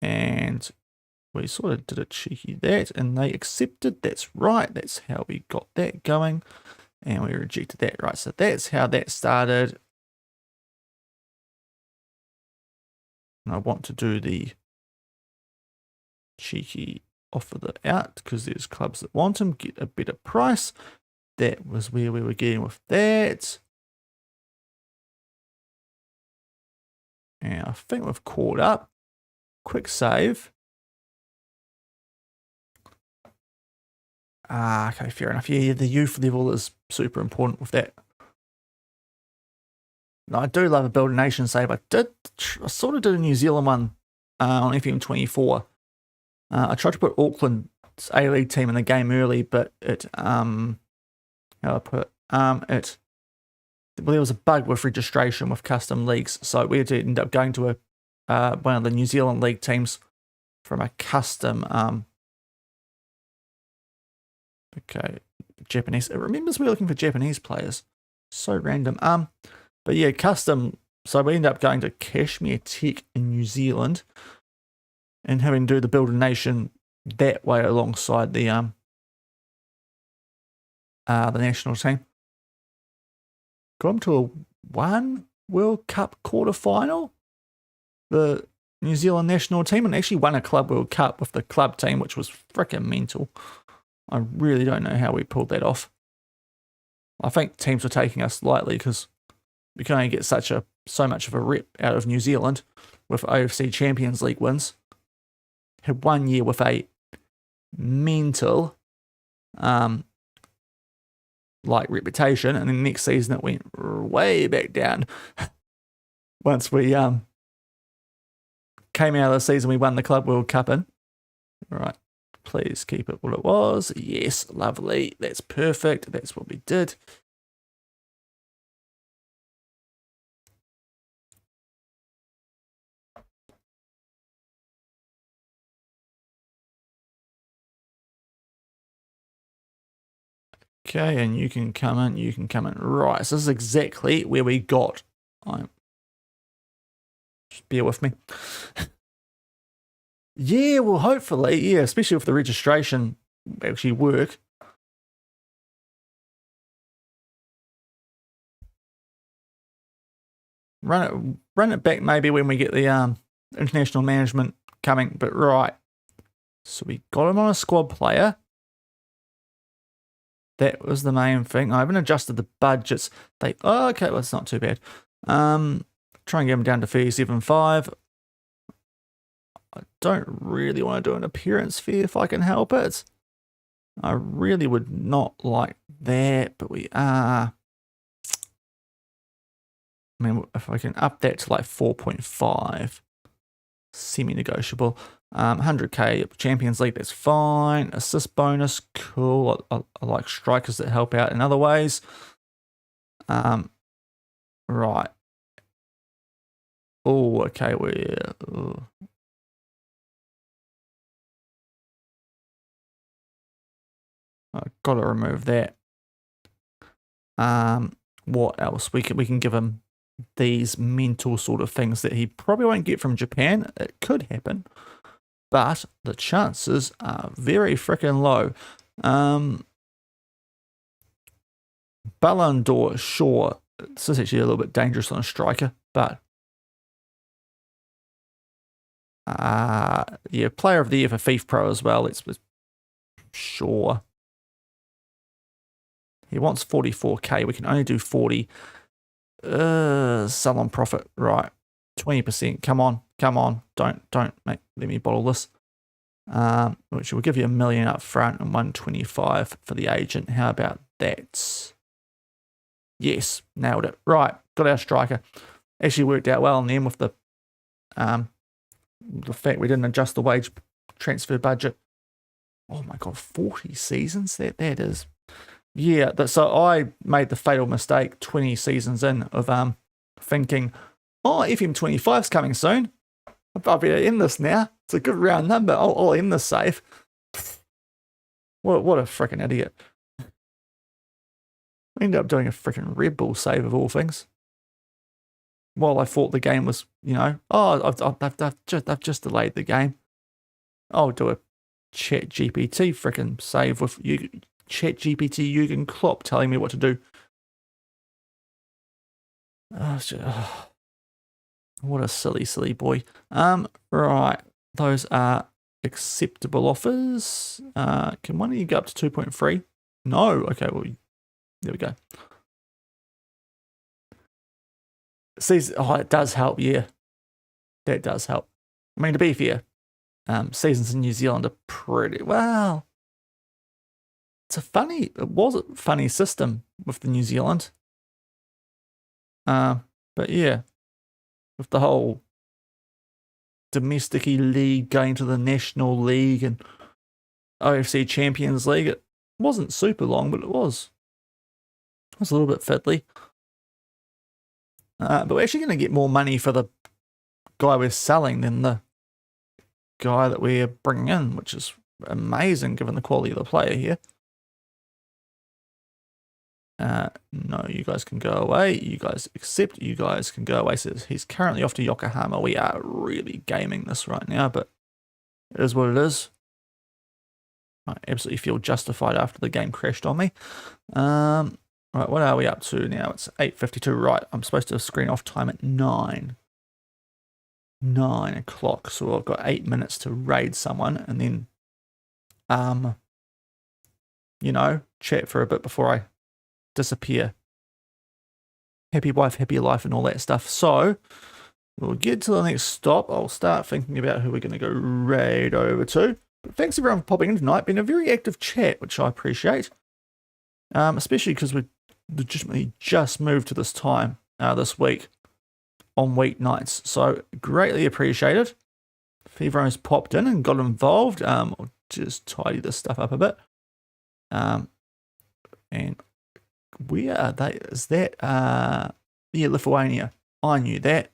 And we sort of did a cheeky that, and they accepted. That's right. That's how we got that going. And we rejected that. Right, so that's how that started. And I want to do the cheeky offer that out because there's clubs that want them, get a better price. That was where we were getting with that. And I think we've caught up. Quick save. Okay, fair enough. Yeah, the youth level is super important with that. Now, I do love a Build a Nation save. I sort of did a New Zealand one on FM24. I tried to put Auckland's A-League team in the game early, but it, how do I put it? Well, there was a bug with registration with custom leagues, so we had to end up going to one of the New Zealand League teams from a custom, okay, Japanese. It remembers we were looking for Japanese players. So random. But yeah, custom. So we end up going to Kashmir Tech in New Zealand and having to do the Build a Nation that way alongside the national team. Got them to a one World Cup quarterfinal. The New Zealand national team, and actually won a Club World Cup with the club team, which was freaking mental. I really don't know how we pulled that off. I think teams were taking us lightly because we can only get so much of a rep out of New Zealand with OFC Champions League wins. Had 1 year with a mental reputation, and then next season it went way back down. Once we came out of the season, we won the Club World Cup in. All right, please keep it what it was. Yes, lovely. That's perfect. That's what we did. Okay, and you can come in, Right, so this is exactly where we got. Just bear with me. Yeah, well, hopefully, yeah, especially if the registration actually work. Run it back maybe when we get the international management coming, but right. So we got him on a squad player. That was the main thing. I haven't adjusted the budgets. Okay, well, it's not too bad. Try and get them down to 37.5. I don't really want to do an appearance fee if I can help it. I really would not like that, but we are. I mean, if I can up that to like 4.5, semi-negotiable. 100k Champions League, that's fine. Assist bonus, cool. I like strikers that help out in other ways. Right. Oh, okay. I've got to remove that. What else? We can give him these mental sort of things that he probably won't get from Japan. It could happen, but the chances are very freaking low. Ballon d'Or, sure. This is actually a little bit dangerous on a striker, but yeah, player of the year for FIFA Pro as well. It's sure. He wants 44k. We can only do 40. Sell on profit, right? 20%. Come on. Don't let me bottle this. Which will give you $1 million up front and 125 for the agent. How about that? Yes, nailed it. Right, got our striker. Actually worked out well in the end with the fact we didn't adjust the wage transfer budget. Oh my god, 40 seasons? That is. Yeah, so I made the fatal mistake 20 seasons in of thinking, oh, FM25's coming soon. I'll better end this now. It's a good round number. I'll end this save. What a freaking idiot. I ended up doing a freaking Red Bull save of all things. While I thought the game was, I've just delayed the game. I'll do a Chat GPT freaking save with you. Chat GPT Jurgen Klopp telling me what to do. What a silly boy. Right. Those are acceptable offers. Can one of you go up to 2.3? No. Okay, well, there we go. Oh, it does help, yeah. That does help. I mean, to be fair, seasons in New Zealand are pretty, well, it was a funny system with the New Zealand. But yeah, with the whole domestic league going to the National League and OFC Champions League, it wasn't super long, but it was a little bit fiddly. But we're actually going to get more money for the guy we're selling than the guy that we're bringing in, which is amazing given the quality of the player here. No, you guys can go away. You guys accept. You guys can go away. So he's currently off to Yokohama. We are really gaming this right now, but it is what it is. I absolutely feel justified after the game crashed on me. Right, what are we up to now? It's 8:52. Right, I'm supposed to screen off time at 9 o'clock. So I've got 8 minutes to raid someone and then, you know, chat for a bit before I disappear. Happy wife, happy life, and all that stuff. So we'll get to the next stop. I'll start thinking about who we're going to go raid over to. But thanks everyone for popping in tonight. Been a very active chat, which I appreciate. Especially because we legitimately just moved to this time this week on weeknights. So greatly appreciated. If everyone's popped in and got involved, I'll just tidy this stuff up a bit. And where are they? Is that yeah, Lithuania? I knew that.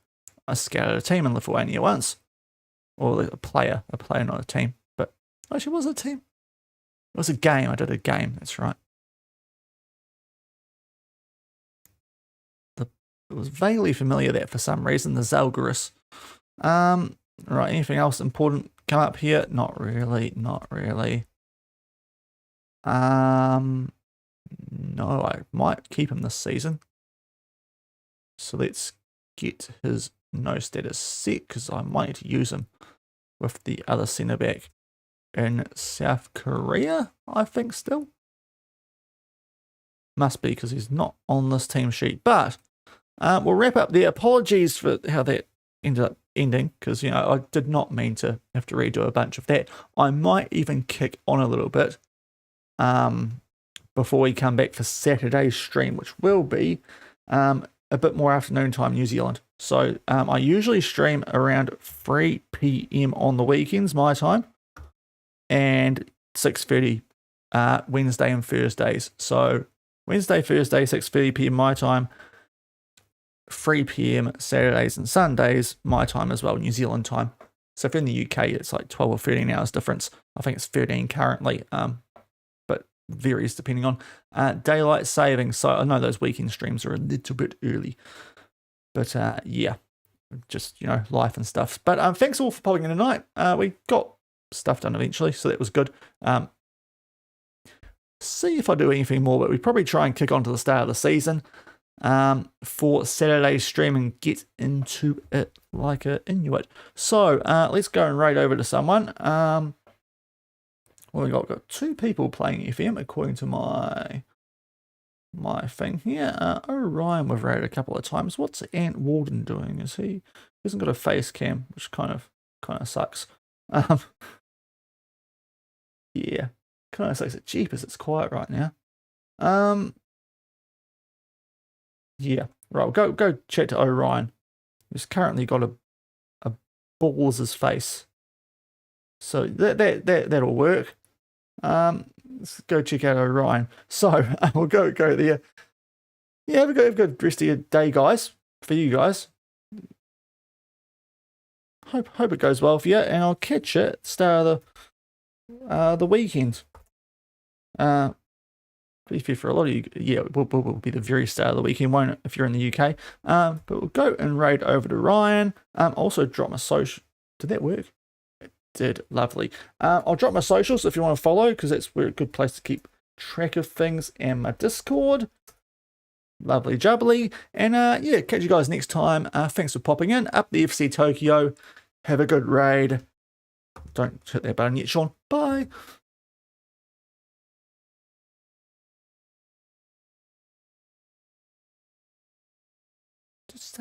I scouted a team in Lithuania once, or a player, not a team. But actually, was it a team? It was a game. I did a game. That's right. It was vaguely familiar that for some reason, the Zalgiris. Right, anything else important come up here? Not really. No, I might keep him this season. So let's get his no status set because I might need to use him with the other centre back in South Korea, I think still. Must be because he's not on this team sheet. But we'll wrap up there. Apologies for how that ended up ending because, you know, I did not mean to have to redo a bunch of that. I might even kick on a little bit before we come back for Saturday's stream, which will be a bit more afternoon time New Zealand. So I usually stream around 3 p.m. on the weekends, my time, and 6:30 Wednesday and Thursdays. So Wednesday, Thursday, 6:30 p.m. my time, 3 p.m. Saturdays and Sundays, my time as well, New Zealand time. So if you're in the UK, it's like 12 or 13 hours difference. I think it's 13 currently, but varies depending on daylight savings. So I know those weekend streams are a little bit early. But yeah, just, you know, life and stuff. But thanks all for popping in tonight. We got stuff done eventually, so that was good. See if I do anything more, but we probably try and kick on to the start of the season for Saturday's stream and get into it like an Inuit. So let's go and raid over to someone. Well, we've got 2 people playing FM according to my thing here. Orion we've raided a couple of times. What's Ant Walden doing? He hasn't got a face cam, which kind of sucks. Yeah, kind of sucks. It's cheap as it's quiet right now. Yeah, right. We'll go chat to Orion, who's currently got a balls his face. So that'll work. Let's go check out Orion. So we'll go there. Yeah, have a good rest of your day, guys. For you guys. Hope it goes well for you, and I'll catch you at the start of the weekend. Be fair for a lot of you, yeah, it will be the very start of the weekend, won't it, if you're in the UK? But we'll go and raid over to Ryan. Also drop my social. Did that work? It did. Lovely. I'll drop my socials if you want to follow, because that's a good place to keep track of things, and my Discord. Lovely jubbly. And yeah, catch you guys next time. Thanks for popping in. Up the FC Tokyo. Have a good raid. don't hit that button yet, Shaun. Bye. Just